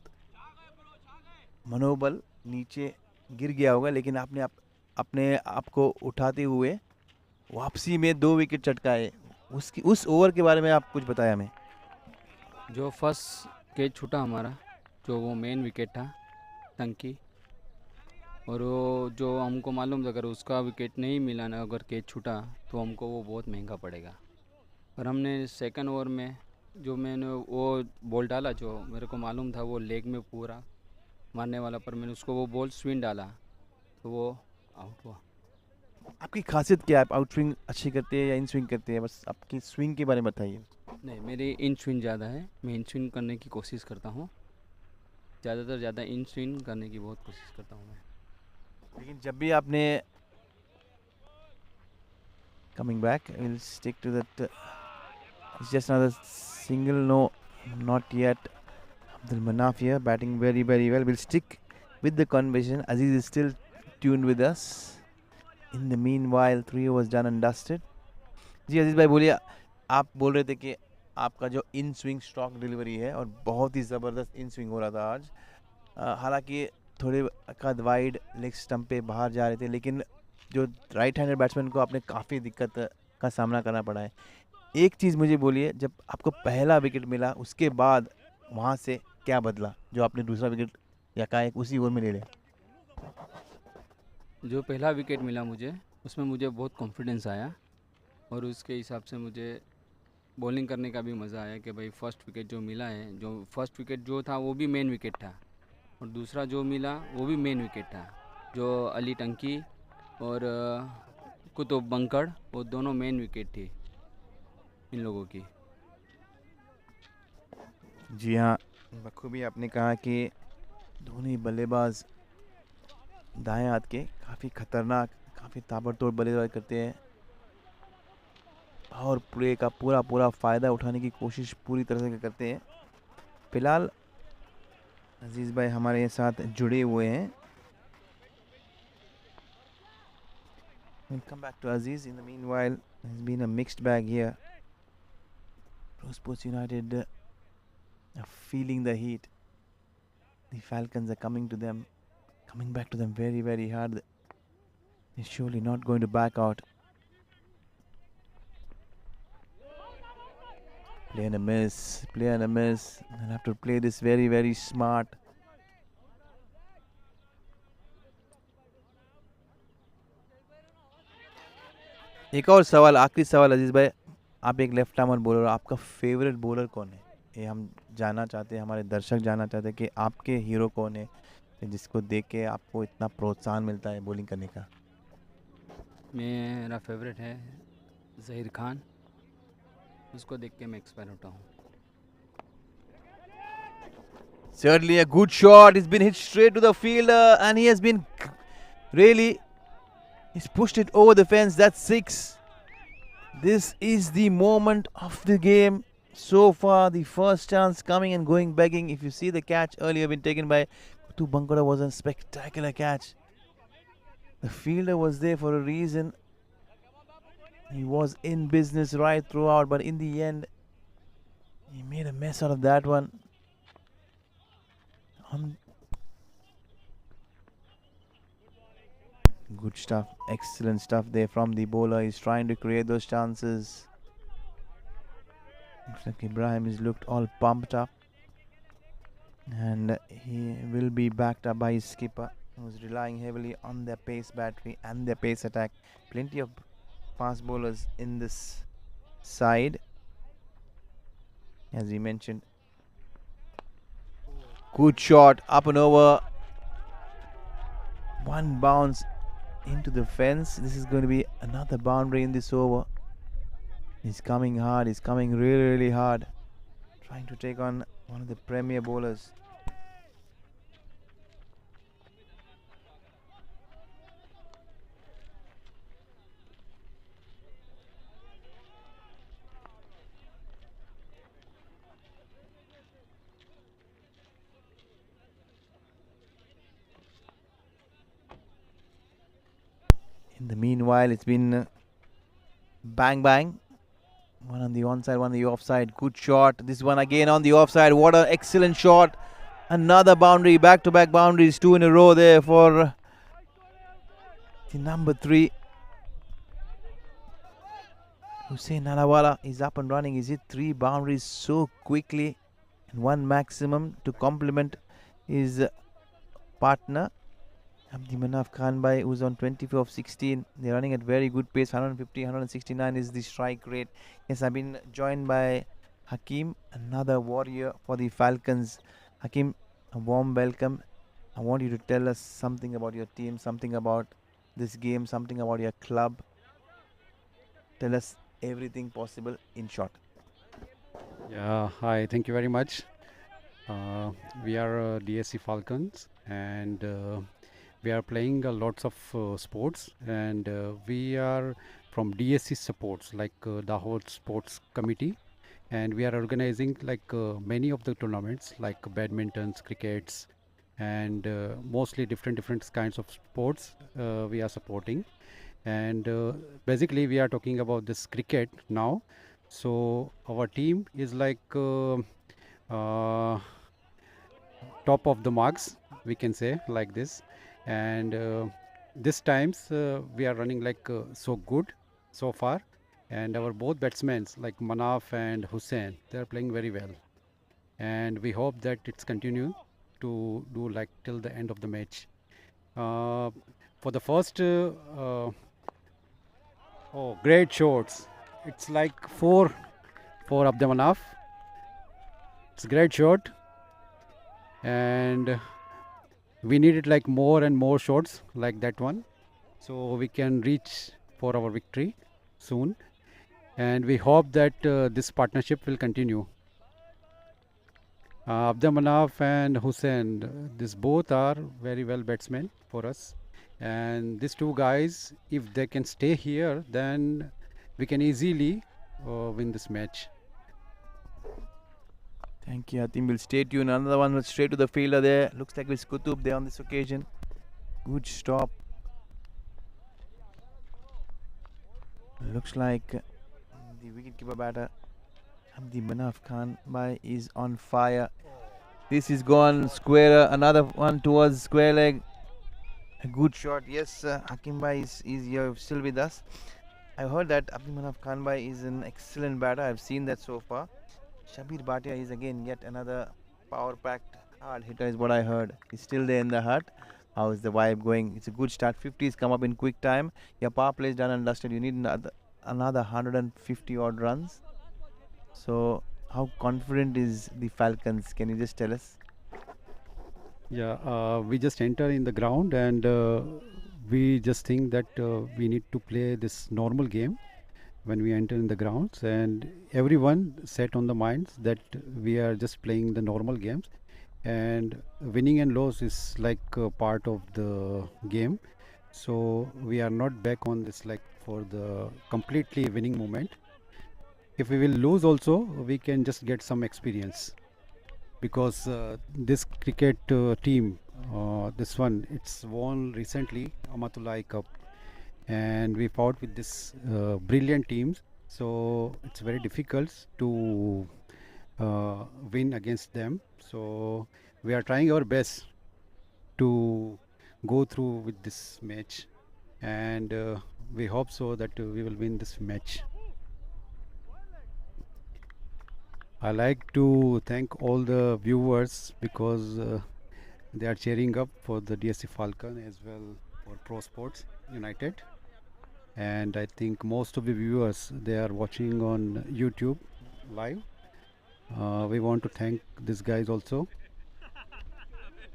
मनोबल नीचे गिर गया होगा, लेकिन आपने अपने आप को उठाते हुए वापसी में 2 विकेट चटकाए. उस ओवर के बारे में आप कुछ बताया हमें. जो फर्स्ट कैच छूटा हमारा, जो वो मेन विकेट था टंकी, और वो जो हमको मालूम था अगर उसका विकेट नहीं मिला ना, अगर कैच छूटा तो हमको वो बहुत महंगा पड़ेगा. पर हमने सेकंड ओवर में जो मैंने वो बॉल डाला, जो मेरे को मालूम था वो लेग में पूरा मारने वाला, पर मैंने उसको वो बॉल स्विंग डाला तो वो आउट हुआ. आपकी खासियत क्या है? आप आउट स्विंग अच्छी करते हैं या इन स्विंग करते हैं? बस आपकी स्विंग के बारे में बताइए. नहीं, मेरी इन स्विंग ज़्यादा है. मैं इन स्विंग करने की कोशिश करता हूँ, ज़्यादा इन स्विंग करने की बहुत कोशिश करता हूँ मैं. लेकिन जब भी आपने coming back, will stick to that. Just another single. No, not yet. Abdul Manaf here batting very well. We'll stick with the conversation. Aziz is still tuned with us. In the meanwhile, 3 overs done and dusted. जी अजीज भाई बोलिए. आप बोल रहे थे कि आपका जो in swing stroke delivery है और बहुत ही ज़बरदस्त इन स्विंग हो रहा था आज. हालांकि थोड़े कद वाइड लेग स्टंप पे बाहर जा रहे थे, लेकिन जो राइट हैंडर बैट्समैन को आपने काफ़ी दिक्कत का सामना करना पड़ा है. एक चीज़ मुझे बोलिए, जब आपको पहला विकेट मिला उसके बाद वहाँ से क्या बदला जो आपने दूसरा विकेट या का एक उसी ओवर में ले लिया? जो पहला विकेट मिला मुझे उसमें मुझे बहुत कॉन्फिडेंस आया और उसके हिसाब से मुझे बॉलिंग करने का भी मज़ा आया कि भाई फर्स्ट विकेट जो मिला है, जो फर्स्ट विकेट जो था वो भी मेन विकेट था और दूसरा जो मिला वो भी मेन विकेट था, जो अली टंकी और कुतुब बंकड़, वो दोनों मेन विकेट थी इन लोगों की। जी हाँ, बखूबी आपने कहा कि दोनों बल्लेबाज दाएं हाथ के काफ़ी खतरनाक, काफ़ी ताबड़तोड़ बल्लेबाजी करते हैं और प्ले का पूरा फ़ायदा उठाने की कोशिश पूरी तरह से करते हैं। फिलहाल अजीज़ भाई हमारे साथ जुड़े हुए हैं। We'll come back to Aziz. In the meanwhile, there's been a mixed bag here. Prosports United are feeling the heat. The Falcons are coming back to them very hard. They're surely not going to back out. Play and a miss. They'll have to play this very smart. एक और सवाल, आखिरी सवाल अजीज भाई, आप एक left armour bowler, आपका favourite bowler कौन है? ये हम जानना चाहते हैं, हमारे दर्शक जानना चाहते हैं कि आपके हीरो कौन है जिसको देख के आपको इतना प्रोत्साहन मिलता है बॉलिंग करने का। मेरा फेवरेट है ज़हीर खान, उसको देख के मैं एक्सपायर होता हूँ। Certainly a good shot. He's been hit straight to the fielder and he has been really, he's pushed it over the fence. That's 6. This is the moment of the game so far. The first chance coming and going begging. If you see the catch earlier been taken by Kutu Bankara, was a spectacular catch. The fielder was there for a reason. He was in business right throughout, but in the end, he made a mess out of that one. Good stuff, excellent stuff there from the bowler. He's trying to create those chances. Looks like Ibrahim is looked all pumped up, and he will be backed up by his skipper, who's relying heavily on their pace battery and their pace attack. Plenty of fast bowlers in this side, as we mentioned. Good shot, up and over. One bounce into the fence. This is going to be another boundary in this over. He's coming hard. He's coming really hard. Trying to take on one of the premier bowlers. In the meanwhile, it's been bang. One on the onside, one on the offside. Good shot. This one again on the offside. What an excellent shot. Another boundary. Back-to-back boundaries. 2 in a row there for the number 3. Hussein Nalawala is up and running. He's hit 3 boundaries so quickly. And 1 maximum to complement his partner. Abdi Manaf Khan Bhai, who's on 24 of 16. They're running at very good pace. 150, 169 is the strike rate. Yes, I've been joined by Hakim, another warrior for the Falcons. Hakim, a warm welcome. I want you to tell us something about your team, something about this game, something about your club. Tell us everything possible in short. Yeah, hi, thank you very much. We are DSC Falcons, and we are playing lots of sports, and we are from DSC supports, like Dahod Sports Committee, and we are organizing like many of the tournaments like badmintons, crickets, and mostly different kinds of sports we are supporting. And basically we are talking about this cricket now. So our team is like top of the marks, we can say like this. And this times we are running like so good so far, and our both batsmen like Manaf and Hussein, they are playing very well, and we hope that it's continue to do like till the end of the match. For the first Oh, great shots. It's like four of them enough. It's a great shot. And we needed like more and more shots like that one. So we can reach for our victory soon. And we hope that this partnership will continue. Abdamanaf and Hussein, these both are very well batsmen for us. And these two guys, if they can stay here, then we can easily win this match. Thank you. I think we'll stay tuned. Another one was straight to the fielder there. Looks like it's Kutub there on this occasion. Good stop. Looks like the wicketkeeper batter Abdamanaf Khan Bhai is on fire. This is gone square. Another one towards square leg. A good shot. Yes, Hakim Bhai is here still with us. I heard that Abdamanaf Khan Bhai is an excellent batter. I've seen that so far. Shabir Bhatia is again yet another power-packed hard hitter is what I heard. He's still there in the hut. How is the vibe going? It's a good start. 50s come up in quick time. Your power play is done and dusted. You need another 150 odd runs. So how confident is the Falcons? Can you just tell us? Yeah, we just enter in the ground and we just think that we need to play this normal game when we enter in the grounds, and everyone set on the minds that we are just playing the normal games, and winning and loss is like part of the game. So we are not back on this like for the completely winning moment. If we will lose also, we can just get some experience, because this cricket team, this one, it's won recently Amatullah Cup, and we fought with this brilliant teams. So it's very difficult to win against them. So we are trying our best to go through with this match, and we hope so that we will win this match. I like to thank all the viewers, because they are cheering up for the DSC Falcon as well for Prosports United. And I think most of the viewers, they are watching on YouTube live. We want to thank these guys also.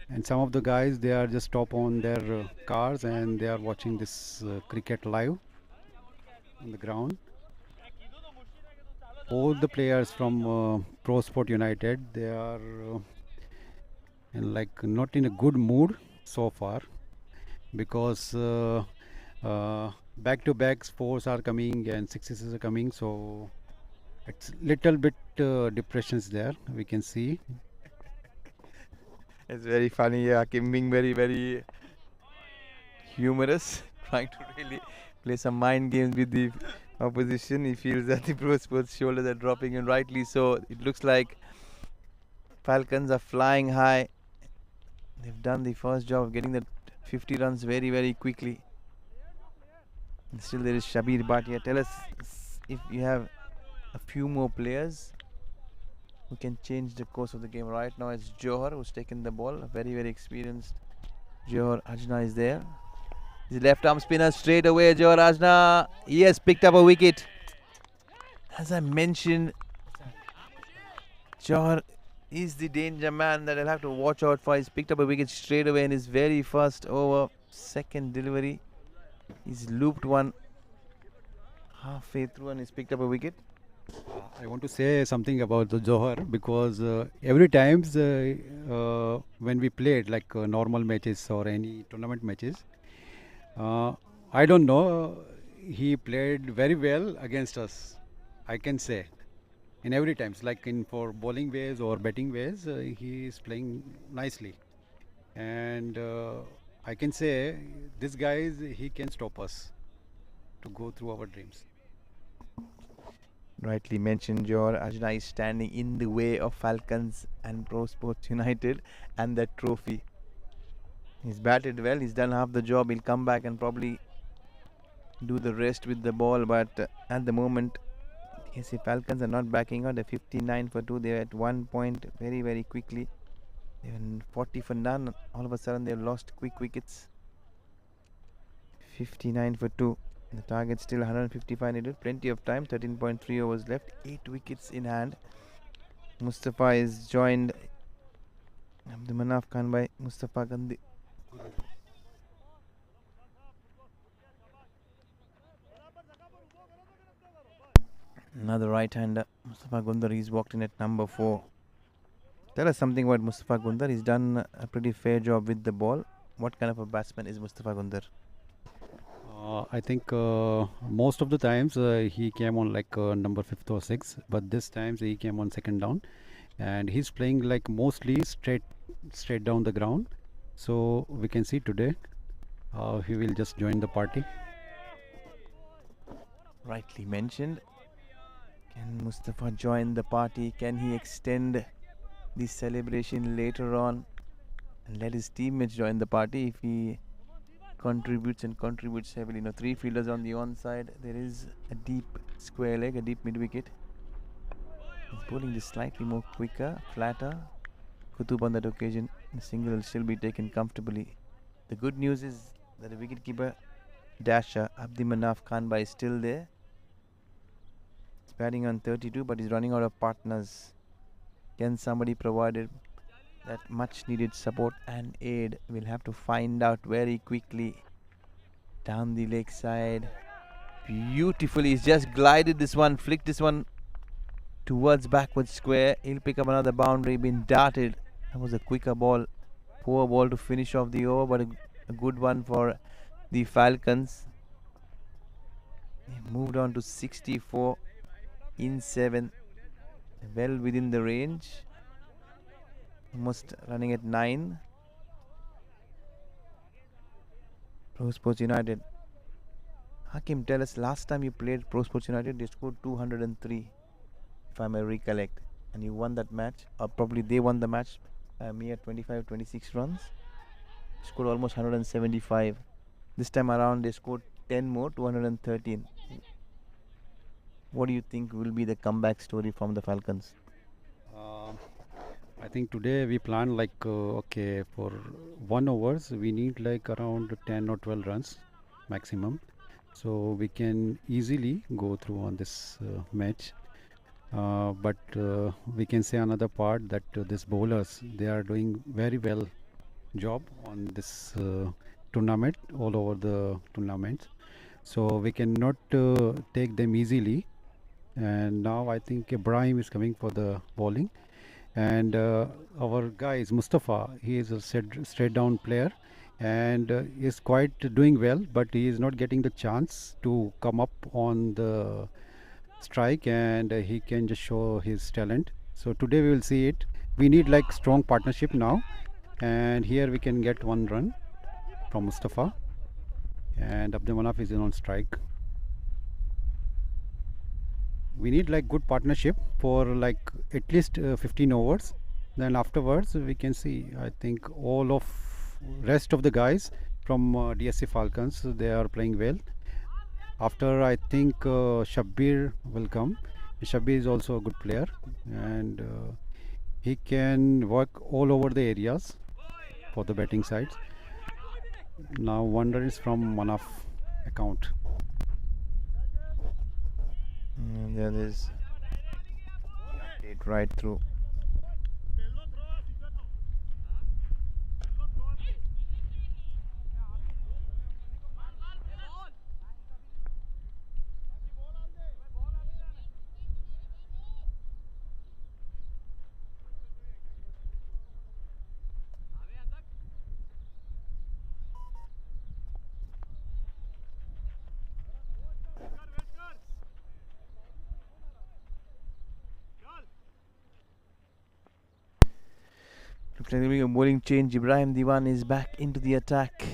And some of the guys, they are just stop on their cars and they are watching this cricket live on the ground. All the players from Prosport United, they are like not in a good mood so far, because back-to-back fours are coming and sixes are coming, so it's little bit depressions there we can see. It's very funny, yeah. Kim being very, very humorous, trying to really play some mind games with the opposition. He feels that the Pro Sports shoulders are dropping, and rightly so. It looks like Falcons are flying high. They've done the first job of getting the 50 runs very, very quickly. And still there is Shabir Bhatia. Tell us if you have a few more players who can change the course of the game. Right now it's Johar who's taken the ball. A very, very experienced Johar Ajna is there. The left arm spinner straight away. Johar Ajna, he has picked up a wicket. As I mentioned, Johar is the danger man that I'll have to watch out for. He's picked up a wicket straight away in his very first over. Second delivery. He's looped one halfway through and he's picked up a wicket. I want to say something about the Johar, because every times when we played like normal matches or any tournament matches, I don't know, he played very well against us, I can say. In every times, like in for bowling ways or batting ways, he is playing nicely, and I can say this guy he can stop us to go through our dreams. Rightly mentioned, Johar Ajna is standing in the way of Falcons and Pro Sports United and that trophy. He's batted well, he's done half the job. He'll come back and probably do the rest with the ball, but at the moment, yes, the Falcons are not backing out. They're 59 for 2. They're at 1 point very, very quickly. They're 40 for none. All of a sudden, they've lost quick wickets. 59 for 2. The target still 155 needed. Plenty of time. 13.3 overs left. 8 wickets in hand. Mustafa is joined. Abdulmanaf Khan by Mustafa Gandhi. Another right-hander. Mustafa Gundar. He's walked in at number 4. Tell us something about Mustafa Gundar. He's done a pretty fair job with the ball. What kind of a batsman is Mustafa Gundar? I think most of the times he came on like number 5th or 6th, but this times he came on second down, and he's playing like mostly straight down the ground. So we can see today he will just join the party. Rightly mentioned. Can Mustafa join the party? Can he extend the celebration later on and let his teammates join the party if he contributes heavily? 3 fielders on the onside. There is a deep square leg, a deep mid wicket. He's bowling just slightly more quicker, flatter. Kutub on that occasion, the single will still be taken comfortably. The good news is that the wicketkeeper dasher Abdulmanaf Khan is still there. He's batting on 32, but he's running out of partners. Can somebody provide that much needed support and aid? We'll have to find out very quickly. Down the leg side, beautifully. He's just glided this one, flicked this one towards backward square. He'll pick up another boundary. Been darted. That was a quicker ball. Poor ball to finish off the over, but a good one for the Falcons. They moved on to 64 in 7. Well within the range. Almost running at 9. Prosports United. Hakim, tell us, last time you played Prosports United, they scored 203, if I may recollect. And you won that match, or probably they won the match mere 25-26 runs. Scored almost 175. This time around, they scored 10 more, 213. What do you think will be the comeback story from the Falcons? I think today we plan like okay, for 1 overs we need like around 10 or 12 runs maximum, so we can easily go through on this match. But we can say another part that these bowlers, they are doing very well job on this tournament, all over the tournament, so we cannot take them easily. And now I think Ibrahim is coming for the bowling, and our guy is Mustafa. He is a straight down player, and is quite doing well, but he is not getting the chance to come up on the strike, and he can just show his talent. So today we will see it. We need like strong partnership now, and here we can get 1 run from Mustafa, and Abdulmanaf is in on strike. We need like good partnership for like at least 15 overs. Then afterwards we can see, I think all of rest of the guys from DSC Falcons, they are playing well. After, I think Shabbir will come. Shabbir is also a good player, and he can work all over the areas for the batting sides. Now 1 run is from Manaf account. There is it right through. Looks like a bowling change. Ibrahim Diwan is back into the attack,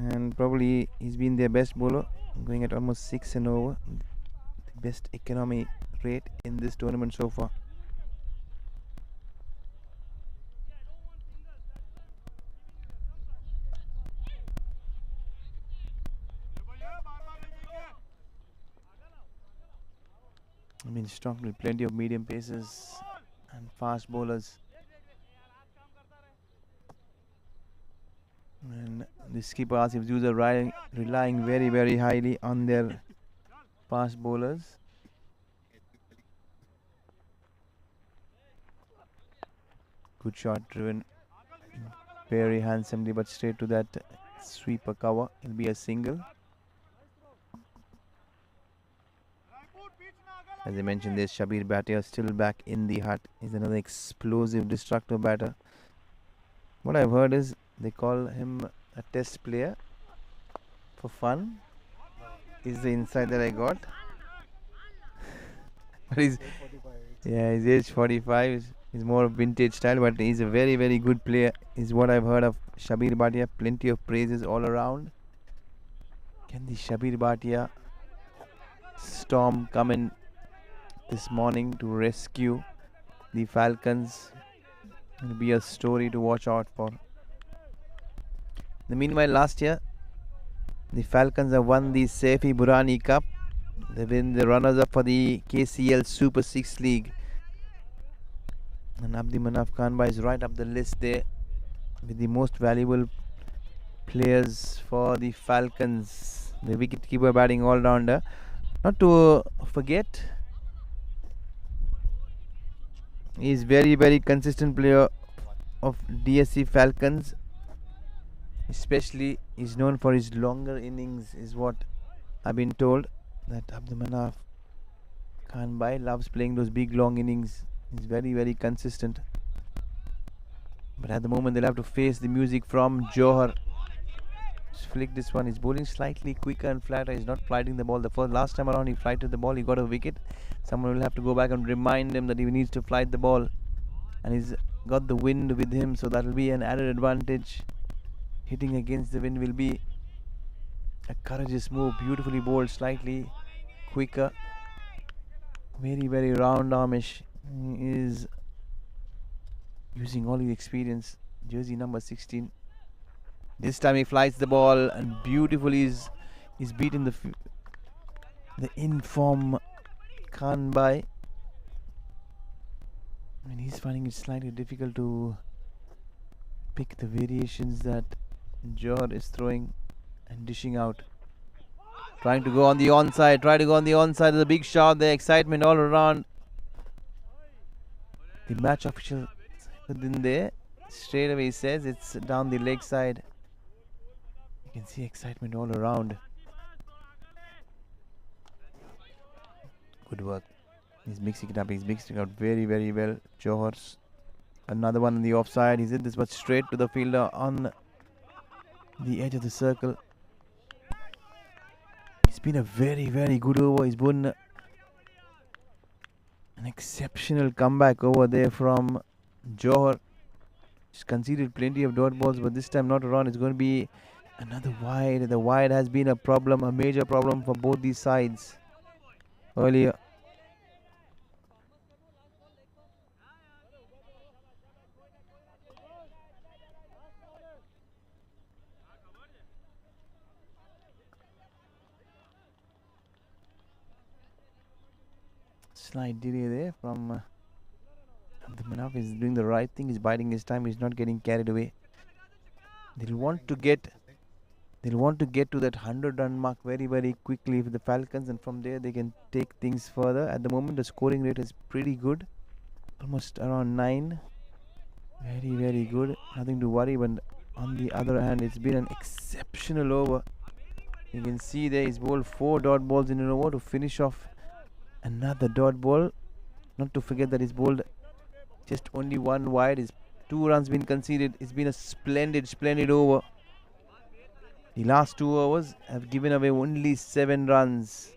and probably he's been their best bowler, going at almost 6 and over, the best economy rate in this tournament so far. I mean, strong with plenty of medium paces and fast bowlers. And the skipper Asif Juza relying very, very highly on their fast bowlers. Good shot driven very handsomely, but straight to that sweeper cover. It'll be a single. As I mentioned, there's Shabir Bhatia still back in the hut. He's another explosive, destructive batter. What I've heard is they call him a test player for fun. Is the insight that I got. But he's age 45. He's more vintage style, but he's a very, very good player. Is what I've heard of Shabir Bhatia. Plenty of praises all around. Can the Shabir Bhatia storm come in this morning to rescue the Falcons? It'll be a story to watch out for. Meanwhile, last year the Falcons have won the Saifi Burani Cup. They've been the runners-up for the KCL Super 6 League. And Abdi Manaf Khanbhai is right up the list there with the most valuable players for the Falcons. The wicket-keeper, batting all-rounder. Not to forget, he is very, very consistent player of DSC Falcons. Especially, he's known for his longer innings, is what I've been told. That Abdul Manaf Khanbhai loves playing those big long innings. He's very, very consistent. But at the moment, they'll have to face the music from Johar. Just flick this one. He's bowling slightly quicker and flatter. He's not flighting the ball. Last time around, he flighted the ball. He got a wicket. Someone will have to go back and remind him that he needs to flight the ball. And he's got the wind with him, so that will be an added advantage. Hitting against the wind will be a courageous move. Beautifully bowled, slightly quicker. Very, very round armish. He is using all his experience. Jersey number 16. This time he flies the ball and beautifully is beaten the in-form Khanbhai. I mean, he's finding it slightly difficult to pick the variations that Johar is throwing and dishing out. Trying to go on the onside. Try to go on the onside. There's a big shot there. Excitement all around. The match official within there. Straight away he says it's down the leg side. You can see excitement all around. Good work. He's mixing it up. He's mixing it out very, very well. Johar. Another one on the offside. He's hit this one straight to the fielder on the edge of the circle. It's been a very, very good over. He's been an exceptional comeback over there from Johar. He's conceded plenty of dot balls, but this time not around. It's going to be another wide. The wide has been a problem, a major problem for both these sides earlier. Slight delay there from the Manaf is doing the right thing. He's biding his time. He's not getting carried away. They'll want to get to that 100-run mark very, very quickly with the Falcons, and from there they can take things further. At the moment, the scoring rate is pretty good, almost around 9. Very, very good. Nothing to worry. But on the other hand, it's been an exceptional over. You can see there he's bowled 4 dot balls in an over to finish off another dot ball. Not to forget that he's bowled just only 1 wide. His 2 runs been conceded. It's been a splendid, splendid over. The last 2 overs have given away only 7 runs.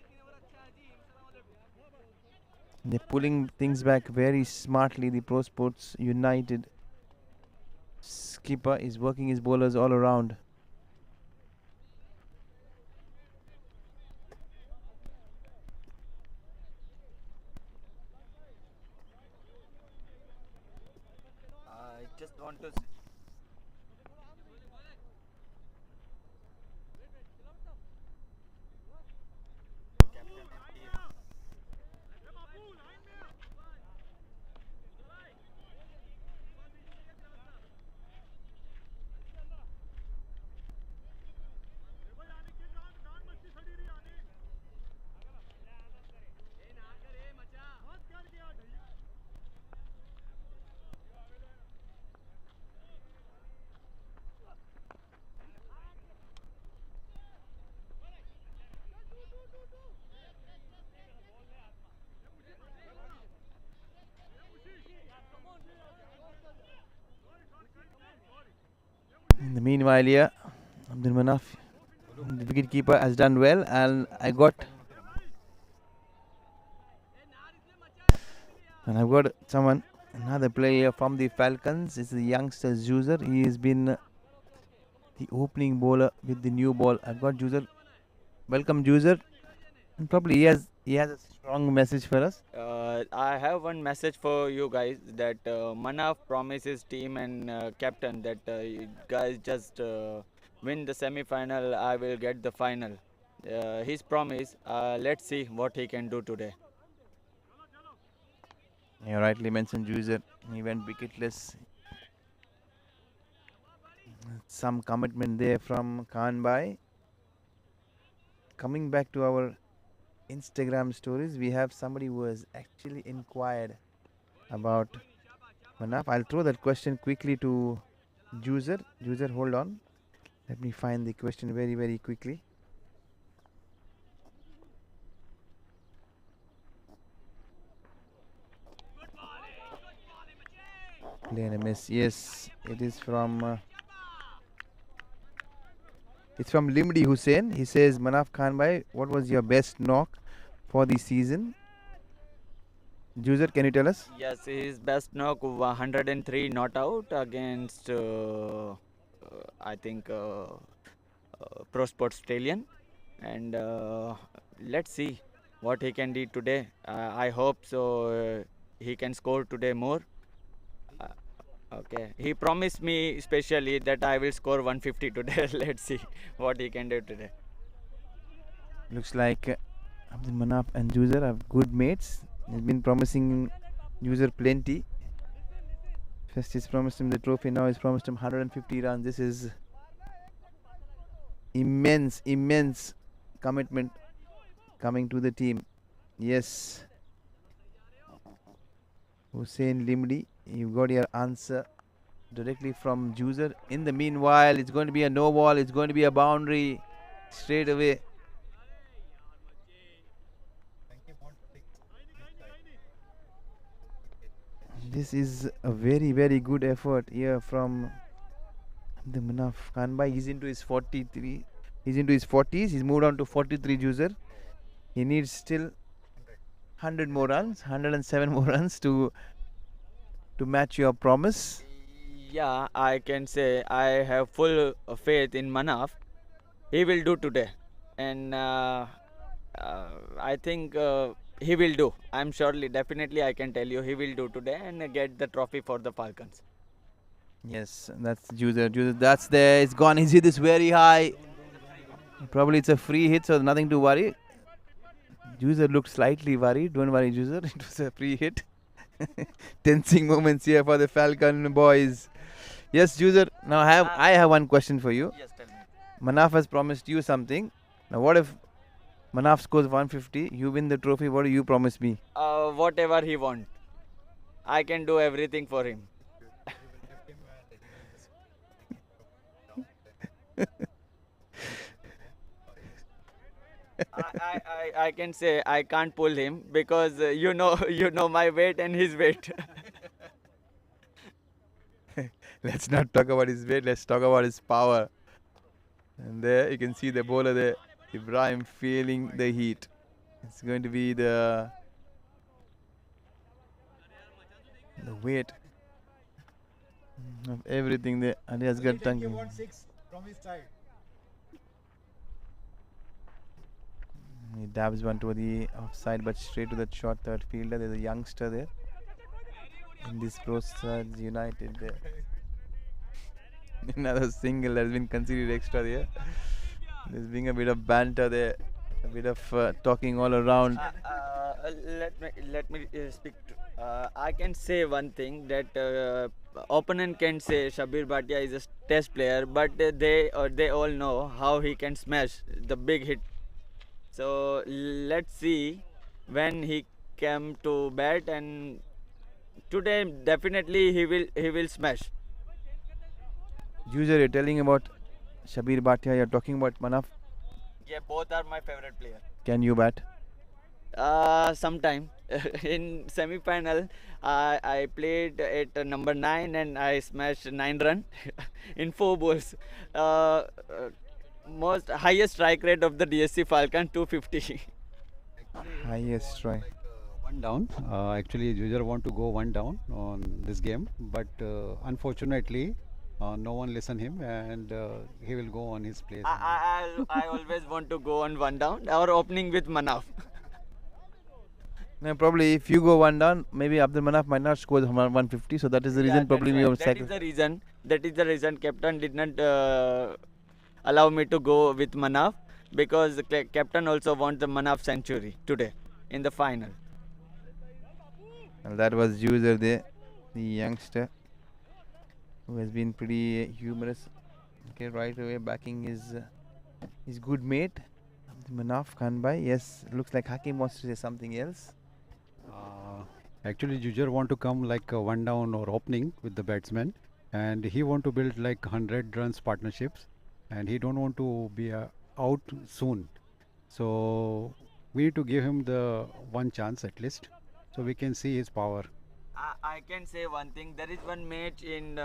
They're pulling things back very smartly. The Prosports United skipper is working his bowlers all around. I just want to In the meanwhile, here, Abdul Manaf, the wicketkeeper, has done well, and I've got someone, another player from the Falcons. It's the youngster Juicer. He has been the opening bowler with the new ball. I've got Juicer. Welcome, Juicer. And probably he has a strong message for us. I have one message for you guys that Manaf promises team and captain that you guys just win the semi-final. I will get the final. His promise. Let's see what he can do today. You rightly mentioned Juicer. He went wicketless. Some commitment there from Khan Bhai. Coming back to our Instagram stories, we have somebody who has actually inquired about Manaf. I'll throw that question quickly to Juicer. Juicer, hold on. Let me find the question very, very quickly. Play and a miss. Yes, it is from. It's from Limdi Hussain. He says, Manaf Khan Bhai, what was your best knock for the season? Juicer, can you tell us? Yes, his best knock 103 not out against I think Prosports Australian, and let's see what he can do today. I hope so. He can score today more. Okay, he promised me especially that I will score 150 today. Let's see what he can do today. Looks like Abdul Manaf and Juicer are good mates. He's been promising Juicer plenty. First he's promised him the trophy, now he's promised him 150 runs. This is immense commitment coming to the team. Yes. Hussain Limdi, you got your answer directly from Juicer. In the meanwhile, it's going to be a no ball, it's going to be a boundary straight away. This is a very, very good effort here from the Manaf Khan Bhai. He's into his 43. He's into his 40s. He's moved on to 43 Juicer. He needs still 100 more runs, 107 more runs to match your promise. Yeah, I can say I have full faith in Manaf. He will do today, and I think he will do. I'm definitely I can tell you he will do today and get the trophy for the Falcons. Yes, that's Juicer. Juicer, that's there. It's gone. He's hit this very high. Probably it's a free hit, so nothing to worry. Juicer looked slightly worried. Don't worry, Juicer. It was a free hit. Tensing moments here for the Falcon boys. Yes, Juicer. Now I have one question for you. Yes, tell me. Manaf has promised you something. Now what if Manaf scores 150, you win the trophy? What do you promise me? Whatever he wants, I can do everything for him. I can say I can't pull him because you know my weight and his weight. Let's not talk about his weight. Let's talk about his power. And there you can see the bowler there, Ibrahim, feeling the heat. It's going to be the weight of everything there. And he has got tongue. He dabs one to the offside, but straight to the short third fielder. There's a youngster there in this Prosports United there. Another single has been considered extra there. There's been a bit of banter there, a bit of talking all around. Let me speak. I can say one thing that opponent can say Shabir Bhatia is a test player, but they all know how he can smash the big hit. So let's see when he came to bat, and today definitely he will smash. Juicer, you're telling about Shabir Bhatia, you're talking about Manaf. Yeah, both are my favorite player. Can you bat? Sometime in semi-final, I played at number 9 and I smashed 9 run in 4 balls. Uh, uh, Most highest strike rate of the DSC Falcon 250. Highest try. One down. Actually, user want to go one down on this game, but unfortunately, no one listen him, and he will go on his place. I always want to go on one down or opening with Manaf. No, probably if you go one down, maybe Abdul Manaf might not score the 150. So that is the reason. Probably we have That is the reason. That is the reason. Captain did not allow me to go with Manaf because the captain also wants the Manaf century today in the final. Well, that was user there, the youngster, who has been pretty humorous. Okay, right away backing his good mate, Manaf Khanbai. Yes, looks like Hakim wants to say something else. Actually, user want to come like one down or opening with the batsman, and he want to build like 100 runs partnerships, and he don't want to be out soon. So we need to give him the one chance at least, so we can see his power. I can say one thing. There is one match in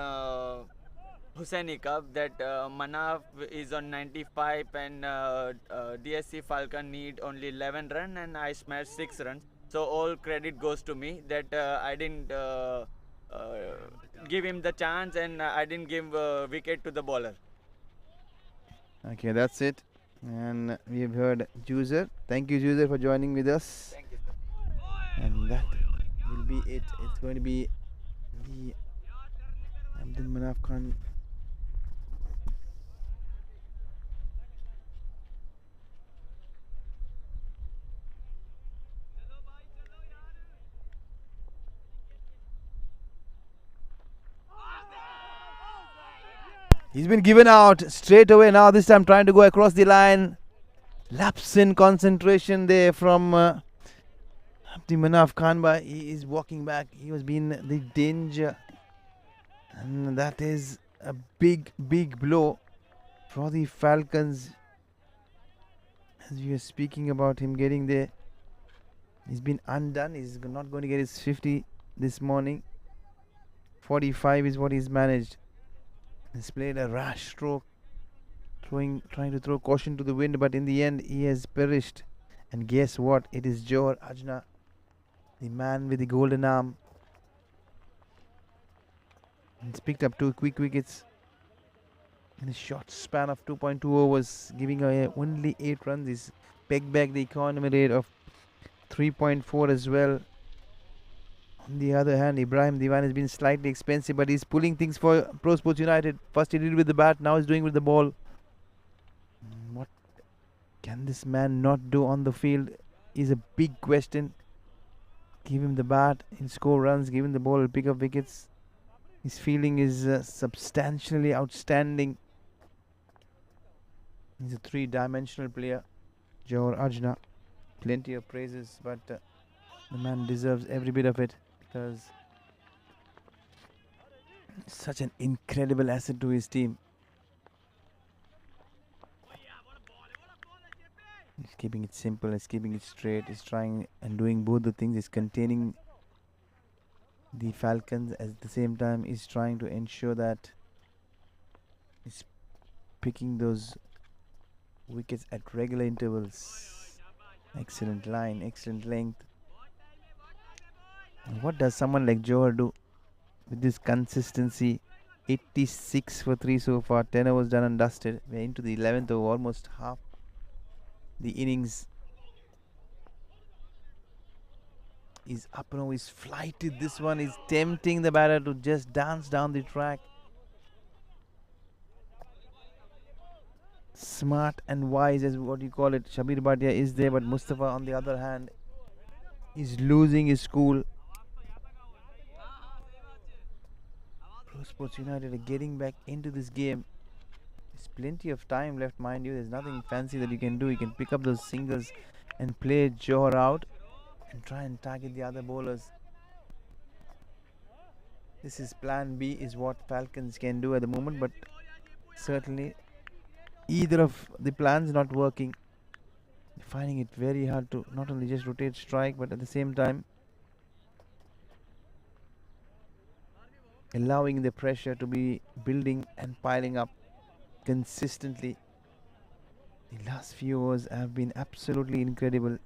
Hussaini Cup that Manaf is on 95 and DSC Falcon need only 11 run and I smashed 6 runs. So all credit goes to me that I didn't give him the chance and I didn't give wicket to the bowler. Okay, that's it. And we have heard Juicer. Thank you, Juicer, for joining with us. Thank you. And that will be it. It's going to be the Abdul Manaf Khan. He's been given out straight away now. This time trying to go across the line. Lapse in concentration there from Abdi Manaf Khanba. He is walking back. He was being the danger. And that is a big, big blow for the Falcons. As we were speaking about him getting there, he's been undone. He's not going to get his 50 this morning. 45 is what he's managed. He's played a rash stroke, trying to throw caution to the wind, but in the end he has perished. And guess what? It is Johar Ajna, the man with the golden arm. He's picked up 2 quick wickets in a short span of 2.2 overs, giving away only 8 runs. He's pegged back the economy rate of 3.4 as well. On the other hand, Ibrahim Diwan has been slightly expensive, but he's pulling things for Prosports United. First he did with the bat, now he's doing with the ball. What can this man not do on the field is a big question. Give him the bat, he'll score runs. Give him the ball, he'll pick up wickets. His fielding is substantially outstanding. He's a 3-dimensional player, Johar Ajna. Plenty of praises, but the man deserves every bit of it. Because such an incredible asset to his team. He's keeping it simple, he's keeping it straight, he's trying and doing both the things. He's containing the Falcons at the same time. He's trying to ensure that he's picking those wickets at regular intervals. Excellent line, excellent length. And what does someone like Johar do with this consistency? 86 for 3 so far, 10 overs done and dusted. We're into the 11th over, almost half the innings. He's up now, he's flighted this one. He's tempting the batter to just dance down the track. Smart and wise, as what you call it. Shabir Bhatia is there, but Mustafa on the other hand is losing his cool. Prosports United are getting back into this game. There's plenty of time left, mind you. There's nothing fancy that you can do. You can pick up those singles and play Johar out and try and target the other bowlers. This is plan B, is what Falcons can do at the moment, but certainly either of the plans not working. finding it very hard to not only just rotate strike, but at the same time allowing the pressure to be building and piling up consistently. The last few overs have been absolutely incredible.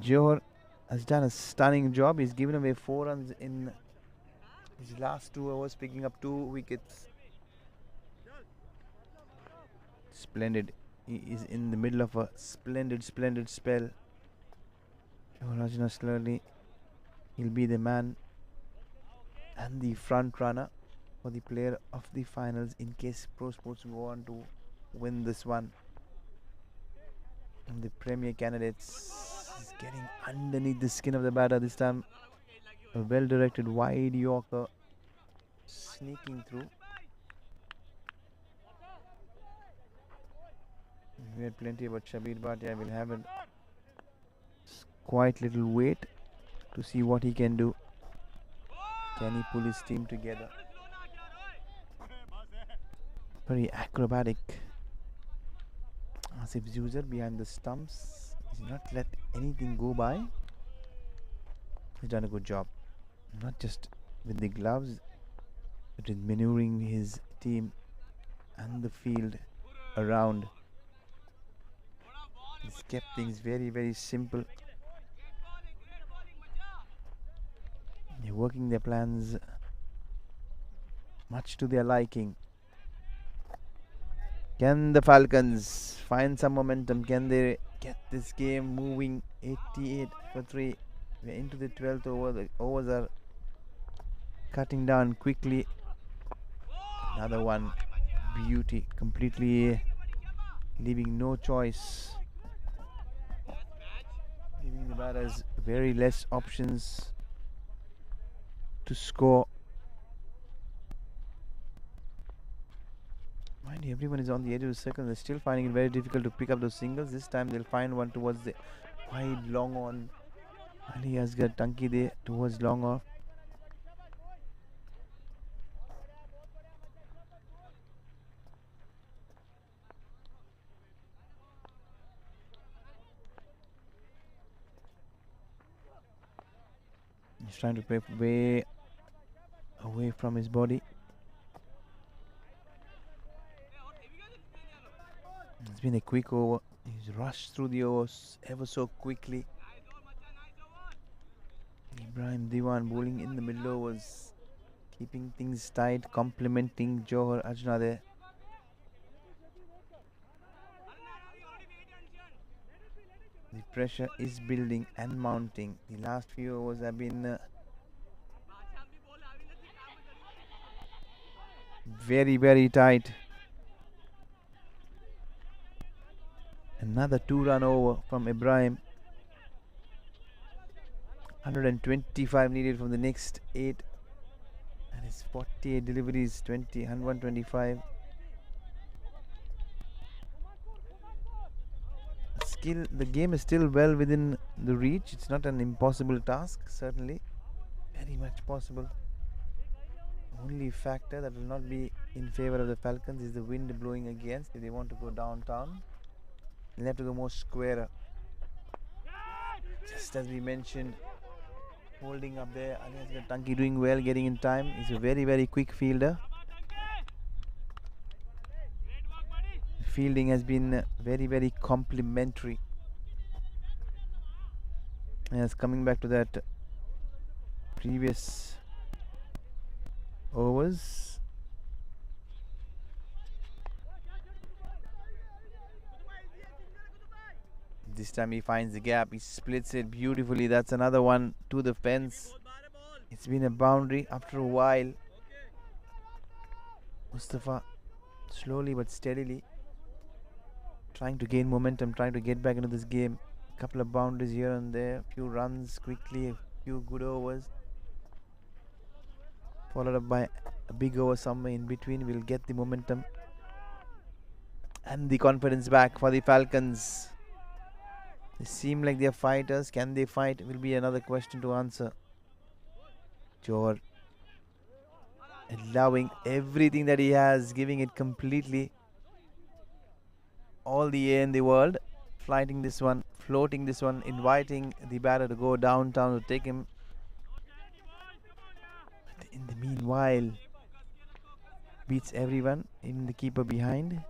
Johor has done a stunning job. He's given away 4 runs in his last 2 overs, picking up 2 wickets. Splendid. He is in the middle of a splendid spell. Johor Rajana slowly, he'll be the man and the front runner for the player of the finals in case Prosports go on to win this one. And the premier candidates is getting underneath the skin of the batter this time. A well directed wide Yorker sneaking through. We had plenty about Shabir Bhatia. Will have a quite little wait to see what he can do. Can he pull his team together? Very acrobatic. Asif Zuzar behind the stumps. He's not let anything go by. He's done a good job. Not just with the gloves, but with maneuvering his team and the field around. He's kept things very simple. They're working their plans much to their liking. Can the Falcons find some momentum? Can they get this game moving? 88 for 3. We're into the 12th over. The overs are cutting down quickly. Another one. Beauty. Completely leaving no choice. Giving the batters very less options to score. Mind you, everyone is on the edge of the circle. They're still finding it very difficult to pick up those singles. This time they'll find one towards the wide long on. Ali Asghar Tanki there towards long off. He's trying to play way away from his body. It's been a quick over. He's rushed through the overs ever so quickly. Ibrahim Diwan bowling in the middle overs, keeping things tight, complementing Johor Ajna there. The pressure is building and mounting. The last few overs have been very tight. Another 2-run over from Ibrahim. 125 needed from the next 8. And his 48 deliveries, 125. The game is still well within the reach. It's not an impossible task, certainly. Very much possible. Only factor that will not be in favor of the Falcons is the wind blowing against. If they want to go downtown, they'll have to go more squarer. Just as we mentioned, holding up there, Ali Asghar Tanki doing well, getting in time. He's a very quick fielder. Fielding has been very complimentary. Yes, coming back to that previous overs. This time he finds the gap, he splits it beautifully. That's another one to the fence. It's been a boundary after a while. Mustafa slowly but steadily trying to gain momentum, trying to get back into this game. A couple of boundaries here and there, a few runs quickly, a few good overs, followed up by a big over somewhere in between. We'll get the momentum and the confidence back for the Falcons. They seem like they're fighters. Can they fight? Will be another question to answer. Johor allowing everything that he has, giving it completely. all the air in the world, flighting this one, floating this one, inviting the batter to go downtown to take him. But in the meanwhile, beats everyone, even the keeper behind.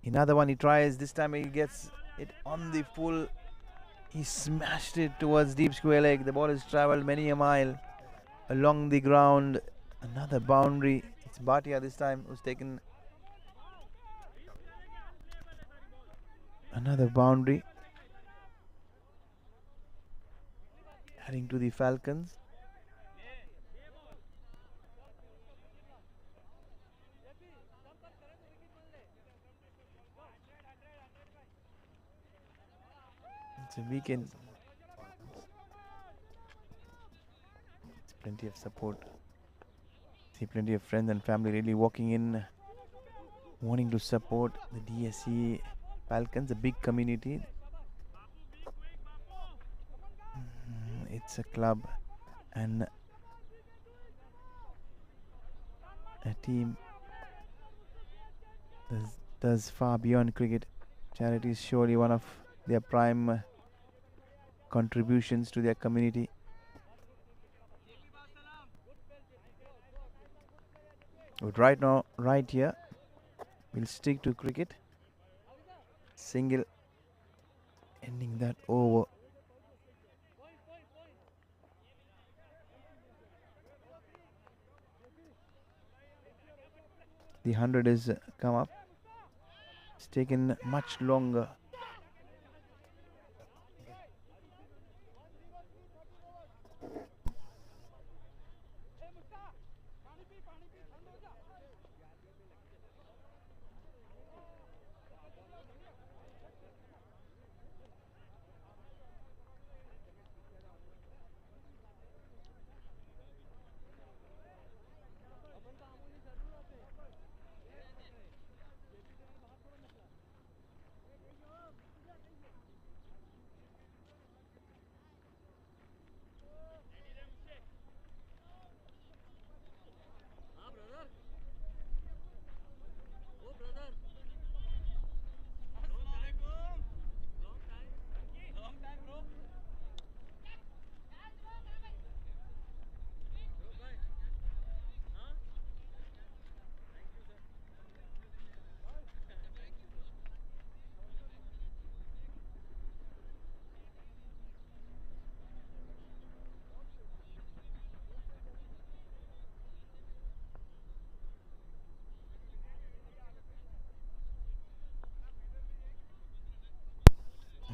Another one he tries, this time he gets it on the full. He smashed it towards deep square leg. The ball has travelled many a mile along the ground. Another boundary. It's Bhatia this time who's taken another boundary, heading to the Falcons. It's a weekend. It's plenty of support. See plenty of friends and family really walking in, wanting to support the DSC Falcons, a big community. It's a club and a team does far beyond cricket. Charity is surely one of their prime contributions to their community. But right now, right here, we'll stick to cricket. Single, ending that over. The 100 has come up. It's taken much longer.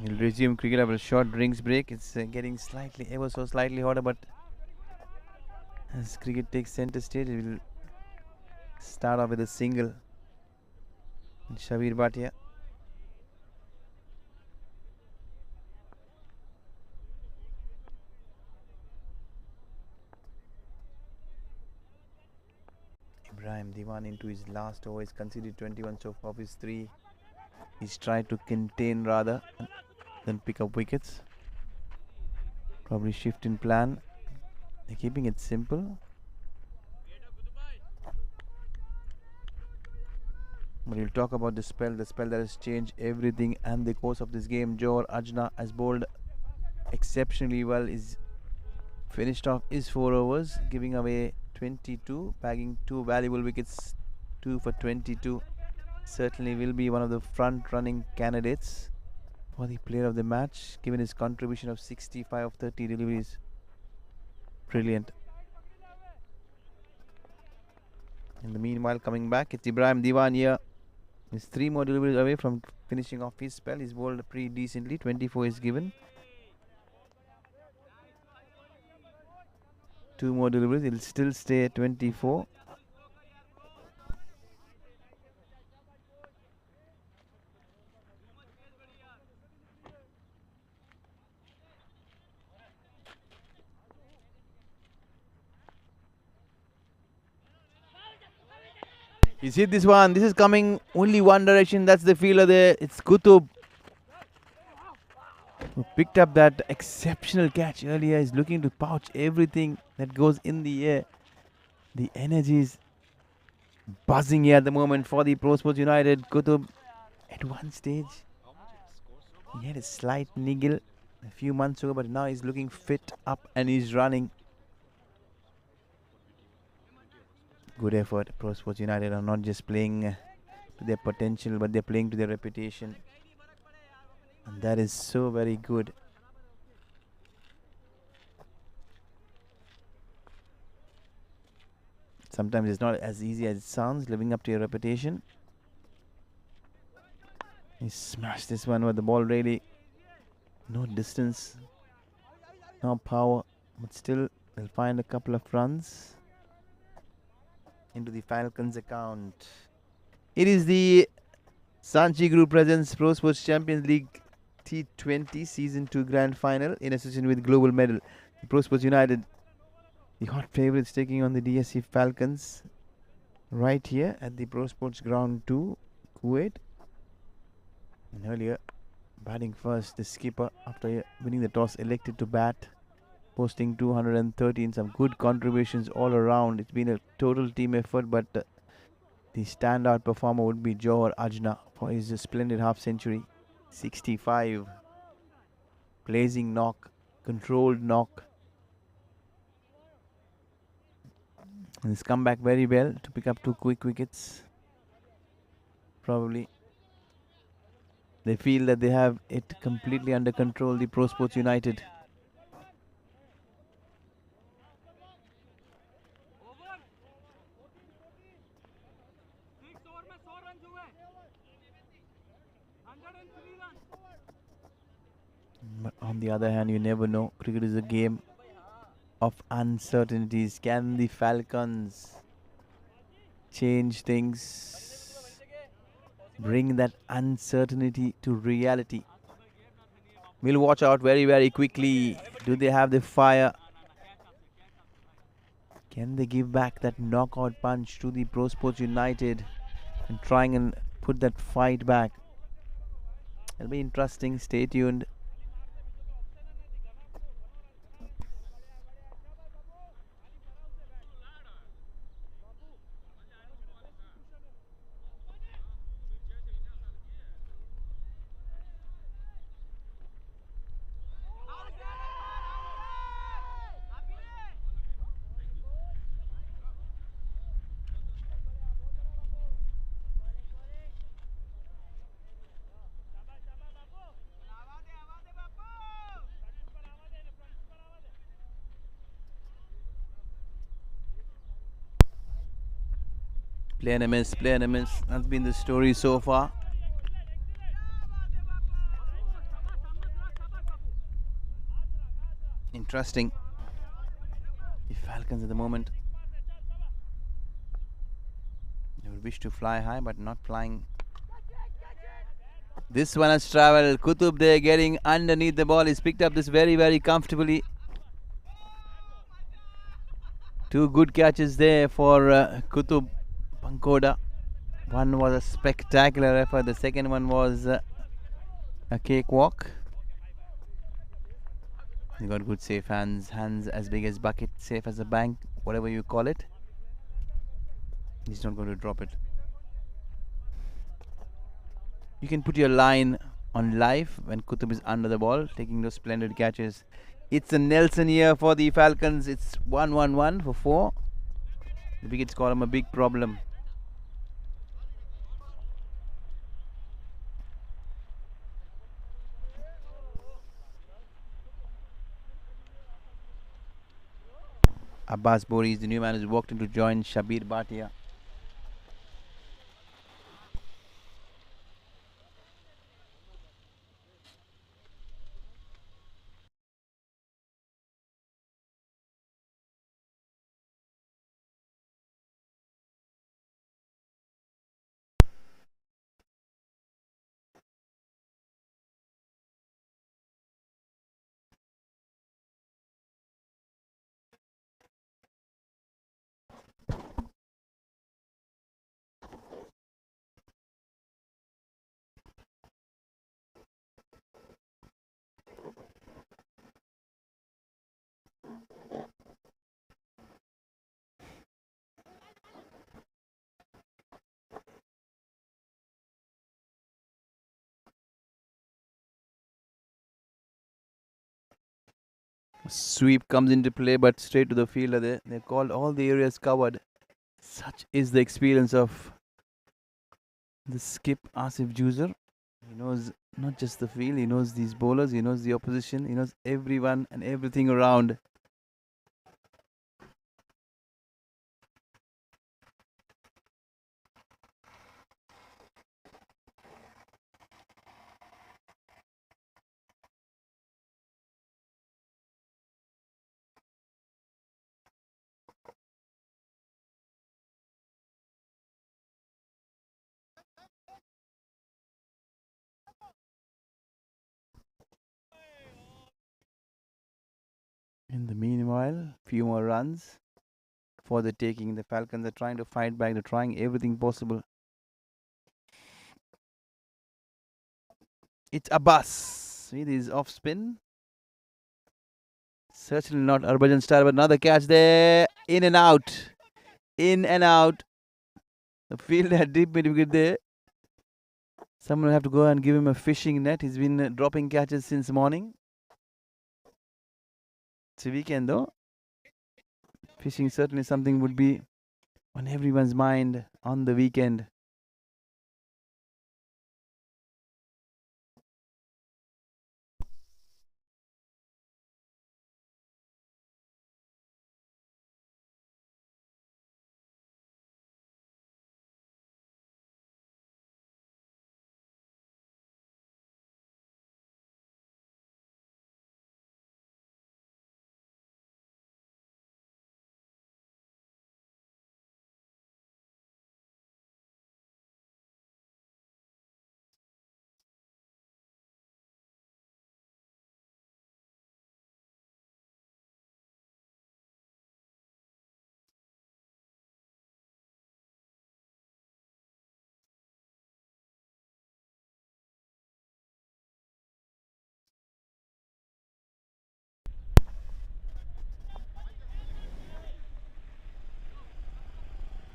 We'll resume cricket after a short drinks break. It's getting slightly, ever so slightly hotter, but as cricket takes center stage, we'll start off with a single. Shabir Bhatia. Ibrahim Diwan into his last over. He's conceded 21 so far of his 3. He's tried to contain rather than pick up wickets. Probably shift in plan. They're keeping it simple. But we'll talk about the spell that has changed everything and the course of this game. Johar Ajna has bowled exceptionally well. Is finished off his 4 overs, giving away 22, bagging 2 valuable wickets, 2 for 22. Certainly will be one of the front-running candidates for the player of the match, given his contribution of 65 of 30 deliveries. Brilliant. In the meanwhile, coming back, it's Ibrahim Diwan here. He's 3 more deliveries away from finishing off his spell. He's bowled pretty decently. 24 is given. 2 more deliveries. He'll still stay at 24. He's hit this one. This is coming only one direction. That's the fielder there. It's Kutub, who picked up that exceptional catch earlier. He's looking to pouch everything that goes in the air. The energies buzzing here at the moment for the Prosports United. Kutub at one stage he had a slight niggle a few months ago, but now he's looking fit up and he's running. Good effort. Prosports United are not just playing to their potential, but they're playing to their reputation, and that is so very good. Sometimes it's not as easy as it sounds, living up to your reputation. He smashed this one with the ball really no distance, no power, but still they'll find a couple of runs into the Falcons account. It is the Sanchi Group presents Prosports Champions League T20 Season 2 Grand Final in association with Global Medal. The Prosports United, the hot favourites, taking on the DSC Falcons right here at the Prosports Ground 2, Kuwait. And earlier, batting first, the skipper, after winning the toss, elected to bat, posting 213. Some good contributions all around. It's been a total team effort, but the standout performer would be Johar Ajna for his splendid half century. 65. Blazing knock, controlled knock. And he's come back very well to pick up 2 quick wickets. Probably they feel that they have it completely under control, the Prosports United. But on the other hand, you never know. Cricket is a game of uncertainties. Can the Falcons change things, bring that uncertainty to reality? We'll watch out very, very quickly. Do they have the fire? Can they give back that knockout punch to the Prosports United and trying and put that fight back? It'll be interesting. Stay tuned. Play and a miss, play and a miss. That's been the story so far. Interesting. The Falcons at the moment, they would wish to fly high, but not flying. This one has travelled. Kutub there getting underneath the ball. He's picked up this very, very comfortably. 2 good catches there for Kutub Pankoda. One was a spectacular effort. The second one was a cakewalk. He got good safe hands. Hands as big as bucket, safe as a bank, whatever you call it. He's not going to drop it. You can put your line on live when Kutub is under the ball, taking those splendid catches. It's a Nelson here for the Falcons. It's 1-1-1 for 4. The wickets call him a big problem. Abbas Bori is the new man who's walked in to join Shabir Bhatia. Sweep comes into play, but straight to the fielder there. They called all the areas covered. Such is the experience of the skip Asif Juzer. He knows not just the field, he knows these bowlers, he knows the opposition, he knows everyone and everything around. In the meanwhile, few more runs for the taking. The Falcons are trying to fight back. They're trying everything possible. It's Abbas. See, this off spin. Certainly not Harbhajan style, but another catch there. In and out. In and out. The field had deep mid wicket there. Someone will have to go and give him a fishing net. He's been dropping catches since morning. It's a weekend though. Fishing certainly something would be on everyone's mind on the weekend.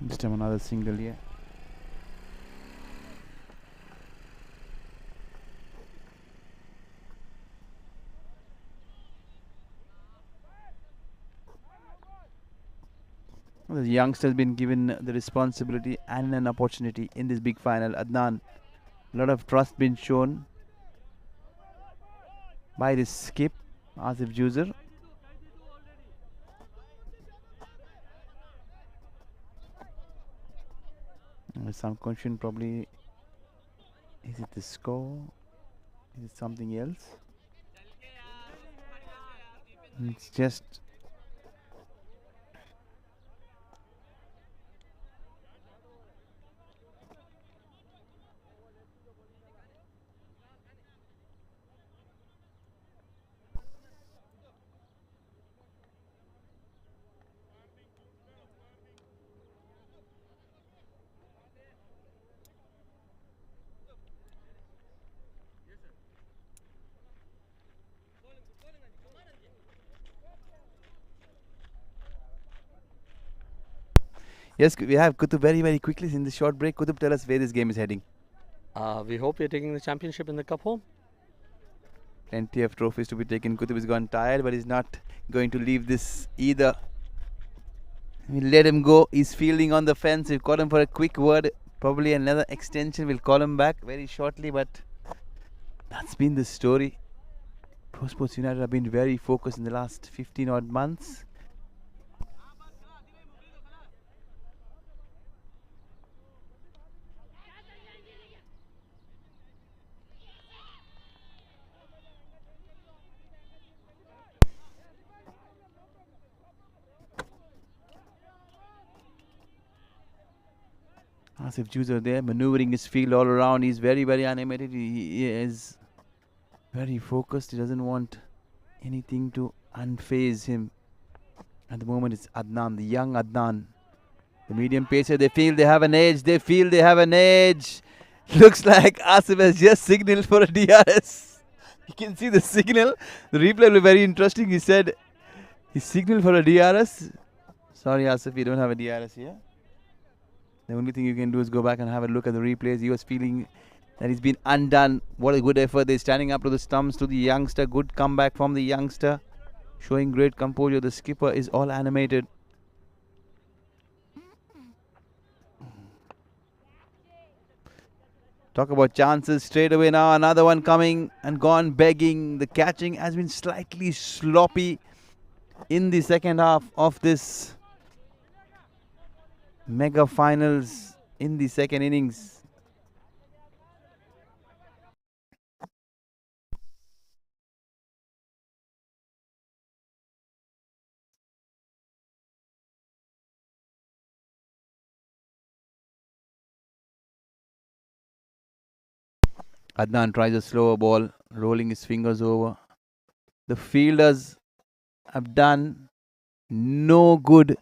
This time another single here. The youngster has been given the responsibility and an opportunity in this big final. Adnan, a lot of trust been shown by this skip, Asif Juzer. With some question, probably is it the score? Is it something else? It's just yes, we have Kutub very quickly in this short break. Kutub, tell us where this game is heading. We hope we're taking the championship in the cup home. Plenty of trophies to be taken. Kutub is gone tired, but he's not going to leave this either. We'll let him go. He's fielding on the fence. We've called him for a quick word. Probably another extension. We'll call him back very shortly, but that's been the story. Prosports United have been very focused in the last 15 odd months. Asif Juzer there, maneuvering his field all around. He's very animated. He is very focused. He doesn't want anything to unfaze him. At the moment, it's Adnan, the young Adnan. The medium pacer, they feel they have an edge. Looks like Asif has just signaled for a DRS. You can see the signal. The replay will be very interesting. He said he signaled for a DRS. Sorry, Asif, we don't have a DRS here. The only thing you can do is go back and have a look at the replays. He was feeling that he's been undone. What a good effort. They're standing up to the stumps to the youngster. Good comeback from the youngster. showing great composure. The skipper is all animated. Talk about chances straight away now. Another one coming and gone begging. The catching has been slightly sloppy in the second half of this mega finals in the second innings. Adnan tries a slower ball, rolling his fingers over. The fielders have done no good.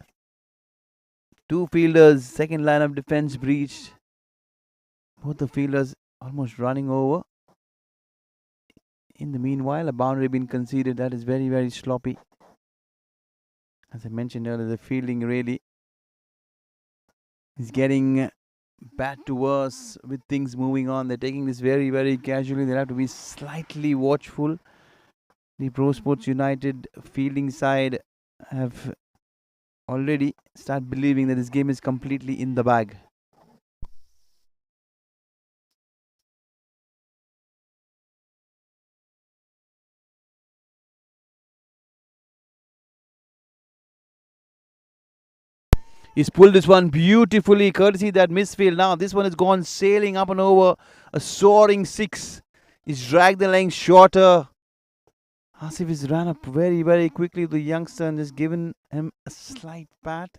Two fielders, second line of defense breached. Both the fielders almost running over. In the meanwhile, a boundary been conceded. That is very, very sloppy. As I mentioned earlier, the fielding really is getting bad to worse with things moving on. They're taking this very, very casually. They'll have to be slightly watchful. The Prosports United fielding side have already started believing that this game is completely in the bag. He's pulled this one beautifully, courtesy that misfield. Now this one has gone sailing up and over. A soaring six. He's dragged the length shorter. Asif has ran up very, very quickly to the youngster and has given him a slight pat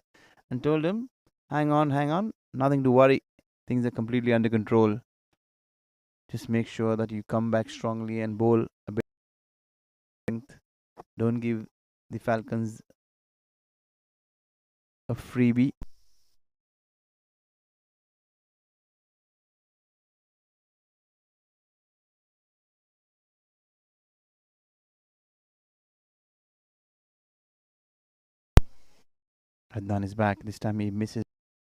and told him, hang on, nothing to worry. Things are completely under control. Just make sure that you come back strongly and bowl a bit. Don't give the Falcons a freebie. Adnan is back. This time he misses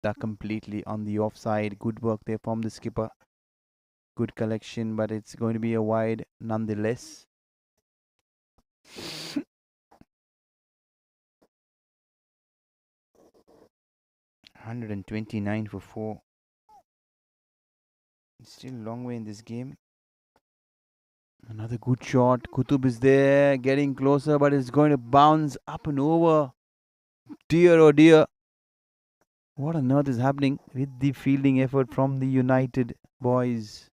that completely on the offside. Good work there from the skipper. Good collection, but it's going to be a wide nonetheless. $129 for 4. It's still a long way in this game. Another good shot. Qutub is there, getting closer, but it's going to bounce up and over. Dear, oh dear. What on earth is happening with the fielding effort from the United boys?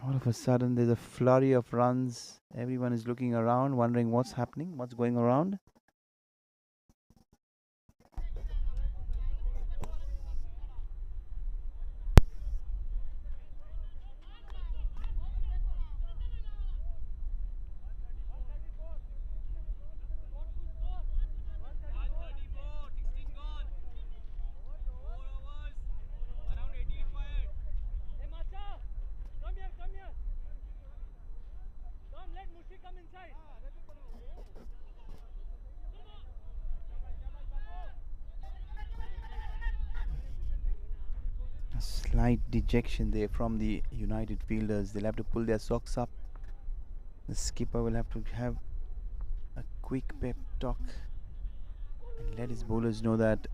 All of a sudden, there's a flurry of runs. Everyone is looking around, wondering what's happening, what's going around. A slight dejection there from the United fielders. They'll have to pull their socks up. The skipper will have to have a quick pep talk and let his bowlers know that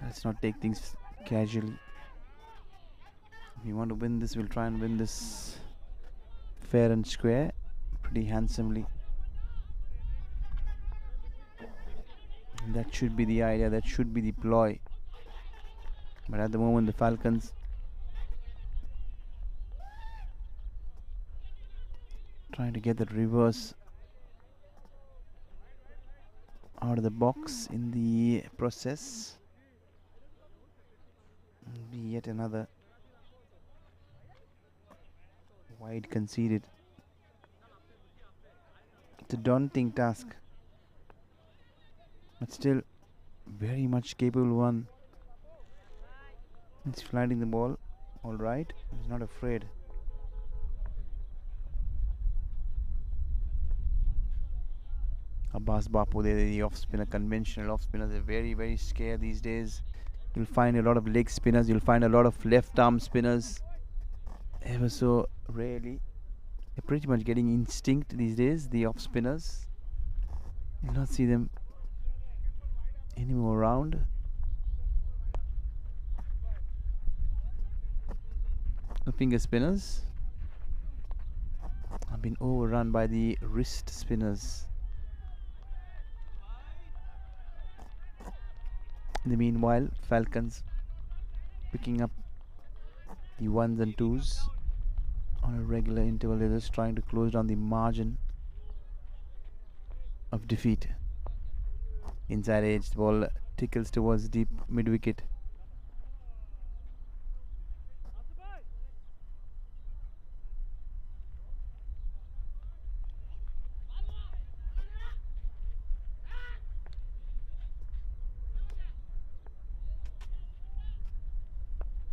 let's not take things casually. If we want to win this, we'll try and win this fair and square, pretty handsomely. And that should be the idea, that should be the ploy. But at the moment, the Falcons trying to get the reverse out of the box in the process. Be yet another wide conceded. It's a daunting task, but still very much capable one. He's flying the ball, all right. He's not afraid. Abbas Bapu, the off spinner, conventional off spinners, are very, very scarce these days. You'll find a lot of leg spinners, you'll find a lot of left arm spinners, ever so rarely. They're pretty much getting instinct these days, the off spinners. You'll not see them anymore around. The finger spinners have been overrun by the wrist spinners. In the meanwhile, Falcons picking up the ones and twos on a regular interval. They're just trying to close down the margin of defeat. Inside edge, the ball tickles towards deep mid wicket.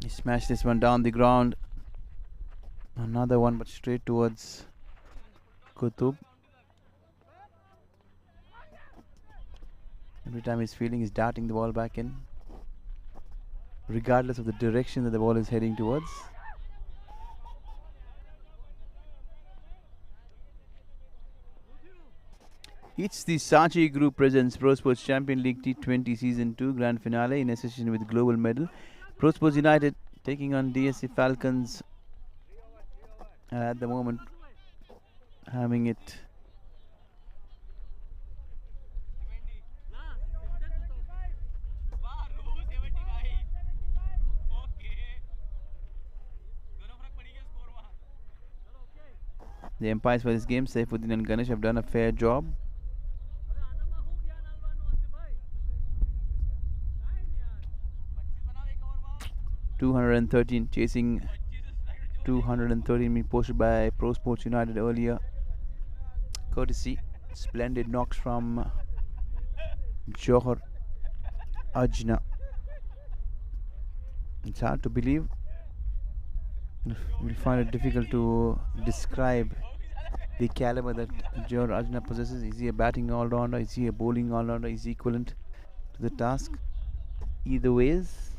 He smashed this one down the ground. Another one, but straight towards Kutub. Every time he's feeling, he's darting the ball back in, regardless of the direction that the ball is heading towards. It's the Sachi Group presents Prosports Champion League T20 Season 2 Grand Finale in association with Global Medal. Prosports United taking on DSC Falcons. At the moment, having it the umpires for this game, Saifuddin and Ganesh, have done a fair job. .213 chasing 213 being posted by Prosports United earlier. Courtesy splendid knocks from Johar Ajna. It's hard to believe. We'll find it difficult to describe the caliber that Johar Ajna possesses. Is he a batting all-rounder? Is he a bowling all-rounder? Is he equivalent to the task? Either ways,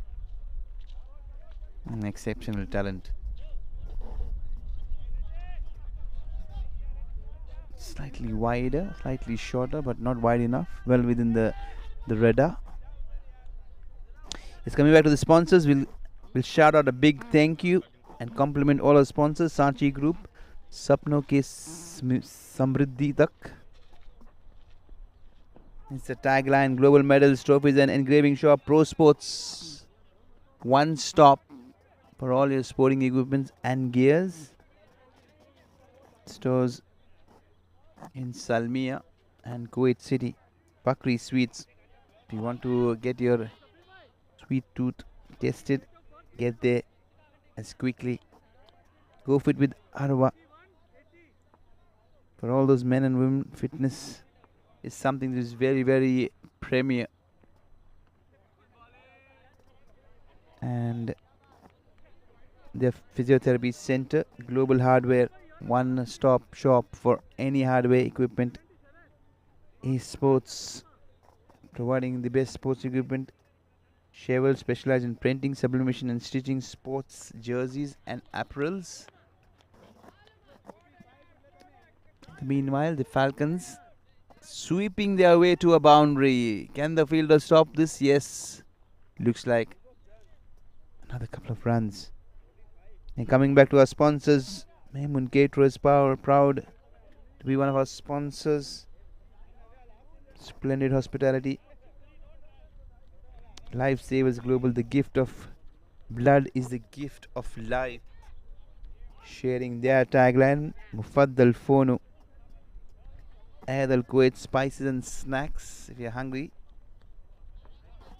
an exceptional talent. Slightly wider, slightly shorter, but not wide enough. Well within the radar. It's coming back to the sponsors. We'll shout out a big thank you and compliment all our sponsors. Sachi Group, Sapno Ke Samriddhi Tak. It's the tagline: Global Medals, Trophies and Engraving Shop. Prosports, one stop for all your sporting equipments and gears. Stores in Salmiya and Kuwait City. Bakri Sweets. If you want to get your sweet tooth tested, get there as quickly. Go fit with Arwa. For all those men and women, fitness is something that is very, very premier. And the Physiotherapy Center, Global Hardware, one-stop shop for any hardware equipment. Esports, providing the best sports equipment. Cheval specialized in printing, sublimation and stitching sports jerseys and apparels. Meanwhile, the Falcons sweeping their way to a boundary. Can the fielder stop this? Yes. Looks like another couple of runs. And coming back to our sponsors, Maimun Caterers, proud to be one of our sponsors. Splendid hospitality. Lifesavers Global, the gift of blood is the gift of life. Sharing their tagline, Mufaddal Fono. Ahed Al Kuwait, spices and snacks. If you're hungry,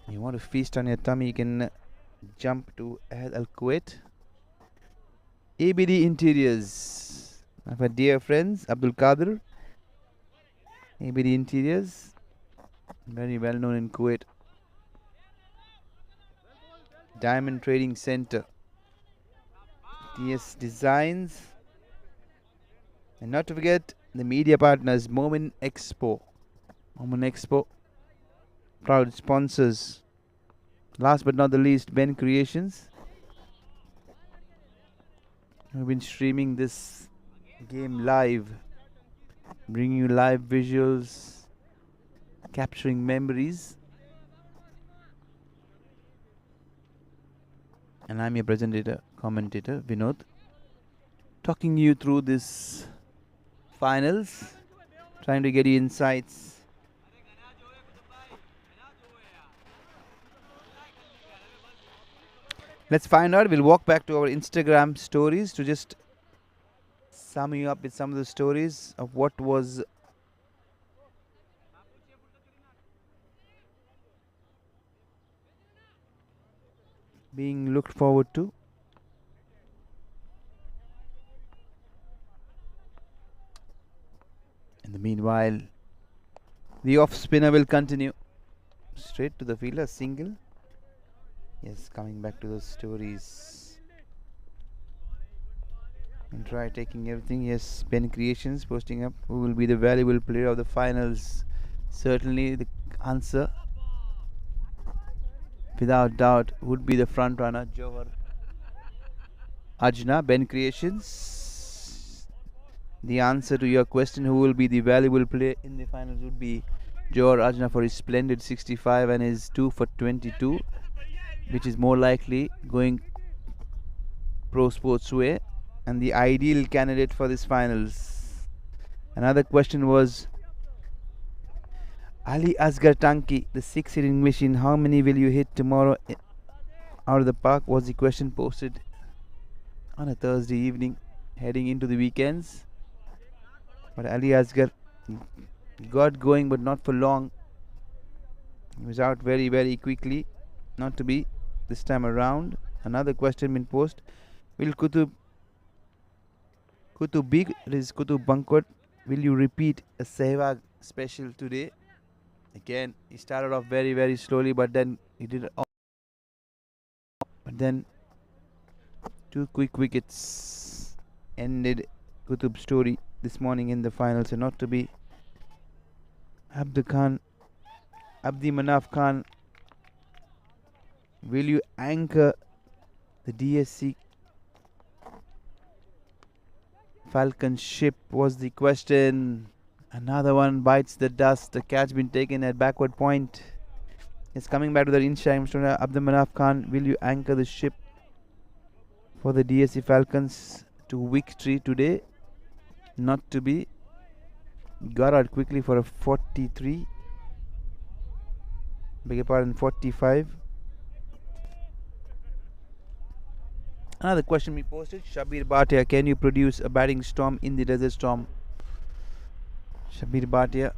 you want to feast on your tummy, you can jump to Ahed Al Kuwait. ABD Interiors, of our dear friends Abdul Qadir. ABD Interiors, very well known in Kuwait. Diamond Trading Center, TS Designs, and not to forget the media partners, mumineenexpo. mumineenexpo, proud sponsors. Last but not the least, BENCREATIONS. We've been streaming this game live, bringing you live visuals, capturing memories. And I'm your commentator, Vinod, talking you through this finals, trying to get you insights. Let's find out. We'll walk back to our Instagram stories to just sum you up with some of the stories of what was being looked forward to. In the meanwhile, the off spinner will continue straight to the fielder, single. Yes, coming back to those stories and try taking everything. Yes, BENCREATIONS posting up who will be the valuable player of the finals. Certainly the answer, without doubt, would be the front runner, Johor Ajna. BENCREATIONS, the answer to your question, who will be the valuable player in the finals, would be Johor Ajna for his splendid 65 and his 2 for 22, which is more likely going Prosports way and the ideal candidate for this finals. Another question was Ali Asgar Tanki, the 6 hitting machine, how many will you hit tomorrow out of the park, was the question posted on a Thursday evening heading into the weekends. But Ali Asgar got going, but not for long. He was out very, very quickly, not to be this time around. Another question been posed, will Kutub Big, it is Kutub Banquet, will you repeat a Sehwag special today? Again, he started off very, very slowly, but then he did it all. But then 2 quick wickets ended Kutub's story this morning in the finals, and not to be. Abdi Manaf Khan, will you anchor the DSC Falcon ship, was the question. Another one bites the dust. The catch been taken at backward point. It's coming back to the Instagram story. Abdi Manaf Khan, will you anchor the ship for the DSC Falcons to victory today? Not to be. Got out quickly for a 43. Beg your pardon, 45. Another question we posted, Shabir Bhatia, can you produce a batting storm in the Desert Storm? Shabir Bhatia,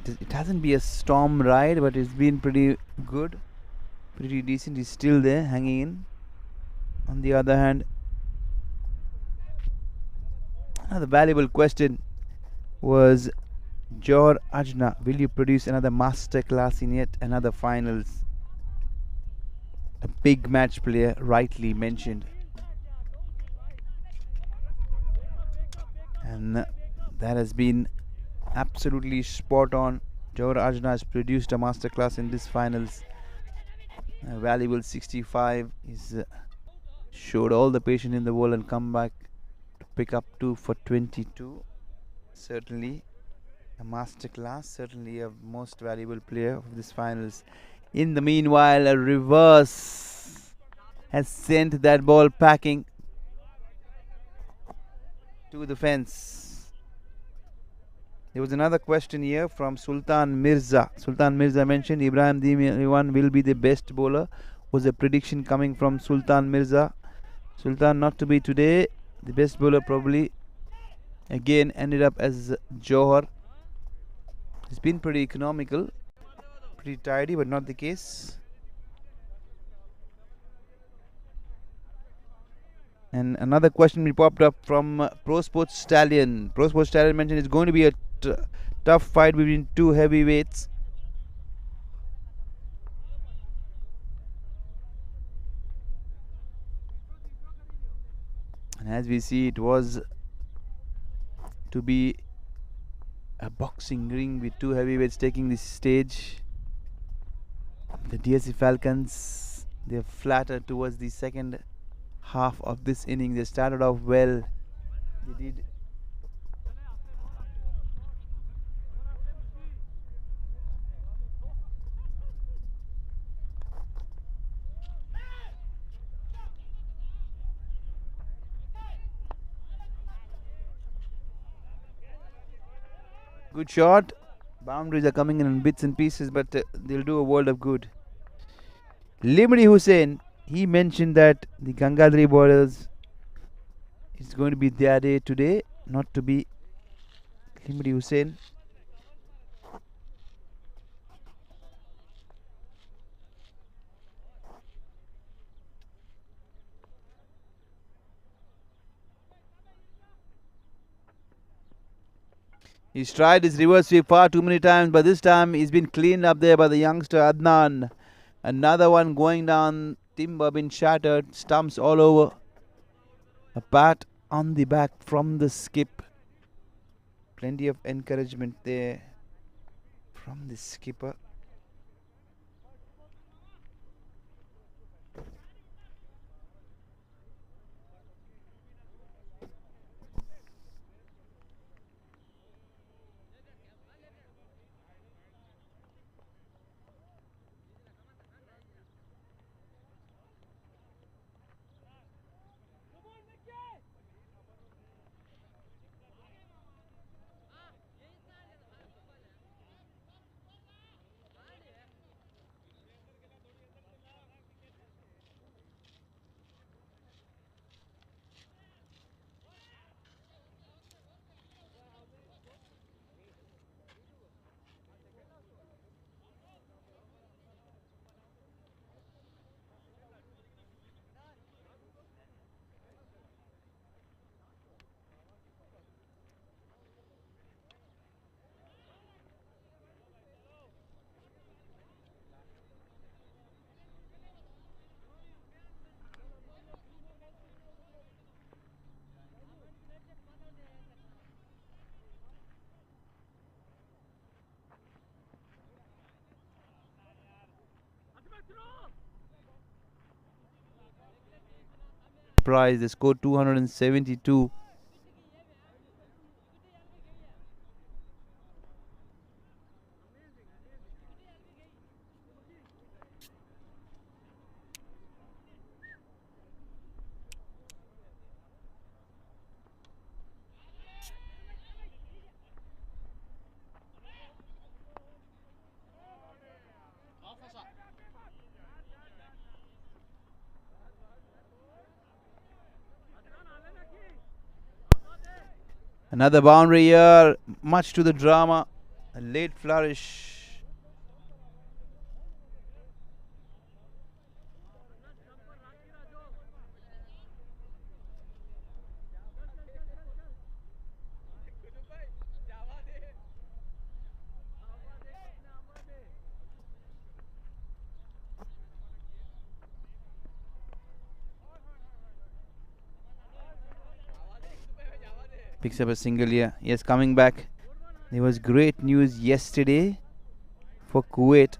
it hasn't been a storm ride, but it's been pretty good, pretty decent. He's still there, hanging in. On the other hand, another valuable question was Johor Ajna, will you produce another master class in yet another finals? A big match player, rightly mentioned. And that has been absolutely spot on. Johor Ajna has produced a masterclass in this finals. A valuable 65. He's showed all the patience in the world and come back to pick up 2 for 22. Certainly a masterclass. Certainly a most valuable player of this finals. In the meanwhile, a reverse has sent that ball packing to the fence. There was another question here from Sultan Mirza. Sultan Mirza mentioned Ibrahim Diwan will be the best bowler. Was a prediction coming from Sultan Mirza. Sultan not to be today. The best bowler probably again ended up as Johor. It's been pretty economical, pretty tidy, but not the case. And another question we popped up from Prosports Stallion. Prosports Stallion mentioned it's going to be a tough fight between two heavyweights. And as we see, it was to be a boxing ring with two heavyweights taking this stage. The DSC Falcons, they're flatter towards the second half of this inning. They started off well. They did. Good shot. Boundaries are coming in bits and pieces, but they'll do a world of good. Limri Hussain, he mentioned that the Gangadhari borders, it's going to be their day today, not to be. Limri Hussain. He's tried his reverse sweep far too many times, but this time he's been cleaned up there by the youngster Adnan. Another one going down, timber been shattered, stumps all over. A pat on the back from the skip. Plenty of encouragement there from the skipper. Prize, they scored 272. Another boundary here, much to the drama. A late flourish. Picks up a single here. Yes, coming back. There was great news yesterday for Kuwait.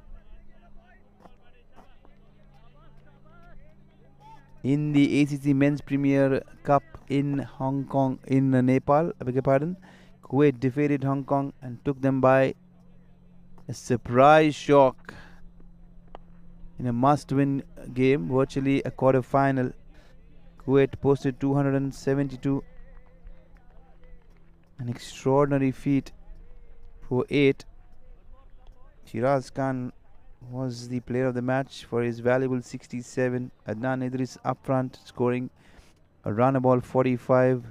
In the ACC Men's Premier Cup in Hong Kong, in Nepal, I beg your pardon, Kuwait defeated Hong Kong and took them by a surprise shock in a must-win game, virtually a quarter-final. Kuwait posted 272. An extraordinary feat for 8. Shiraz Khan was the player of the match for his valuable 67. Adnan Idris up front, scoring a run ball 45.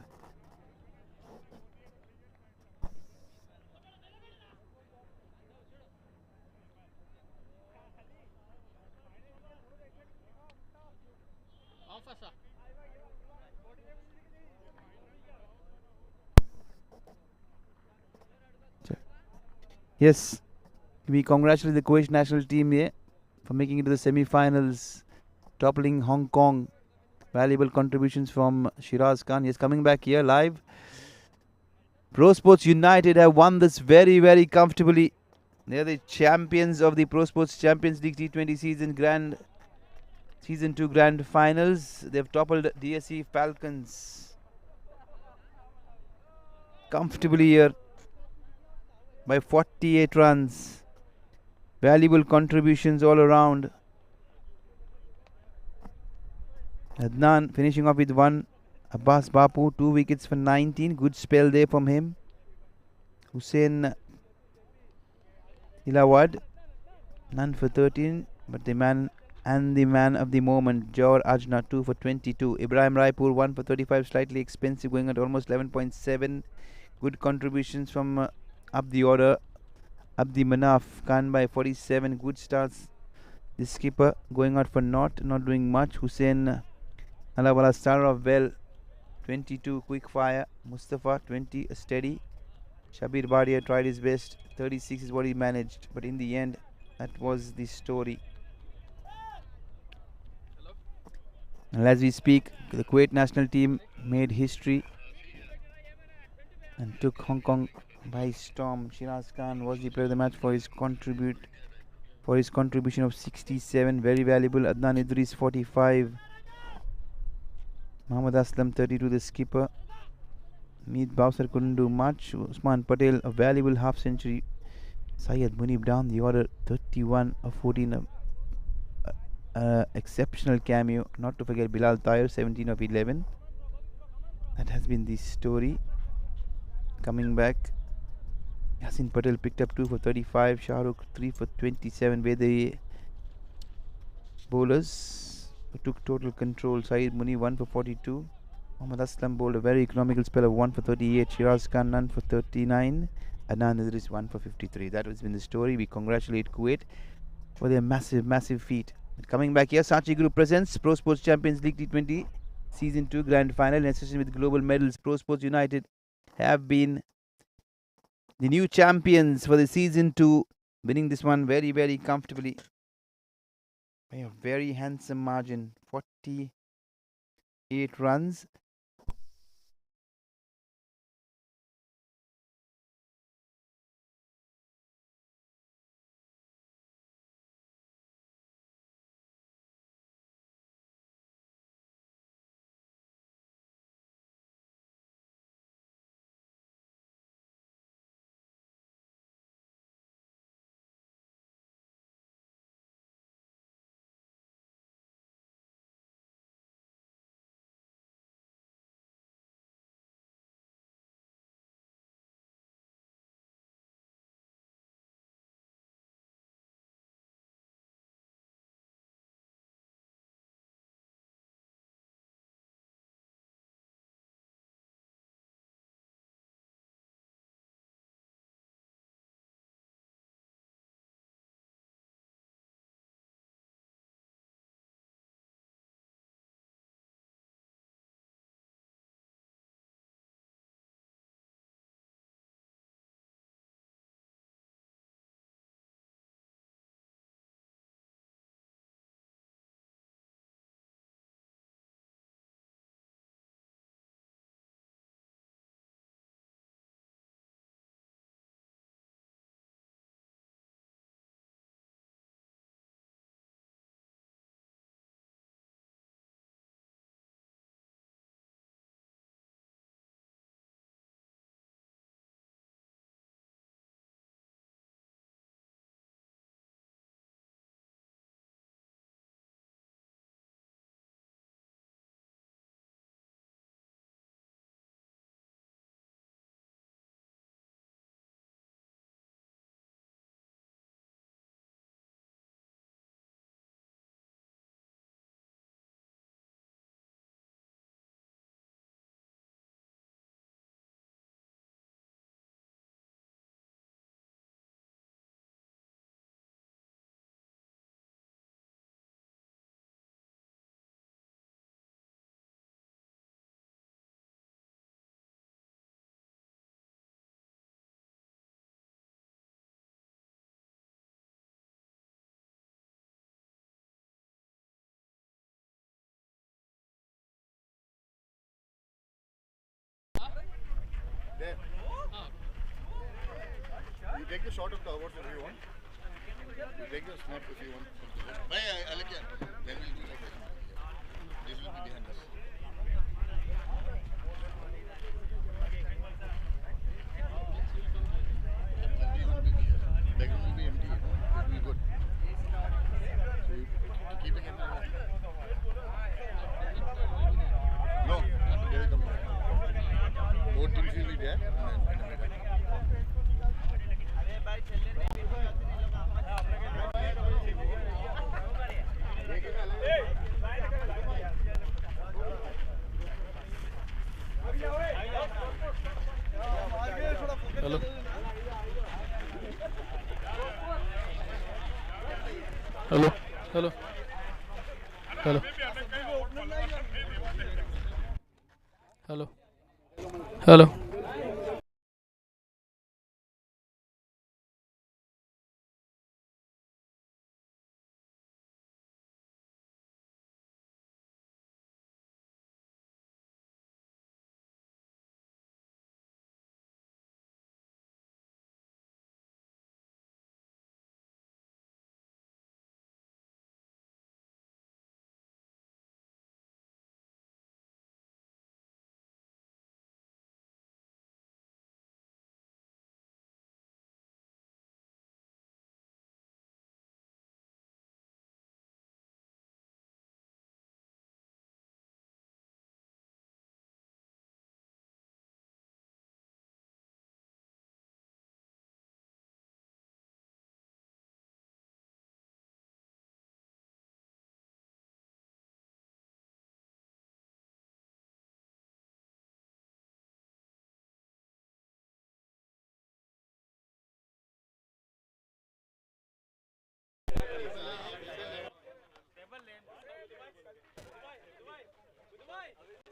Yes, we congratulate the Kuwait national team here for making it to the semi-finals, toppling Hong Kong. Valuable contributions from Shiraz Khan. Yes, coming back here live. Prosports United have won this very, very comfortably. They are the champions of the Prosports Champions League T20 season. Grand Season 2 Grand Finals. They've toppled DSC Falcons comfortably here by 48 runs. Valuable contributions all around. Adnan finishing off with 1. Abbas Bapu 2 wickets for 19. Good spell there from him. Hussein Ilawad none for 13. But the man of the moment, Jawar Ajna 2 for 22. Ibrahim Raipur 1 for 35, slightly expensive, going at almost 11.7. Good contributions from up the order. Abdi Manaf Khan by 47. Good starts. The skipper going out for not doing much. Hussein Alawala started off well. 22 quick fire. Mustafa 20 steady. Shabir Badia tried his best. 36 is what he managed, but in the end, that was the story. And as we speak, the Kuwait national team made history and took Hong Kong by storm. Shiraz Khan was the player of the match for his contribution of 67, very valuable. Adnan Idris 45. Mohammad Aslam 32, the skipper. Meet Bowser couldn't do much. Usman Patel a valuable half century. Syed Munib down the order 31 of 14. Exceptional cameo. Not to forget Bilal Tahir 17 of 11. That has been the story. Coming back, Yasin Patel picked up 2 for 35. Shahrukh 3 for 27. Where the bowlers who took total control. Syed Muni 1 for 42. Mohammad Aslam bowled a very economical spell of 1 for 38. Shiraz Khan none for 39. Adnan Idris 1 for 53. That has been the story. We congratulate Kuwait for their massive feat. But coming back here, Saatchi Group presents Prosports Champions League T20 Season 2 Grand Final in association with Global Medals. Prosports United have been the new champions for the Season 2, winning this one very, very comfortably by a very handsome margin, 48 runs. You take the shot of the awards if you want. You take the snap if you want. Then we'll do like that. Hello. Hello. Hello. Hello. Hello.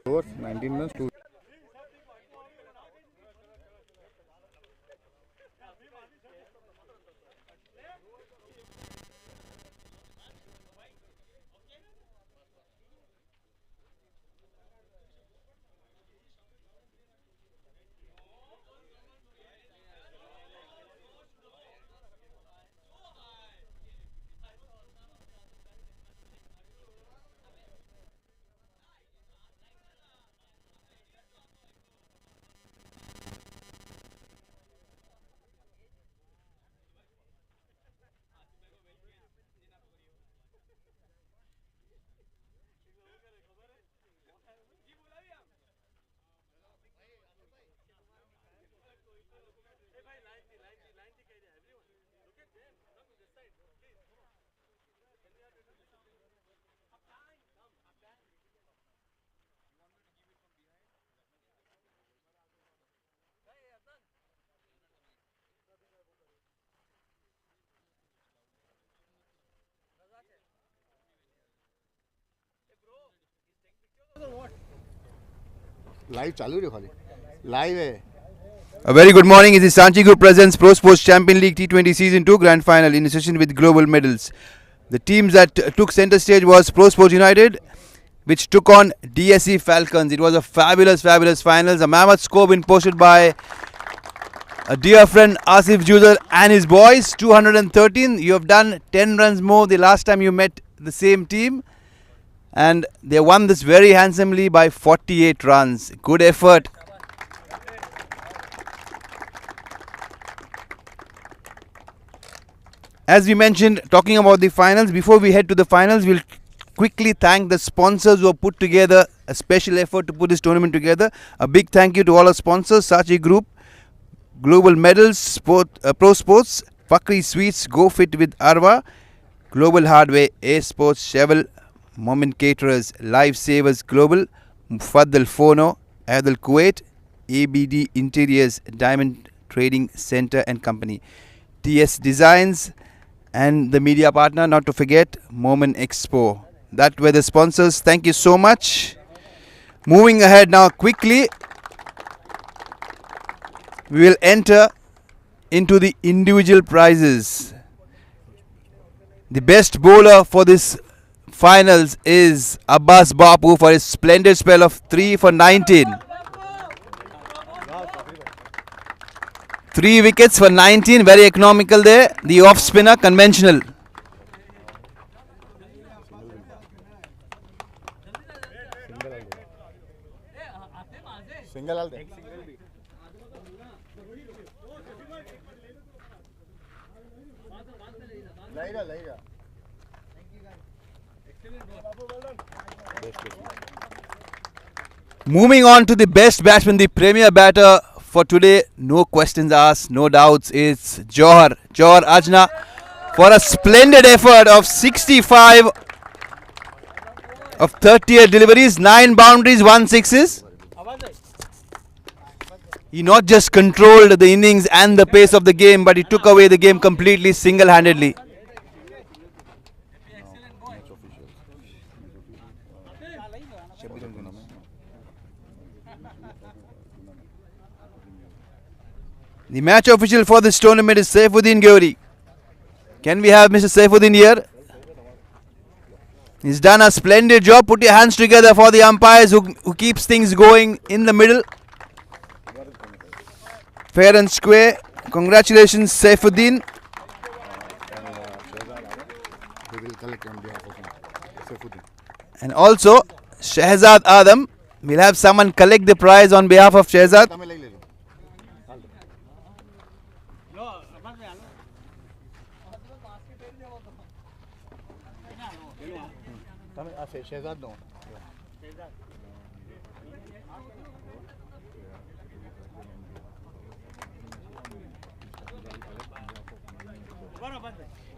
Overs, 19 runs, 2. Live चालू है खाली live है. A very good morning. It is Sanchi Group presents Prosports Champion League T20 Season 2 Grand Final in association with Global Medals. The teams that took centre stage was Prosports United, which took on DSC FALCONS. It was a fabulous finals. A mammoth score been posted by a dear friend Asif Juzar and his boys. 213. You have done 10 runs more the last time you met the same team. And they won this very handsomely by 48 runs. Good effort. As we mentioned, talking about the finals, before we head to the finals, we'll quickly thank the sponsors who have put together a special effort to put this tournament together. A big thank you to all our sponsors: Sachi Group, Global Medals, Prosports, Fakri Sweets, Go Fit with Arva, Global Hardware, A Sports, Cheval, Moment Caterers, Lifesavers Global, Mufaddal Fono, Adel Kuwait, ABD Interiors, Diamond Trading Center and Company, TS Designs, and the media partner, not to forget, mumineenexpo. That were the sponsors. Thank you so much. Moving ahead now quickly, we will enter into the individual prizes. The best bowler for this finals is Abbas Bapu for his splendid spell of 3 for 19. 3 wickets for 19, very economical there. The off spinner, conventional. Single all day. Laira. Moving on to the best batsman, the premier batter for today, no questions asked, no doubts, it's Johar Ajna for a splendid effort of 65 of 38 deliveries, 9 boundaries, 1 sixes. He not just controlled the innings and the pace of the game, but he took away the game completely single-handedly. The match official for this tournament is Saifuddin Gauri. Can we have Mr. Saifuddin here? He's done a splendid job. Put your hands together for the umpires who keeps things going in the middle. Fair and square. Congratulations, Saifuddin. They will collect on behalf of Saifuddin. And also, Shehzad Adam. We'll have someone collect the prize on behalf of Shehzad. Shehzad no.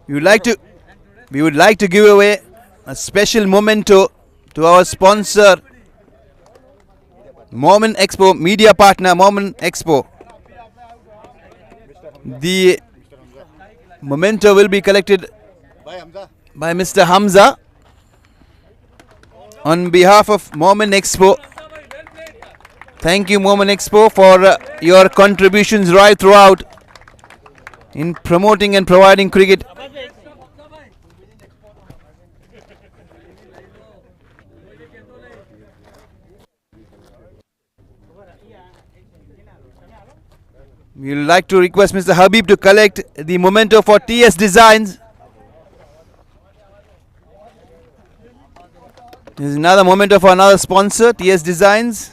We would like to give away a special memento to our sponsor, mumineenexpo, media partner mumineenexpo. The memento will be collected by Mr. Hamza on behalf of mumineenexpo. Thank you, mumineenexpo, for your contributions right throughout in promoting and providing cricket. We would like to request Mr. Habib to collect the memento for TS Designs. This is another memento for another sponsor, TS Designs.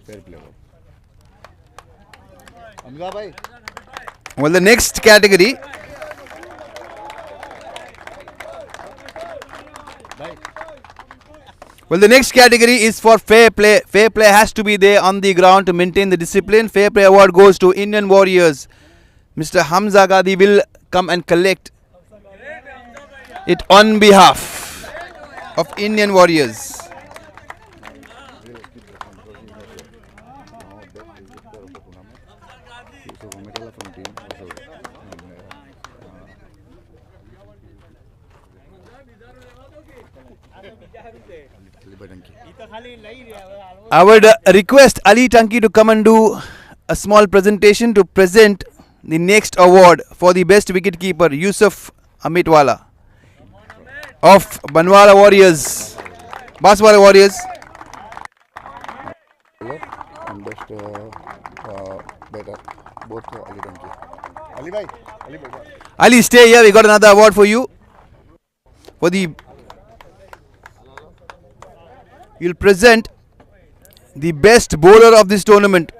Fair play. Hamza bhai. Well, the next category is for fair play. Fair play has to be there on the ground to maintain the discipline. Fair play award goes to Indian Warriors. Mr. Hamza Gadi will come and collect it on behalf of Indian Warriors. I would request Ali Tanki to come and do a small presentation to present the next award for the best wicketkeeper, Yusuf Amitwala of Banwala Warriors, Baswala Warriors. And best better both Ali Tanki. Ali bhai. Ali, stay here. We got another award for you. For the you'll present the best bowler of this tournament.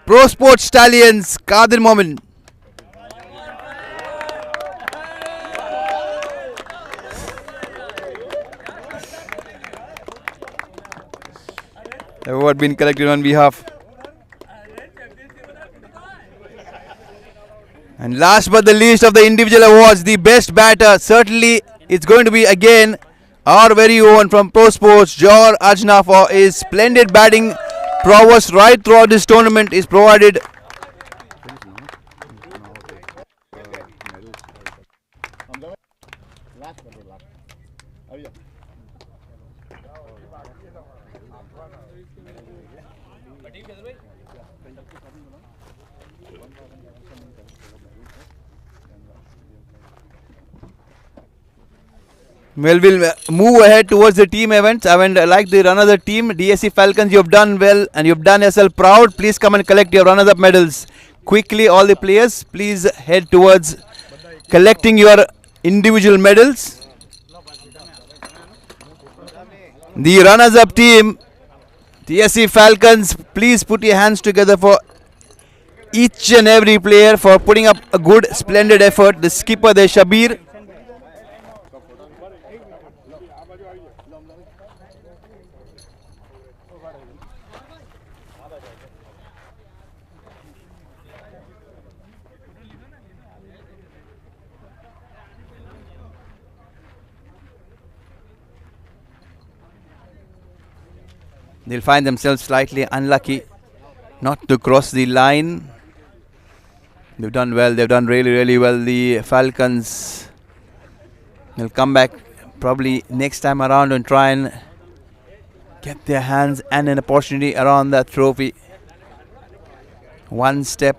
Prosports Stallions, Qadir Momin. Award been collected on behalf. And last but the least of the individual awards, the best batter. Certainly, it's going to be again our very own from Prosports, Jor Ajna, for his splendid batting prowess right throughout this tournament is provided. Well, we'll move ahead towards the team events. I would like the runners-up team, DSC Falcons. You have done well and you've done yourself proud. Please come and collect your runners-up medals. Quickly, all the players, please head towards collecting your individual medals. The runners-up team, DSC Falcons, please put your hands together for each and every player for putting up a good, splendid effort. The skipper there, Shabir. They'll find themselves slightly unlucky not to cross the line. They've done well. They've done really, really well. The Falcons will come back probably next time around and try and get their hands and an opportunity around that trophy. One step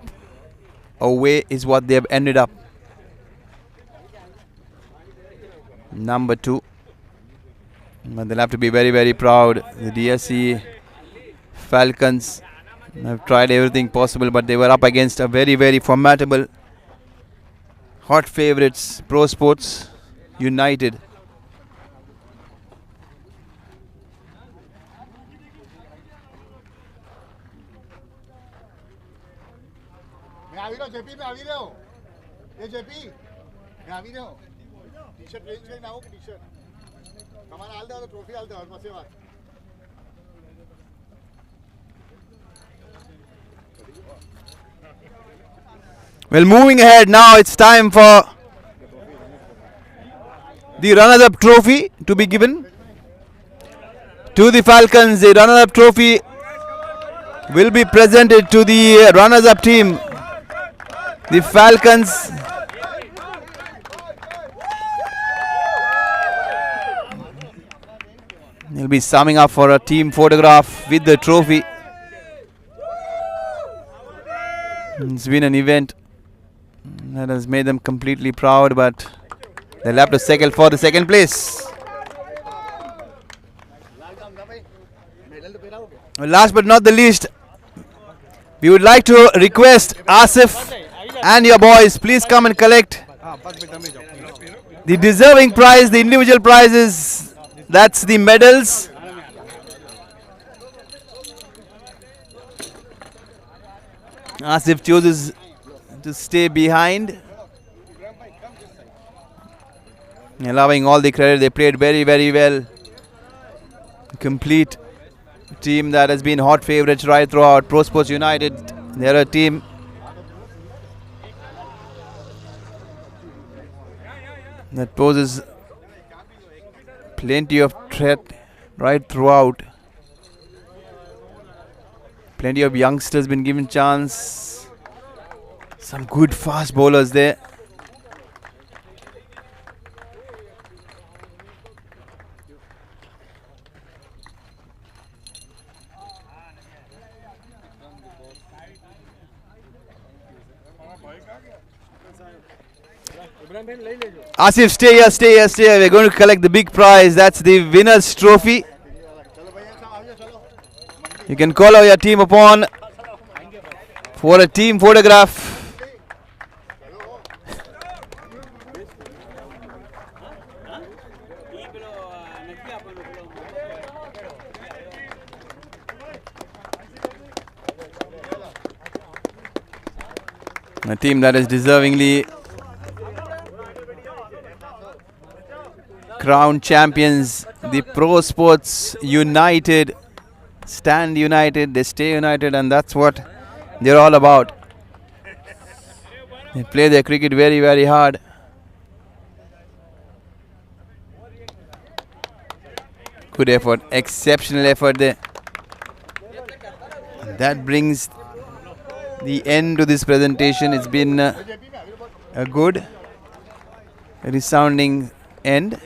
away is what they've ended up. Number 2. But they'll have to be very, very proud. The DSC Falcons have tried everything possible, but they were up against a very, very formidable hot favourites, Prosports United. Well, moving ahead now, it's time for the runner-up trophy to be given to the Falcons. The runner-up trophy will be presented to the runners-up team. The Falcons will be summing up for a team photograph with the trophy. It's been an event that has made them completely proud, but they'll have to settle for the second place. Well, last but not the least, we would like to request Asif and your boys, please come and collect the deserving prize, the individual prizes. That's the medals. Asif chooses to stay behind, allowing all the credit. They played very, very well. Complete team that has been hot favourites right throughout. Prosports United, they're a team that poses plenty of threat right throughout. Plenty of youngsters been given chance. Some good fast bowlers there. Asif, stay here, stay here, stay here. We're going to collect the big prize. That's the winner's trophy. You can call out your team upon for a team photograph. A team that is deservingly crowned champions, the Prosports United. Stand united, they stay united, and that's what they're all about. They play their cricket very, very hard. Good effort, exceptional effort there. That brings the end to this presentation. It's been a good, resounding end.